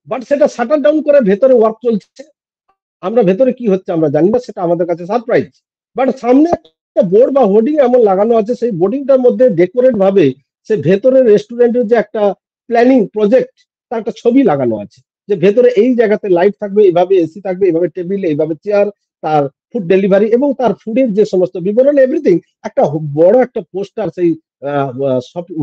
বাট সেটা শাটার ডাউন করে ভেতরে ওয়ার্ক চলছে, আমরা ভেতরে কি হচ্ছে আমরা জানি না, সেটা আমাদের কাছে সারপ্রাইজ। বাট সামনে একটা বোর্ড বা হোর্ডিং এমন লাগানো আছে, সেই বোর্ডিংটার মধ্যে ডেকোরেট ভাবে সে ভেতরে রেস্টুরেন্টের যে একটা প্ল্যানিং প্রজেক্ট, তার একটা ছবি লাগানো আছে, যে ভেতরে এই জায়গাতে লাইট থাকবে, এইভাবে এসি থাকবে, এইভাবে টেবিল, এইভাবে চেয়ার, তার ফুড ডেলিভারি এবং তার ফুডের যে সমস্ত বিবরণ এভরিথিং, একটা বড় একটা পোস্টার সেই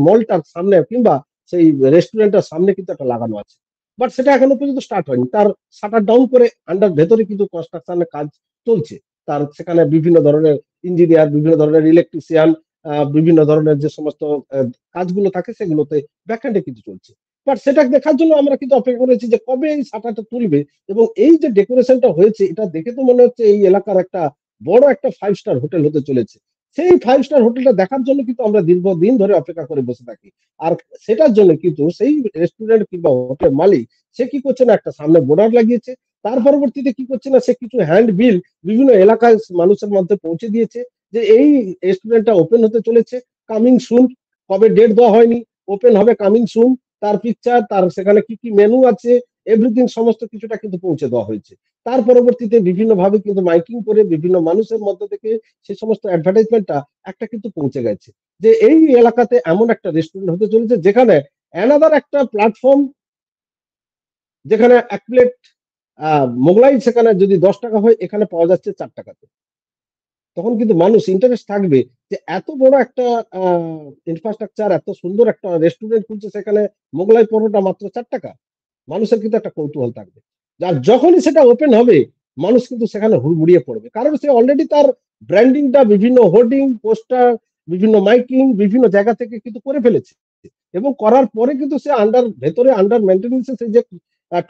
মলটার সামনে কিংবা সেই রেস্টুরেন্টের সামনে কিন্তু একটা লাগানো আছে। বাট সেটা এখনো পর্যন্ত স্টার্ট হয়নি, তার শাটার ডাউন করে আন্ডার ভেতরে কিন্তু কনস্ট্রাকশনের কাজ চলছে। তার সেখানে বিভিন্ন ধরনের ইঞ্জিনিয়ার, বিভিন্ন ধরনের ইলেকট্রিশিয়ান, বিভিন্ন ধরনের যে সমস্ত কাজগুলো থাকে সেগুলোতে ব্যাকহ্যান্ডে কিন্তু চলছে। বাট সেটা দেখার জন্য আমরা কিন্তু অপেক্ষা করেছি যে কবে এই শাটারটা তুলবে। এবং এই যে ডেকোরেশনটা হয়েছে, এটা দেখে তো মনে হচ্ছে এই এলাকার একটা বড় একটা 5 স্টার হোটেল হতে চলেছে। সেই 5 স্টার হোটেলটা দেখার জন্য কিন্তু আমরা দীর্ঘদিন ধরে অপেক্ষা করে বসে থাকি। আর সেটার জন্য কিন্তু সেই রেস্টুরেন্ট কিংবা হোটেল মালিক সে কি করছে না, একটা সামনে বোর্ডার লাগিয়েছে, তার পরবর্তীতে কি করছে না, সে কিছু হ্যান্ড বিল বিভিন্ন এলাকায় মানুষের মধ্যে পৌঁছে দিয়েছে যে এই রেস্টুরেন্টটা ওপেন হতে চলেছে, কামিং সুন, কবে ডেট দেওয়া হয়নি, ওপেন হবে কামিং সুন, তার পিকচার, তার সেখানে কি কি মেনু আছে, এভরিথিং সমস্ত কিছুটা কিন্তু পৌঁছে দেওয়া হয়েছে। তার পরবর্তীতে বিভিন্ন ভাবে কিন্তু মাইকিং করে বিভিন্ন মানুষের মধ্যে থেকে সেই সমস্ত অ্যাডভার্টাইজমেন্টটা একটা কিন্তু পৌঁছে গেছে যে এই এলাকাতে এমন একটা রেস্টুরেন্ট হতে চলেছে যেখানে অ্যানাদার একটা প্ল্যাটফর্ম, যেখানে এক প্লেট মোগলাই সেখানে যদি 10 টাকা হয়, এখানে পাওয়া যাচ্ছে 4 টাকাতে। তখন কিন্তু মানুষ ইন্টারেস্ট থাকবে যে এত বড় একটা ইনফ্রাস্ট্রাকচার, এত সুন্দর একটা রেস্টুরেন্ট খুলছে, সেখানে মোগলাই পরোটা মাত্র 4 টাকা। মানুষের কিন্তু একটা কৌতূহল থাকবে। আর যখনই সেটা ওপেন হবে, মানুষ কিন্তু সেখানে হুড়মুড়িয়ে পড়বে, কারণ সে অলরেডি তার ব্র্যান্ডিংটা বিভিন্ন হোর্ডিং, পোস্টার, বিভিন্ন মাইকিং বিভিন্ন জায়গা থেকে কিন্তু করে ফেলেছে, এবং করার পরে কিন্তু সে ভেতরে আন্ডার মেনটেন্যান্সে সে যে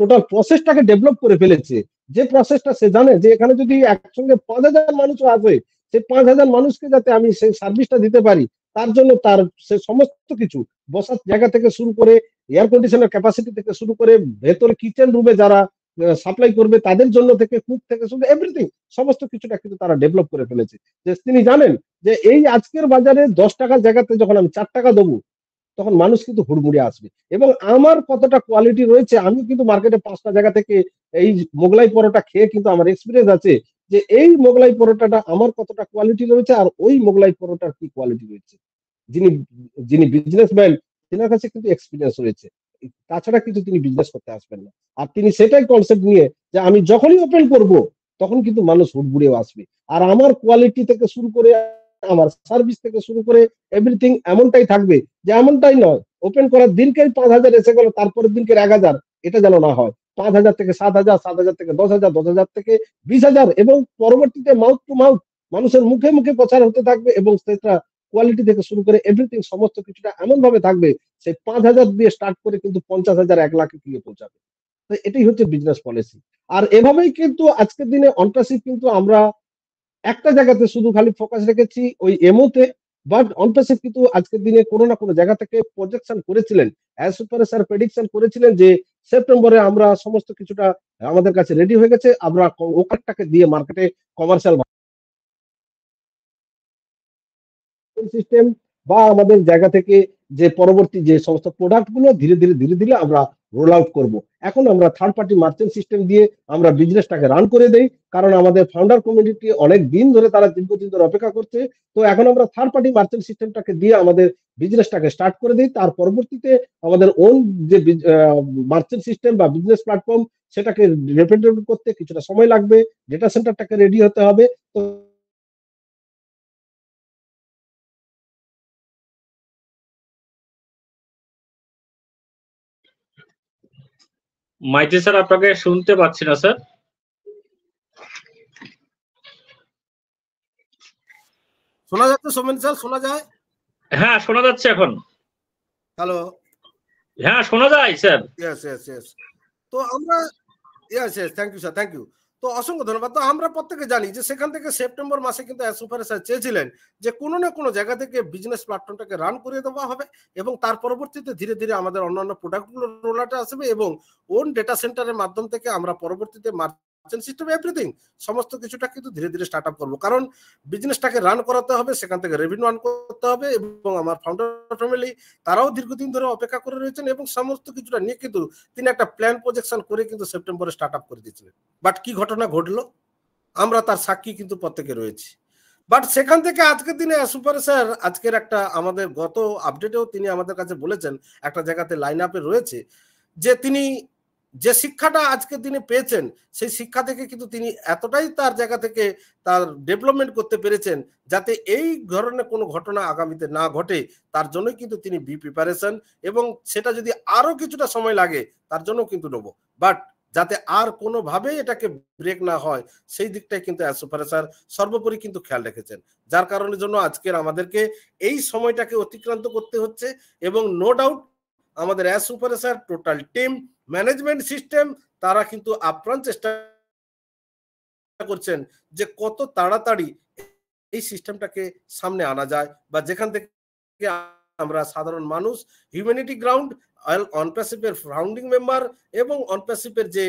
টোটাল প্রসেসটাকে ডেভেলপ করে ফেলেছে, যে প্রসেসটা সে জানে যে এখানে যদি একসঙ্গে 5,000 মানুষ আসে, সেই 5,000 মানুষকে যাতে আমি সেই সার্ভিসটা দিতে পারি, তার জন্য তার সে সমস্ত কিছু বসার জায়গা থেকে শুরু করে, এয়ার কন্ডিশনের ক্যাপাসিটি থেকে শুরু করে, ভেতরে কিচেন রুমে যারা সাপ্লাই করবে তাদের জন্য থেকে, কুক থেকে শুরু এভরিথিং সমস্ত কিছুটা কিন্তু তারা ডেভেলপ করে ফেলেছে। যে তিনি জানেন যে এই আজকের বাজারে 10 টাকার জায়গাতে যখন আমি 4 টাকা দেবো, তখন মানুষ কিন্তু হুড়মুড়িয়ে আসবে। এবং আমার কতটা কোয়ালিটি রয়েছে, আমি কিন্তু মার্কেটে 5টা জায়গা থেকে এই মোগলাই পরোটা খেয়ে কিন্তু আমার এক্সপিরিয়েন্স আছে যে এই মোগলাই পরোটাটা আমার কতটা কোয়ালিটি রয়েছে আর ওই মোগলাই পরোটার কি কোয়ালিটি রয়েছে। যিনি যিনি বিজনেসম্যান, তিনার কাছে কিন্তু এক্সপিরিয়েন্স রয়েছে, তাছাড়া কিন্তু তিনি বিজনেস করতে আসবেন না। আর তিনি সেটাই কনসেপ্ট নিয়ে যে আমি যখনই ওপেন করব, তখন কিন্তু মানুষ হুড়মুড়িয়ে আসবে। আর আমার কোয়ালিটি থেকে শুরু করে, আমার সার্ভিস থেকে শুরু করে এভরিথিং এমনটাই থাকবে যে এমনটাই নয় ওপেন করার দিনকেই 5,000 এসে গেল, তারপরের দিনকে 1,000, এটা যেন না হয়। 5,000 থেকে 7,000, 7,000 থেকে 10,000, 10,000 থেকে 20,000, এবং পরবর্তীতে মাউথ টু মাউথ মানুষের মুখে মুখে প্রচার হতে থাকবে, এবং সেটা কোয়ালিটি থেকে শুরু করে এভরিথিং সমস্ত কিছুটা এমন ভাবে থাকবে, সেই 5,000 দিয়ে স্টার্ট করে কিন্তু 50,000, 1 লাখে গিয়ে পৌঁছাবে। তো এটাই হচ্ছে বিজনেস পলিসি। আর এভাবেই কিন্তু আজকের দিনে অনপ্যাসিভ কিন্তু আমরা একটা জায়গাতে শুধু খালি ফোকাস রেখেছি ওই এমওতে, বাট অনপ্যাসিভ কিন্তু আজকের দিনে কোনো না কোনো জায়গা থেকে প্রজেকশন করেছিলেন, অ্যাজ সুপার স্যার প্রেডিকশন করেছিলেন যে সেপ্টেম্বরে আমরা সমস্ত কিছুটা আমাদের কাছে রেডি হয়ে গেছে, আমরা ওকারটাকে দিয়ে মার্কেটে কমার্শিয়াল সিস্টেম বা আমাদের জায়গা থেকে যে পরবর্তী যে সমস্ত প্রোডাক্ট গুলো ধীরে ধীরে আমরা রোল আউট করবো। এখন আমরা থার্ড পার্টি মার্চেন্ট সিস্টেম দিয়ে আমরা বিজনেসটাকে রান করে দেই, কারণ আমাদের ফাউন্ডার কমিউনিটি অনেক দিন ধরে, তারা দীর্ঘদিন ধরে অপেক্ষা করছে। তো এখন আমরা থার্ড পার্টি মার্চেন্ট সিস্টেমটাকে দিয়ে আমাদের বিজনেসটাকে স্টার্ট করে দিই। তার পরবর্তীতে আমাদের ওন যে মার্চেন্ট সিস্টেম বা বিজনেস প্ল্যাটফর্ম, সেটাকে রিপ্রেজেন্ট করতে কিছুটা সময় লাগবে, ডেটা সেন্টারটাকে রেডি হতে হবে। তো
মাইতি স্যার, আপনাকে শুনতে পাচ্ছি না স্যার।
শোনা যাচ্ছে সোমেন স্যার? শোনা যায়?
হ্যাঁ, শোনা যাচ্ছে এখন।
হ্যালো,
হ্যাঁ শোনা যায় স্যার।
ইয়েস। তো আমরা yes, thank you sir, thank you. তো অসংখ্য ধন্যবাদ। তো আমরা প্রত্যেকে জানি যে সেখান থেকে সেপ্টেম্বর মাসে কিন্তু সুপার স্যার চেয়েছিলেন যে কোনো না কোনো জায়গা থেকে বিজনেস প্ল্যাটফর্মটাকে রান করে দেওয়া হবে, এবং তার পরবর্তীতে ধীরে ধীরে আমাদের অন্যান্য প্রোডাক্টগুলো রোল আউটে আসবে, এবং ওন ডেটা সেন্টারের মাধ্যম থেকে আমরা পরবর্তীতে মার্চেন্ট সিস্টেম এভরিথিং সমস্ত কিছুটা কিন্তু ধীরে ধীরে স্টার্ট আপ করবো। কারণ বিজনেসটাকে রান করাতে হবে, সেখান থেকে রেভিনিউ আর্ন করতে হবে, এবং আমার ফাউন্ডার ফ্যামিলি তারাও দীর্ঘদিন ধরে অপেক্ষা করে রয়েছেন, এবং সমস্ত কিছুটা নিয়ে কিন্তু তিনি একটা প্ল্যান প্রজেকশন করে কিন্তু সেপ্টেম্বরে স্টার্ট আপ করে দিয়েছিলেন। বাট কি ঘটনা ঘটলো আমরা তার সাক্ষী কিন্তু প্রত্যেকে রয়েছি। বাট সেখান থেকে আজকের দিনে সুপার স্যার আজকের একটা আমাদের গত আপডেটেও তিনি আমাদের কাছে বলেছেন, একটা জায়গাতে লাইন আপে রয়েছে যে তিনি যে শিক্ষাটা আজকের দিনে পেয়েছেন, সেই শিক্ষা থেকে কিন্তু তিনি এতটাই তার জায়গা থেকে তার ডেভেলপমেন্ট করতে পেরেছেন যাতে এই ধরনের কোনো ঘটনা আগামীতে না ঘটে, তার জন্যই কিন্তু তিনি বি প্রিপারেশন, এবং সেটা যদি আরো কিছুটা সময় লাগে তার জন্য কিন্তু নেবো, বাট যাতে আর কোনোভাবেই এটাকে ব্রেক না হয় সেই দিকটাই কিন্তু সুপার স্যার সর্বোপরি কিন্তু খেয়াল রেখেছেন, যার কারণের জন্য আজকের আমাদেরকে এই সময়টাকে অতিক্রান্ত করতে হচ্ছে। এবং নো ডাউট আমাদের super sir total team management system তারা কিন্তু আপ্রাণ চেষ্টা করছেন যে কত তাড়াতাড়ি এই সিস্টেমটাকে সামনে আনা যায়, বা যেখান থেকে আমরা সাধারণ মানুষ, হিউম্যানিটি গ্রাউন্ড, অনপ্যাসিভের ফাউন্ডিং মেম্বার এবং অনপ্যাসিভের যে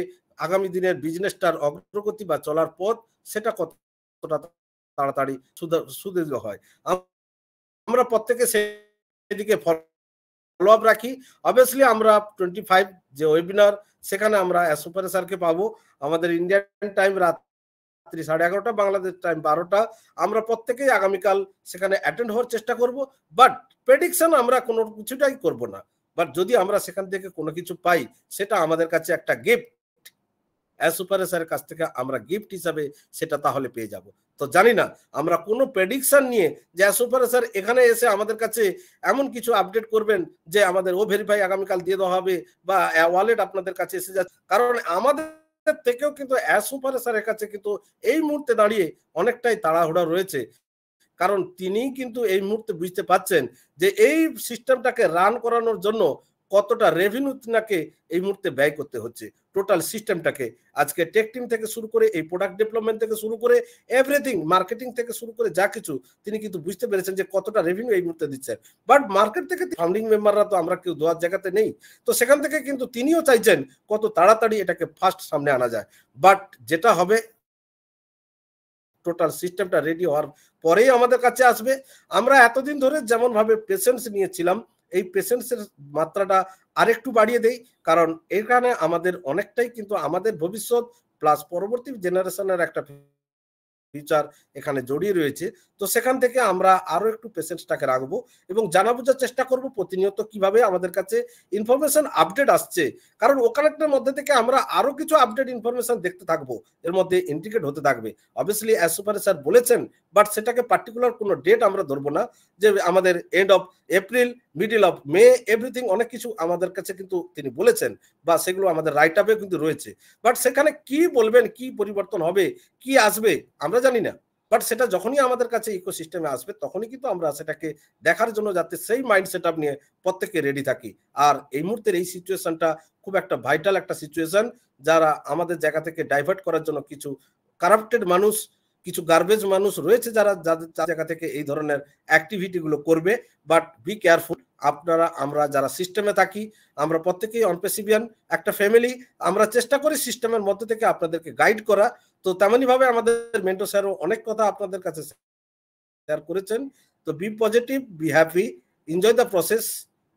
আগামী দিনের বিজনেসটার অগ্রগতি বা চলার পথ সেটা কতটা তাড়াতাড়ি সুদীর্ঘ হয়। আমরা প্রত্যেকে সেদিকে ফলো আপ রাখি। অবভিয়াসলি আমরা 25 যে ওয়েবিনার সেখানে আমরা সুপার স্যারকে পাবো আমাদের ইন্ডিয়ান টাইম রাত্রি 11:30, বাংলাদেশ টাইম 12টা। আমরা প্রত্যেকেই আগামীকাল সেখানে অ্যাটেন্ড হওয়ার চেষ্টা করব। বাট প্রেডিকশন আমরা কোনো কিছুটাই করব না। বাট যদি আমরা সেখান থেকে কোনো কিছু পাই সেটা আমাদের কাছে একটা গিফট, সুপার স্যারের কাছ থেকে আমরা গিফট হিসাবে সেটা তাহলে পেয়ে যাব। তো জানি না আমরা কোনো প্রেডিকশন নিয়ে যে সুপার স্যার এখানে এসে আমাদের কাছে এমন কিছু আপডেট করবেন যে আমাদের ও ভেরিফাই আগামীকাল দিয়ে দেওয়া হবে বা ওয়ালেট আপনাদের কাছে এসে যাচ্ছে, কারণ আমাদের থেকেও কিন্তু সুপার স্যারের কাছে কিন্তু এই মুহূর্তে দাঁড়িয়ে অনেকটাই তাড়াহুড়া রয়েছে। কারণ তিনি কিন্তু এই মুহূর্তে বুঝতে পারছেন যে এই সিস্টেমটাকে রান করানোর জন্য কতটা রেভিনিউ তিনাকে এই মুহূর্তে ব্যয় করতে হচ্ছে। টোটাল সিস্টেমটাকে আজকে টেক টিম থেকে শুরু করে এই প্রোডাক্ট ডেভেলপমেন্ট থেকে শুরু করে এভরিথিং, মার্কেটিং থেকে শুরু করে যা কিছু তিনি কিন্তু বুঝতে পেরেছেন যে কতটা রেভিনিউ এই মুহূর্তে দিচ্ছেন। বাট মার্কেট থেকে ফাউন্ডিং মেম্বাররা তো আমরা কেউ দেওয়ার জায়গাতে নেই, তো সেখান থেকে কিন্তু তিনিও চাইছেন কত তাড়াতাড়ি এটাকে ফার্স্ট সামনে আনা যায়। বাট যেটা হবে টোটাল সিস্টেমটা রেডি হওয়ার পরেই আমাদের কাছে আসবে। আমরা এতদিন ধরে যেমন ভাবে পেশেন্স নিয়েছিলাম এই পেশেন্সের মাত্রাটা আরেকটু বাড়িয়ে দেই, কারণ এখানে আমাদের অনেকটাই কিন্তু আমাদের ভবিষ্যৎ প্লাস পরবর্তী জেনারেশনের একটা ফিউচার এখানে জড়িয়ে রয়েছে। তো সেখান থেকে আমরা আরো একটু পেশেন্সটাকে রাখবো এবং জানা বোঝার চেষ্টা করব প্রতিনিয়ত কিভাবে আমাদের কাছে ইনফরমেশন আপডেট আসছে, কারণ ওখানটার মধ্যে থেকে আমরা আরো কিছু আপডেট ইনফরমেশন দেখতে থাকবো, এর মধ্যে ইন্টিগ্রেট হতে থাকবে। অবভিয়াসলি সুপার স্যার বলেছেন, বাট সেটাকে পার্টিকুলার কোনো ডেট আমরা ধরবো না যে আমাদের end of April, middle of May, everything অনেক কিছু আমাদের কাছে কিন্তু তিনি বলেছেন বা সেগুলো আমাদের রাইট আপে কিন্তু রয়েছে। বাট সেখানে কি বলবেন, কি পরিবর্তন হবে, কি আসবে আমরা জানি না। বাট সেটা যখনই আমাদের কাছে ইকোসিস্টেমে আসবে তখনই কিন্তু আমরা সেটাকে দেখার জন্য যাতে সেই মাইন্ড সেট আপ নিয়ে প্রত্যেকে রেডি থাকি। আর এই মুহূর্তের এই সিচুয়েশনটা খুব একটা ভাইটাল একটা সিচুয়েশন, যারা আমাদের জায়গা থেকে ডাইভার্ট করার জন্য কিছু কারাপ্টেড মানুষ, কিছু গার্বেজ মানুষ রয়েছে যারা যাদের জায়গা থেকে এই ধরনের অ্যাক্টিভিটি গুলো করবে। But be careful. আপনারা, আমরা যারা সিস্টেমে থাকি আমরা প্রত্যেকেই অনপেসিভিয়ান একটা ফ্যামিলি, আমরা চেষ্টা করি সিস্টেমের মধ্যে থেকে আপনাদেরকে গাইড করা। তো তেমনই ভাবে আমাদের মেন্টর স্যারও অনেক কথা আপনাদের কাছে শেয়ার করেছেন। তো be positive, be happy, enjoy the process.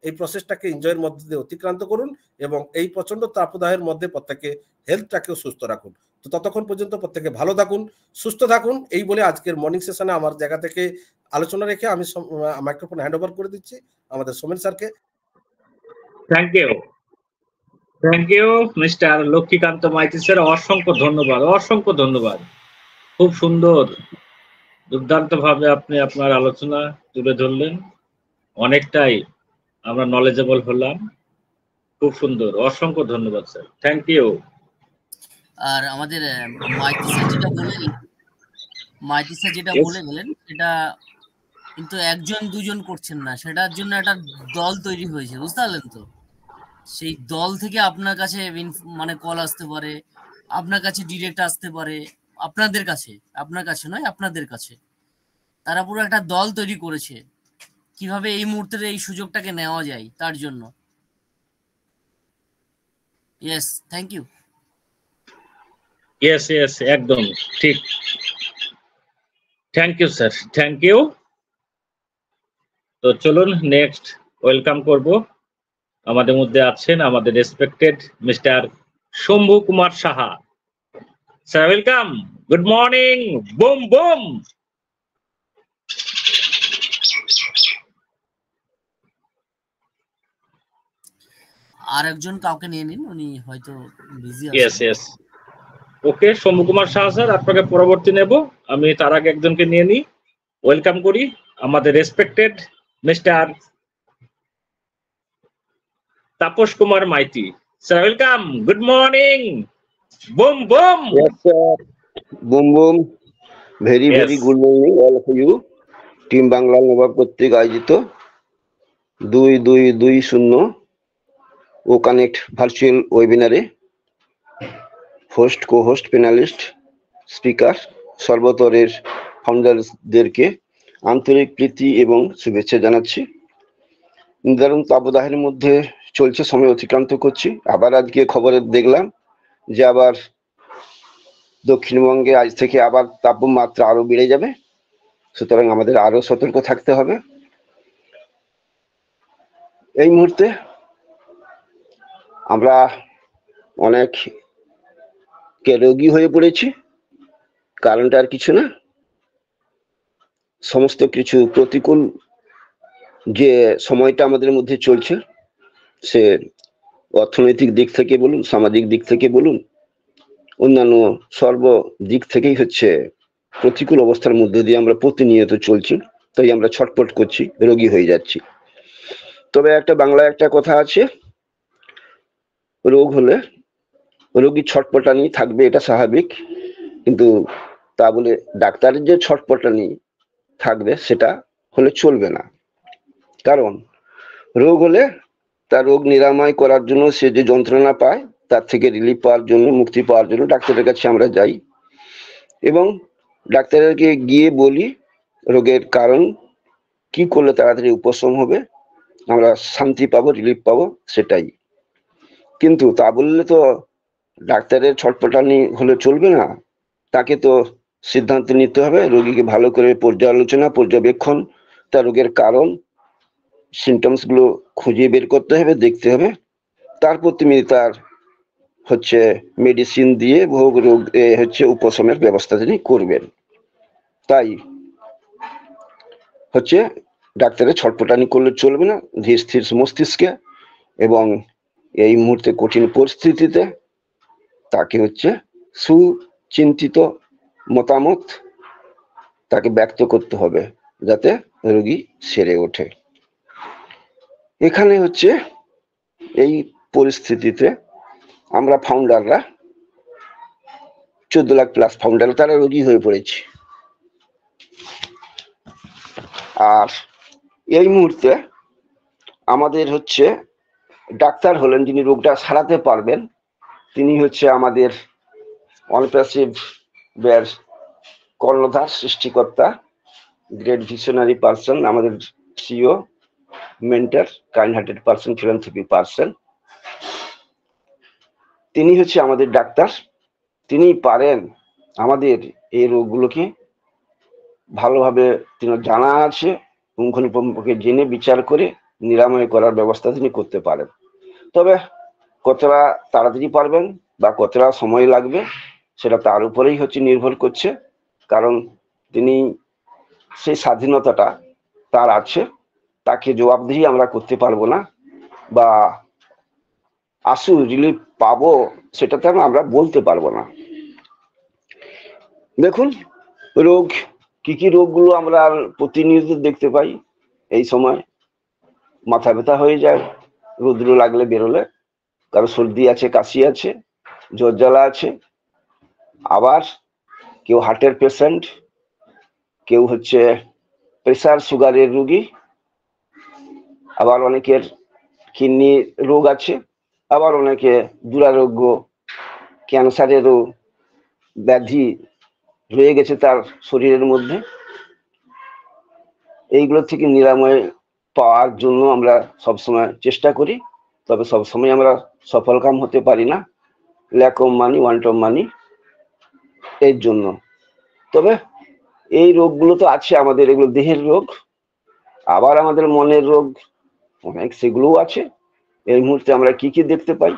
এই প্রসেসটাকে এনজয়ের মধ্যে দিয়ে অতিক্রান্ত করুন এবং এই প্রচন্ড তাপদাহের মধ্যে প্রত্যেকে হেলথটাকেও সুস্থ রাখুন। তো ততক্ষণ পর্যন্ত প্রত্যেকে ভালো থাকুন, সুস্থ থাকুন। এই বলে আজকের মর্নিং সেশনে আমার জায়গা থেকে আলোচনা রেখে আমি মাইক্রোফোন হ্যান্ড ওভার করে দিচ্ছি আমাদের সোমেন স্যারকে।
Thank you mister Lakshmikanta Maity sir, অসংখ্য ধন্যবাদ, অসংখ্য ধন্যবাদ। খুব সুন্দর, দুর্দান্ত ভাবে আপনি আপনার আলোচনা তুলে ধরলেন, অনেকটাই আমরা নলেজেবল হলাম। খুব সুন্দর, অসংখ্য ধন্যবাদ স্যার, থ্যাংক ইউ।
আর আমাদের মাইতি স্যার যেটা বলে গেলেন সেটা কিন্তু একজন দুজন করছেন না, সেটার জন্য একটা দল তৈরি হয়েছে, বুঝতে পারলেন তো? সেই দল থেকে আপনার কাছে মানে কল আসতে পারে, আপনার কাছে ডিরেক্ট আসতে পারে, আপনার কাছে নয়, আপনাদের কাছে। তারা পুরো একটা দল তৈরি করেছে কিভাবে এই মুহূর্তের এই সুযোগটাকে নেওয়া যায় তার জন্য। Yes, thank you.
ইয়েস, একদম ঠিক। Thank you sir, thank you. তো চলুন নেক্সট ওয়েলকাম করব। আমাদের মধ্যে আছেন আমাদের respected mister Shambhu Kumar Saha sir, welcome, good morning, boom boom.
আর একজন কাউকে নিয়ে নিন, উনি হয়তো বিজি আছেন।
Yes, okay Shambhu Kumar Saha sir, আপনাকে পরবর্তী নেব। আমি তার আগে একজনকে নিয়ে নিই, ওয়েলকাম করি আমাদের respected mister Tapas Kumar Maity sir, welcome, good morning, boom boom.
Yes, sir. Boom boom. Very good morning all of you. Team Bangla Nabab কর্তৃক আয়োজিত 2220 ও কানেক্ট ভার্চুয়াল ওয়েবিনারে হোস্ট, কো-হোস্ট, প্যানেলিস্ট, স্পিকার সর্বতরের ফাউন্ডারদেরকে আন্তরিক প্রীতি এবং শুভেচ্ছা জানাচ্ছি। নির্ধারণ তাপদাহের মধ্যে চলছে, সময় অতিক্রান্ত করছি। আবার আজকে খবরে দেখলাম যে আবার দক্ষিণবঙ্গে আজ থেকে আবার তাপমাত্রা আরো বেড়ে যাবে, সুতরাং আমাদের আরো সতর্ক থাকতে হবে। এই মুহূর্তে আমরা অনেক রোগী হয়ে পড়েছি, কারণটা আর কিছু না, সমস্ত কিছু প্রতিকূল যে সময়টা আমাদের মধ্যে চলছে, সে অর্থনৈতিক দিক থেকে বলুন, সামাজিক দিক থেকে বলুন, অন্যান্য সর্ব দিক থেকেই হচ্ছে প্রতিকূল অবস্থার মধ্যে দিয়ে আমরা প্রতিনিয়ত চলছি, তাই আমরা ছটপট করছি, রোগী হয়ে যাচ্ছি। তবে একটা বাংলায় একটা কথা আছে, রোগ হলে রোগী ছটপটানি থাকবে, এটা স্বাভাবিক, কিন্তু তা বলে ডাক্তারের যে ছটপটানি থাকবে সেটা হলে চলবে না। কারণ রোগ হলে তার রোগ নিরাময় করার জন্য সে যে যন্ত্রণা পায় তার থেকে রিলিফ পাওয়ার জন্য, মুক্তি পাওয়ার জন্য ডাক্তারের কাছে আমরা যাই এবং ডাক্তারকে গিয়ে বলি রোগের কারণ কি করলে তাড়াতাড়ি উপশম হবে, আমরা শান্তি পাবো, রিলিফ পাবো, সেটাই। কিন্তু তা বললে তো ডাক্তারের ছটপটানি হলে চলবে না, তাকে তো সিদ্ধান্ত নিতে হবে, রোগীকে ভালো করে পর্যালোচনা, পর্যবেক্ষণ, তার রোগের কারণ, সিমটমস গুলো খুঁজে বের করতে হবে, দেখতে হবে, তারপর তুমি তার হচ্ছে মেডিসিন দিয়ে ভোগ রোগ হচ্ছে উপশমের ব্যবস্থা তিনি করবেন। তাই হচ্ছে ডাক্তারের ছটপটানি করলে চলবে না, ধীর স্থির মস্তিষ্কে এবং এই মুহূর্তে কঠিন পরিস্থিতিতে তাকে হচ্ছে সুচিন্তিত মতামত তাকে ব্যক্ত করতে হবে যাতে রোগী সেরে ওঠে। এখানে হচ্ছে এই পরিস্থিতিতে আমরা ফাউন্ডাররা 14 লাখ প্লাস ফাউন্ডার তারা রোগী হয়ে পড়েছি। আর এই মুহূর্তে আমাদের হচ্ছে ডাক্তার হলেন যিনি রোগটা সারাতে পারবেন, তিনি হচ্ছে আমাদের অনপ্যাসিভ এর কর্ণধার, সৃষ্টিকর্তা, গ্রেট ভিশনারি পার্সন, আমাদের CEO, mentor, kind hearted person, philanthropy person. তিনি হচ্ছে আমাদের ডাক্তার, তিনি পারেন আমাদের এই রোগগুলোকে ভালোভাবে তিনি জানা আছে, পুঙ্খানুপুঙ্খকে জেনে বিচার করে নিরাময় করার ব্যবস্থা তিনি করতে পারেন। তবে কতটা তাড়াতাড়ি পারবেন বা কতটা সময় লাগবে সেটা তার উপরেই হচ্ছে নির্ভর করছে, কারণ তিনি সেই স্বাধীনতাটা তার আছে, তাকে জবাবদিহি আমরা করতে পারবো না, বা আশু রিলিফ পাবো সেটা তো আমরা বলতে পারবো না। দেখুন রোগ কি কি রোগগুলো আমরা প্রতিনিয়ত দেখতে পাই এই সময়, মাথা ব্যথা হয়ে যায় রৌদ্র লাগলে বেরোলে, কারো সর্দি আছে, কাশি আছে, জ্বর জ্বালা আছে, আবার কেউ হার্টের পেশেন্ট, কেউ হচ্ছে প্রেসার সুগারের রোগী, আবার অনেকের কিডনি রোগ আছে, আবার অনেকে দুরারোগ্য ক্যান্সারেরও ব্যাধি রয়ে গেছে তার শরীরের মধ্যে। এইগুলো থেকে নিরাময় পাওয়ার জন্য আমরা সবসময় চেষ্টা করি, তবে সবসময় আমরা সফল কাম হতে পারি না, lack of money, want of money, এর জন্য। তবে এই রোগগুলো তো আছে আমাদের, এগুলো দেহের রোগ, আবার আমাদের মনের রোগ অনেক, সেগুলোও আছে। এই মুহূর্তে আমরা কি কি দেখতে পাই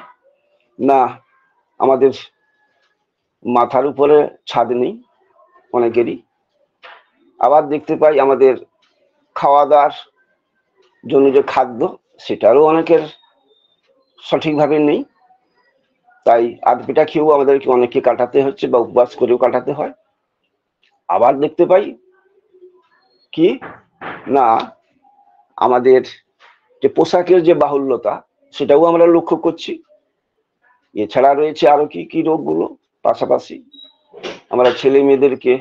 না, আমাদের মাথার উপরে ছাদ নেই অনেকেরই, আবার দেখতে পাই আমাদের খাওয়া দাওয়ার জন্য যে খাদ্য সেটারও অনেকের সঠিকভাবে নেই, তাই আধপেটা খেয়েও আমাদেরকে অনেককে কাটাতে হচ্ছে বা উপবাস করেও কাটাতে হয়। আবার দেখতে পাই কি না, আমাদের যে পোশাকের যে বাহুল্যতা সেটাও আমরা লক্ষ্য করছি। এছাড়া রয়েছে আরো কি কি রোগগুলো, পাশাপাশি আমরা ছেলে মেয়েদেরকে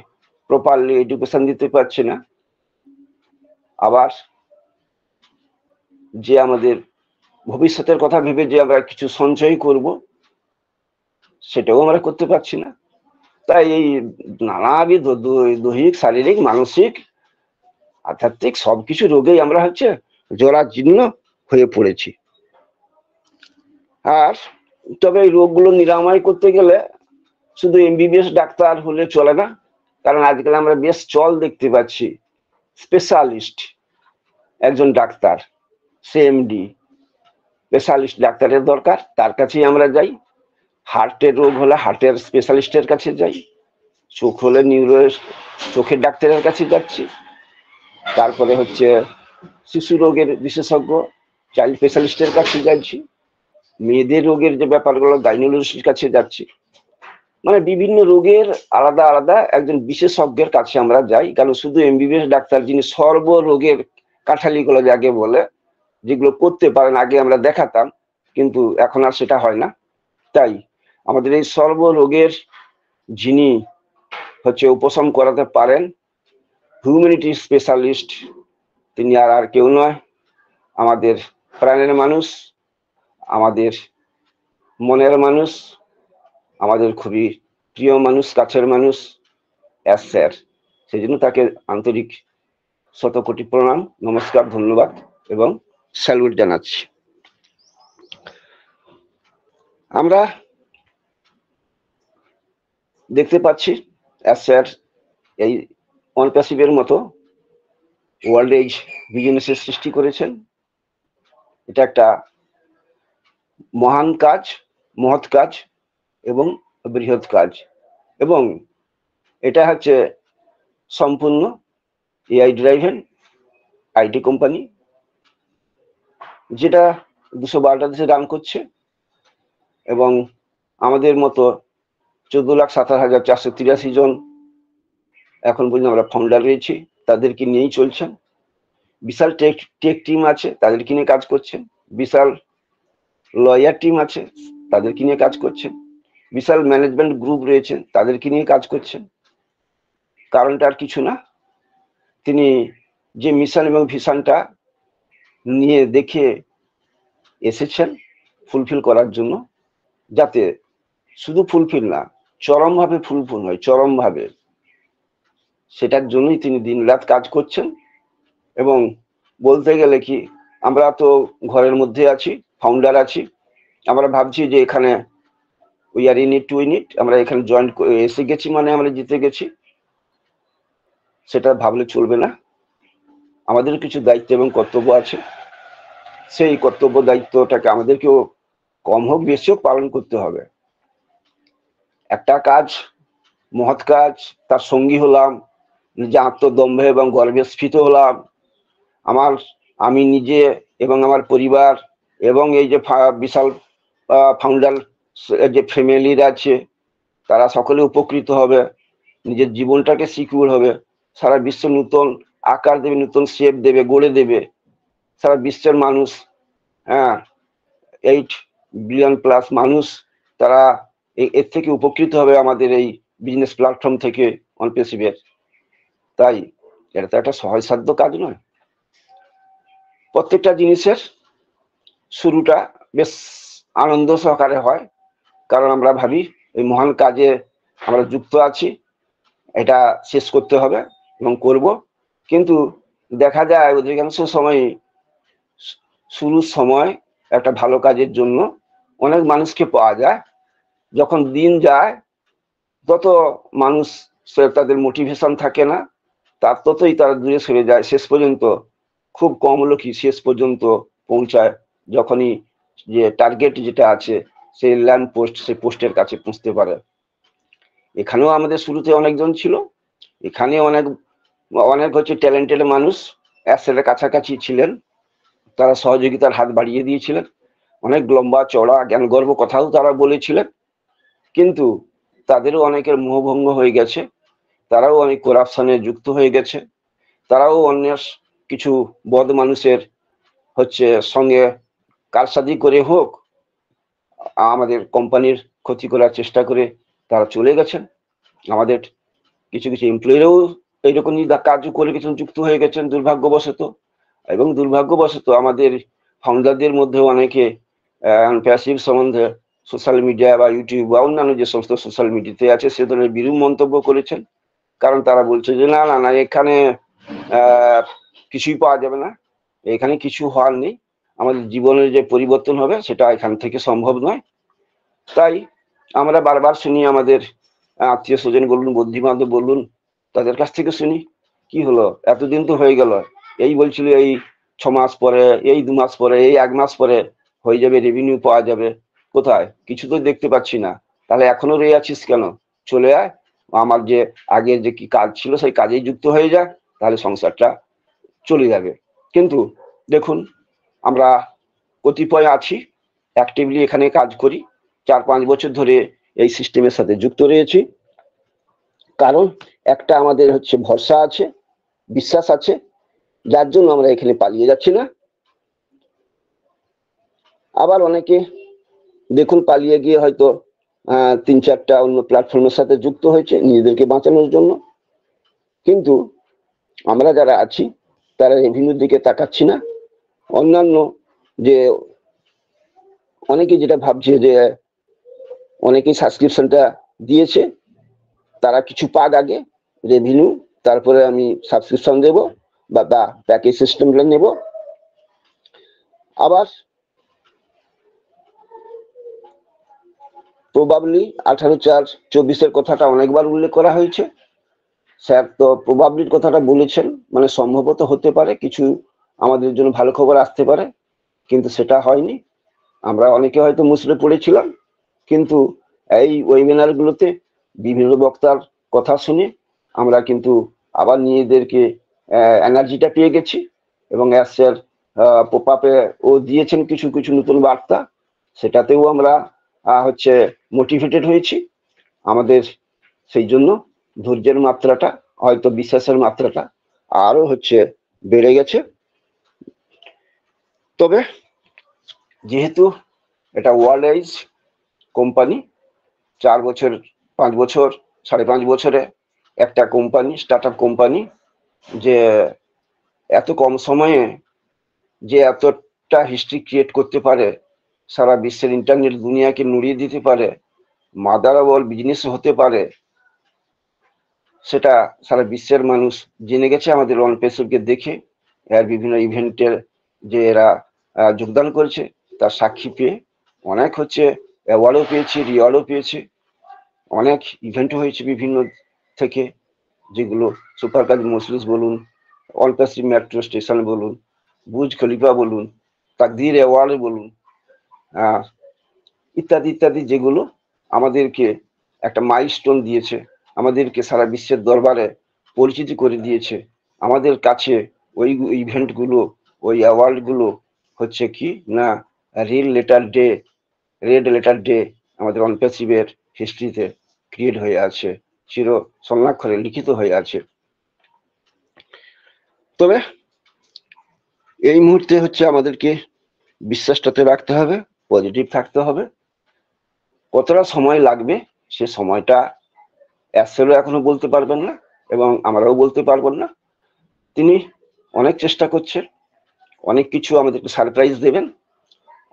প্রপারলি এডুকেশন দিতে পারছি না, আবার যে আমাদের ভবিষ্যতের কথা ভেবে যে আমরা কিছু সঞ্চয় করব সেটাও আমরা করতে পারছি না। তাই এই নানাবিধ দৈহিক, শারীরিক, মানসিক, আধ্যাত্মিক সবকিছু রোগেই আমরা হচ্ছে জরাজীর্ণ হয়ে পড়েছি। আর তবে এই রোগগুলো নিরাময় করতে গেলে শুধু এমবিবিএস ডাক্তার হলে চলে না, কারণ আজকাল আমরা বেশ চল দেখতে পাচ্ছি স্পেশালিস্ট একজন ডাক্তার, সিএমডি স্পেশালিস্ট ডাক্তারের দরকার, তার কাছেই আমরা যাই। হার্টের রোগ হলে হার্টের স্পেশালিস্টের কাছে যাই, চোখ হলে চোখের ডাক্তারের কাছে যাচ্ছি, তারপরে হচ্ছে শিশু রোগের বিশেষজ্ঞ চাইল্ড স্পেশালিস্টের কাছে যাচ্ছি, মেয়েদের রোগের যে ব্যাপারগুলো গাইনোলজিস্টের কাছে যাচ্ছি। মানে বিভিন্ন রোগের আলাদা আলাদা একজন বিশেষজ্ঞের কাছে আমরা যাই, কারণ শুধু এমবিবিএস ডাক্তার যিনি সর্বরোগের কাঠালিগুলো যাকে বলে, যেগুলো করতে পারেন, আগে আমরা দেখাতাম কিন্তু এখন আর সেটা হয় না। তাই আমাদের এই সর্বরোগের যিনি হচ্ছে উপশম করাতে পারেন, হিউম্যানিটি স্পেশালিস্ট, তিনি আর কেউ নয়, আমাদের প্রাণের মানুষ, আমাদের মনের মানুষ, আমাদের খুবই প্রিয় মানুষ, কাছের মানুষ, স্যার। সেই জন্য তাকে আন্তরিক শতকোটি প্রণাম, নমস্কার, ধন্যবাদ এবং স্যালুট জানাচ্ছি। আমরা দেখতে পাচ্ছি স্যার এই অনপ্যাসিভের মতো ওয়ার্ল্ড এজ বিজনেসের সৃষ্টি করেছেন। এটা একটা মহান কাজ, মহৎ কাজ এবং বৃহৎ কাজ, এবং এটা হচ্ছে সম্পূর্ণ এআই ড্রাইভেন আইটি কোম্পানি, যেটা 212টা দেশে রান করছে, এবং আমাদের মতো 14,27,483 জন এখন পর্যন্ত আমরা ফাউন্ডার রয়েছি, তাদেরকে নিয়েই চলছেন। বিশাল টেক টিম আছে, তাদেরকে নিয়ে কাজ করছেন। বিশাল লয়ার টিম আছে, তাদেরকে নিয়ে কাজ করছেন। বিশাল ম্যানেজমেন্ট গ্রুপ রয়েছে, তাদেরকে নিয়ে কাজ করছেন। কারণটা আর কিছু না, তিনি যে মিশন এবং ভিশনটা নিয়ে দেখে এসেছেন ফুলফিল করার জন্য, যাতে শুধু ফুলফিল না, চরমভাবে ফুলফিল হয়, চরমভাবে, সেটার জন্যই তিনি দিনরাত কাজ করছেন। এবং বলতে গেলে কি, আমরা তো ঘরের মধ্যে আছি, ফাউন্ডার আছি, আমরা ভাবছি যে এখানে we are in it to win ইট, আমরা এখানে জয়েন এসে গেছি মানে আমরা জিতে গেছি, সেটা ভাবলে চলবে না। আমাদের কিছু দায়িত্ব এবং কর্তব্য আছে, সেই কর্তব্য দায়িত্বটাকে আমাদেরকেও কম হোক বেশি হোক পালন করতে হবে। একটা কাজ, মহৎ কাজ, তার সঙ্গী হলাম, নিজে আত্মদম্ভে এবং গর্বে স্ফীত হলাম। আমি নিজে এবং আমার পরিবার এবং এই যে বিশাল ফাউন্ডার যে ফ্যামিলির আছে, তারা সকলে উপকৃত হবে, নিজের জীবনটাকে সিকিউর হবে, সারা বিশ্ব নতুন আকার দেবে, নতুন শেপ দেবে, গড়ে দেবে। সারা বিশ্বের মানুষ, 8 বিলিয়ন প্লাস মানুষ, তারা এর থেকে উপকৃত হবে আমাদের এই বিজনেস প্ল্যাটফর্ম থেকে, অনপ্যাসিভের। তাই এটা তো একটা সহজসাধ্য কাজ নয়। প্রত্যেকটা জিনিসের শুরুটা বেশ আনন্দ সহকারে হয়, কারণ আমরা ভাবি এই মহান কাজে আমরা যুক্ত আছি, এটা শেষ করতে হবে এবং করব। কিন্তু দেখা যায় অধিকাংশ সময় শুরুর সময় একটা ভালো কাজের জন্য অনেক মানুষকে পাওয়া যায়, যখন দিন যায় তত মানুষ তাদের মোটিভেশন থাকে না, তার ততই তারা দূরে সরে যায়। শেষ পর্যন্ত খুব কম লোকই শেষ পর্যন্ত পৌঁছায়, যখনই যে টার্গেট যেটা আছে সেই ল্যান্ড পোস্ট, সেই পোস্টের কাছে পৌঁছতে পারে। এখানেও আমাদের শুরুতে অনেকজন ছিল, এখানে অনেক হচ্ছে ট্যালেন্টেড মানুষ অ্যাসেটের কাছাকাছি ছিলেন, তারা সহযোগিতার হাত বাড়িয়ে দিয়েছিলেন, অনেক লম্বা চড়া জ্ঞান গর্ব কথাও তারা বলেছিলেন, কিন্তু তাদেরও অনেকের মোহভঙ্গ হয়ে গেছে, তারাও অনেক করাপশনে যুক্ত হয়ে গেছে, তারাও অন্য কিছু বদ মানুষের হচ্ছে সঙ্গে কারসাজি করে হোক আমাদের কোম্পানির ক্ষতি করার চেষ্টা করে তারা চলে গেছেন। আমাদের কিছু কিছু এমপ্লয়িরাও এইরকমই কাজ করে গেছেন, যুক্ত হয়ে গেছেন দুর্ভাগ্যবশত। এবং দুর্ভাগ্যবশত আমাদের ফাউন্ডারদের মধ্যে অনেকে প্যাসিভ সম্বন্ধে সোশ্যাল মিডিয়া বা ইউটিউব বা অন্যান্য যে সমস্ত সোশ্যাল মিডিয়াতে আছে সে ধরনের বিরূপ মন্তব্য করেছেন, কারণ তারা বলছে যে না না না, এখানে কিছুই পাওয়া যাবে না, এখানে কিছু হওয়ার নেই, আমাদের জীবনের যে পরিবর্তন হবে সেটা এখান থেকে সম্ভব নয়। তাই আমরা বারবার শুনি আমাদের আত্মীয় স্বজন বলুন, বন্ধু বান্ধব বলুন, তাদের কাছ থেকে শুনি কি হলো, এতদিন তো হয়ে গেল, এই বলছিল এই 6 মাস পরে, এই 2 মাস পরে, এই 1 মাস পরে হয়ে যাবে, রেভিনিউ পাওয়া যাবে, কোথায় কিছু তো দেখতে পাচ্ছি না। তাহলে এখনো রয়ে আছিস কেন, চলে আয়, আমার যে আগের যে কি কাজ ছিল সেই কাজেই যুক্ত হয়ে যা, তাহলে সংসারটা চলে যাবে। কিন্তু দেখুন, আমরা কতিপয় আছি অ্যাক্টিভলি এখানে কাজ করি, 4-5 বছর ধরে এই সিস্টেমের সাথে যুক্ত রয়েছি, কারণ একটা আমাদের হচ্ছে ভরসা আছে, বিশ্বাস আছে, যার জন্য আমরা এখানে পালিয়ে যাচ্ছি না। আবার অনেকে দেখুন পালিয়ে গিয়ে হয়তো 3-4টা অন্য প্ল্যাটফর্মের সাথে যুক্ত হয়েছে নিজেদেরকে বাঁচানোর জন্য, কিন্তু আমরা যারা আছি তারা রেভিনিউর দিকে তাকাচ্ছি না। অন্যান্য যে অনেকে যেটা ভাবছে যে অনেকেই সাবস্ক্রিপশনটা দিয়েছে, তারা কিছু পাক আগে রেভিনিউ, তারপরে আমি সাবস্ক্রিপশন দেব বা প্যাকেজ সিস্টেমটা নেব। আবার প্রবাবলি 18/4/24 কথাটা অনেকবার উল্লেখ করা হয়েছে, স্যার তো প্রবাবলির কথাটা বলেছেন, মানে সম্ভবত হতে পারে কিছু আমাদের জন্য ভালো খবর আসতে পারে, কিন্তু সেটা হয়নি। আমরা অনেকে হয়তো মুসড়ে পড়েছিলাম, কিন্তু এই ওয়েবিনার গুলোতে বিভিন্ন বক্তার কথা শুনে আমরা কিন্তু আবার নিজেদেরকে এনার্জিটা পেয়ে গেছি, এবং স্যার পপআপে ও দিয়েছেন কিছু কিছু নতুন বার্তা, সেটাতেও আমরা হচ্ছে মোটিভেটেড হয়েছি। আমাদের সেই জন্য ধৈর্যের মাত্রাটা, হয়তো বিশ্বাসের মাত্রাটা আরো হচ্ছে বেড়ে গেছে। তবে যেহেতু এটা ওয়ার্ল্ড ওয়াইজ কোম্পানি, 4 বছর 5 বছর 5.5 বছরে একটা কোম্পানি, স্টার্ট আপ কোম্পানি, যে এত কম সময়ে যে এতটা হিস্ট্রি ক্রিয়েট করতে পারে, সারা বিশ্বের ইন্টারনেট দুনিয়াকে নড়িয়ে দিতে পারে, মাদার অফ অল বিজনেস হতে পারে, সেটা সারা বিশ্বের মানুষ জেনে গেছে আমাদের অনপেসকে দেখে। এর বিভিন্ন ইভেন্টের যে এরা যোগদান করেছে তার সাক্ষী পেয়ে অনেক হচ্ছে অ্যাওয়ার্ডও পেয়েছে, রিওয়ার্ডও পেয়েছে, অনেক ইভেন্ট হয়েছে বিভিন্ন থেকে, যেগুলো সুপার কাজী মজলিস বলুন, অনপেসি মেট্রো স্টেশন বলুন, বুর্জ খলিফা বলুন, তাকদীর অ্যাওয়ার্ড বলুন, ইত্যাদি ইত্যাদি, যেগুলো আমাদেরকে একটা মাইলস্টোন দিয়েছে, আমাদেরকে সারা বিশ্বের দরবারে পরিচিতি করে দিয়েছে। আমাদের কাছে ওই ইভেন্টগুলো, ওই অ্যাওয়ার্ডগুলো হচ্ছে কি না রেড লেটার ডে আমাদের অনপেসিভের হিস্ট্রিতে ক্রিয়েট হয়ে আছে, চির স্বর্ণাক্ষরে লিখিত হয়ে আছে। তবে এই মুহূর্তে হচ্ছে আমাদেরকে বিশ্বাসটাতে রাখতে হবে, পজিটিভ থাকতে হবে। কতটা সময় লাগবে সে সময়টা অ্যাসেলও এখনো বলতে পারবেন না, এবং আমরাও বলতে পারবেন না। তিনি অনেক চেষ্টা করছেন, অনেক কিছু আমাদেরকে সারপ্রাইজ দেবেন,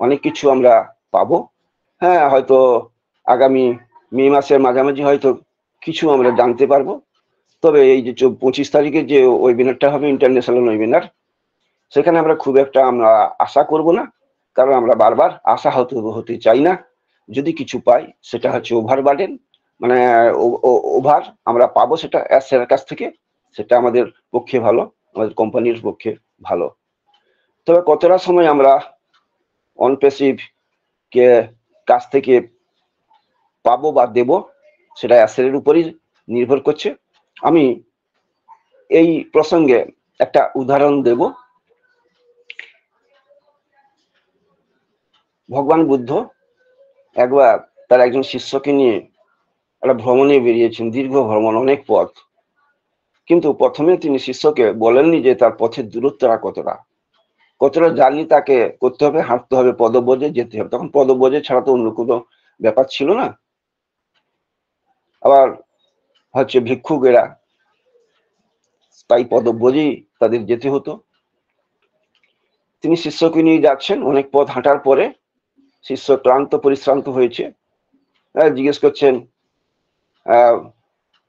অনেক কিছু আমরা পাবো। হ্যাঁ, হয়তো আগামী মে মাসের মাঝামাঝি হয়তো কিছু আমরা জানতে পারবো। তবে এই যে 25 তারিখে যে ওয়েবিনারটা হবে, ইন্টারন্যাশনাল ওয়েবিনার, সেখানে আমরা খুব একটা আমরা আশা করব না, কারণ আমরা বারবার আশা হতে চাই না। যদি কিছু পাই সেটা হচ্ছে ওভার বার্ডেন, মানে ওভার আমরা পাবো সেটা স্যারের কাছ থেকে, সেটা আমাদের পক্ষে ভালো, আমাদের কোম্পানির পক্ষে ভালো। তবে কতটা সময় আমরা অনপেসিভ কে কাছ থেকে পাবো বা দেব, সেটা অ্যাসেটের উপরই নির্ভর করছে। আমি এই প্রসঙ্গে একটা উদাহরণ দেব। ভগবান বুদ্ধ একবার তার একজন শিষ্যকে নিয়ে একটা ভ্রমণে বেরিয়েছেন, দীর্ঘ ভ্রমণ, অনেক পথ। কিন্তু প্রথমে তিনি শিষ্যকে বলেননি যে তার পথের দূরত্বটা কতটা জার্নি তাকে করতে হবে, হাঁটতে হবে, পদব্রজে যেতে হবে। তখন পদব্রজে ছাড়া তো অন্য কোনো ব্যাপার ছিল না। আবার হচ্ছে ভিক্ষুকেরা, তাই পদব্রজেই তাদের যেতে হতো। তিনি শিষ্যকে নিয়ে যাচ্ছেন, অনেক পথ হাঁটার পরে শিষ্য ক্লান্ত পরিশ্রান্ত হয়েছে, জিজ্ঞেস করছেন,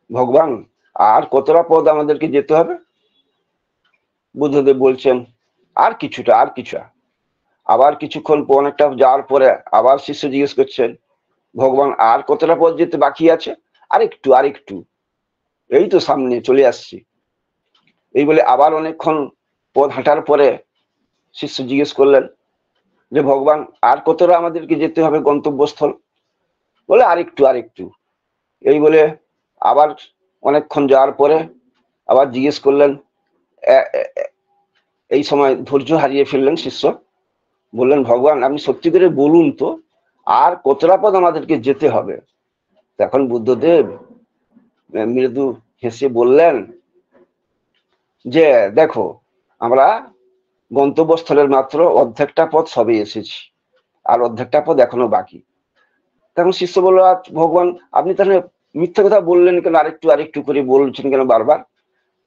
ভগবান আর কতটা পথ আমাদেরকে যেতে হবে? বুদ্ধদেব বলছেন আর কিছুটা। আবার কিছুক্ষণ অনেকটা যাওয়ার পরে আবার শিষ্য জিজ্ঞেস করছেন, ভগবান আর কতটা পথ যেতে বাকি আছে, আরেকটু আরেকটু, এই তো সামনে চলে আসছি। এই বলে আবার অনেকক্ষণ পথ হাঁটার পরে শিষ্য জিজ্ঞেস করলেন যে ভগবান আর কতটা আমাদেরকে যেতে হবে গন্তব্যস্থল? বলে আরেকটু আরেকটু। এই বলে আবার অনেকক্ষণ যাওয়ার পরে আবার জিজ্ঞেস করলেন, এই সময় ধৈর্য হারিয়ে ফেললেন শিষ্য, বললেন ভগবান আপনি সত্যি করে বলুন তো আর কতটা পথ আমাদেরকে যেতে হবে? তখন বুদ্ধদেব মৃদু হেসে বললেন যে দেখো আমরা গন্তব্যস্থলের মাত্র অর্ধেকটা পথ সবে এসেছি, আর অর্ধেকটা পথ এখনো বাকি। তখন শিষ্য বলল ভগবান আপনি তাহলে মিথ্যা কথা বললেন কেন, আরেকটু আরেকটু করে বলছেন কেন বারবার?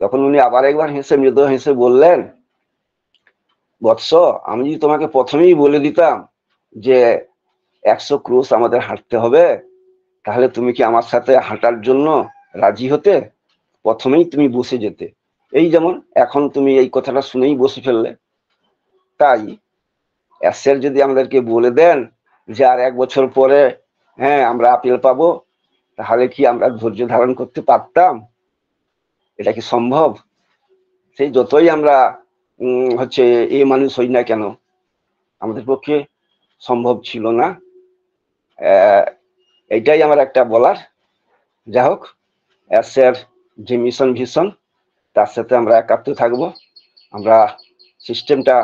তখন উনি আবার একবার হেসে মৃদু হেসে বললেন, বৎস আমি যদি তোমাকে প্রথমেই বলে দিতাম যে 100 ক্রোশ আমাদের হাঁটতে হবে, তাহলে তুমি কি আমার সাথে হাঁটার জন্য রাজি হতে? প্রথমেই তুমি বসে যেতে। এই যেমন এখন তুমি এই কথাটা শুনেই বসে ফেললে। তাই স্যার যদি আমাদেরকে বলে দেন যে আর 1 বছর পরে হ্যাঁ আমরা আপেল পাবো, তাহলে কি আমরা ধৈর্য ধারণ করতে পারতাম? এটা কি সম্ভব? সেই যতই আমরা এই মানুষ হই না কেন, আমাদের পক্ষে সম্ভব ছিল না। এইটাই আমার একটা বলার। যাই হোক, স্যার যে মিশন ভিশন তার সাথে আমরা একাত্ম থাকবো, আমরা সিস্টেমটা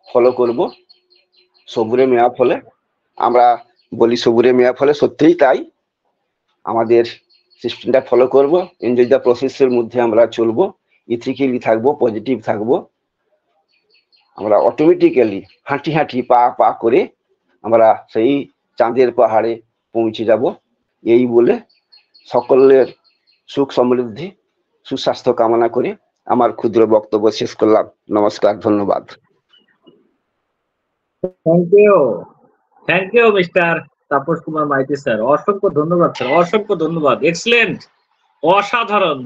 ফলো করব। সবুরে মেয়া ফলে আমরা বলি, সবুরে মেয়া ফলে সত্যিই তাই, আমাদের সিস্টেমটা ফলো করব, এনজয় দ্য প্রসেসের মধ্যে আমরা চলবো, ইথিক্যালি থাকবো, পজিটিভ থাকবো। আমরা অটোমেটিক্যালি হাঁটি হাঁটি পা পা করে আমরা সেই চাঁদের পাহাড়ে পৌঁছে যাব। এই বলে সকলের সুখ সমৃদ্ধি সুস্বাস্থ্য কামনা করে আমার ক্ষুদ্র বক্তব্য শেষ করলাম। নমস্কার, ধন্যবাদ।
Thank you mister Tapas Kumar Maity sir, অসংখ্য ধন্যবাদ স্যার, অসংখ্য ধন্যবাদ। এক্সেলেন্ট, অসাধারণ,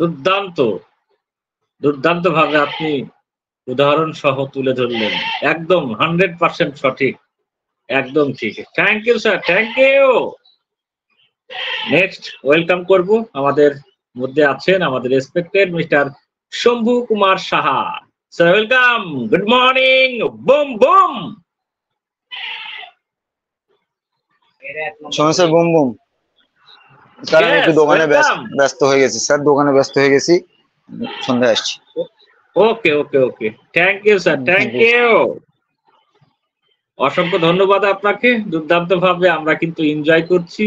দুর্দান্ত ভাবে আপনি উদাহরণ সহ তুলে ধরলেন, একদম 100% সঠিক, একদম ঠিক। Thank you sir, thank you. Next welcome করব, আমাদের মধ্যে আছেন আমাদের respected mister Shambhu Kumar Saha sir, welcome, good morning, boom boom.
সমস্যা বুম বুম স্যার, আমি একটু দোকানে ব্যস্ত হয়ে গেছি স্যার, দোকানে ব্যস্ত হয়ে গেছি, সন্ধ্যায় আসছি।
Okay okay okay, thank you sir, thank you. অসংখ্য ধন্যবাদ আপনাকে, দুর্দান্ত ভাবে আমরা কিন্তু এনজয় করছি।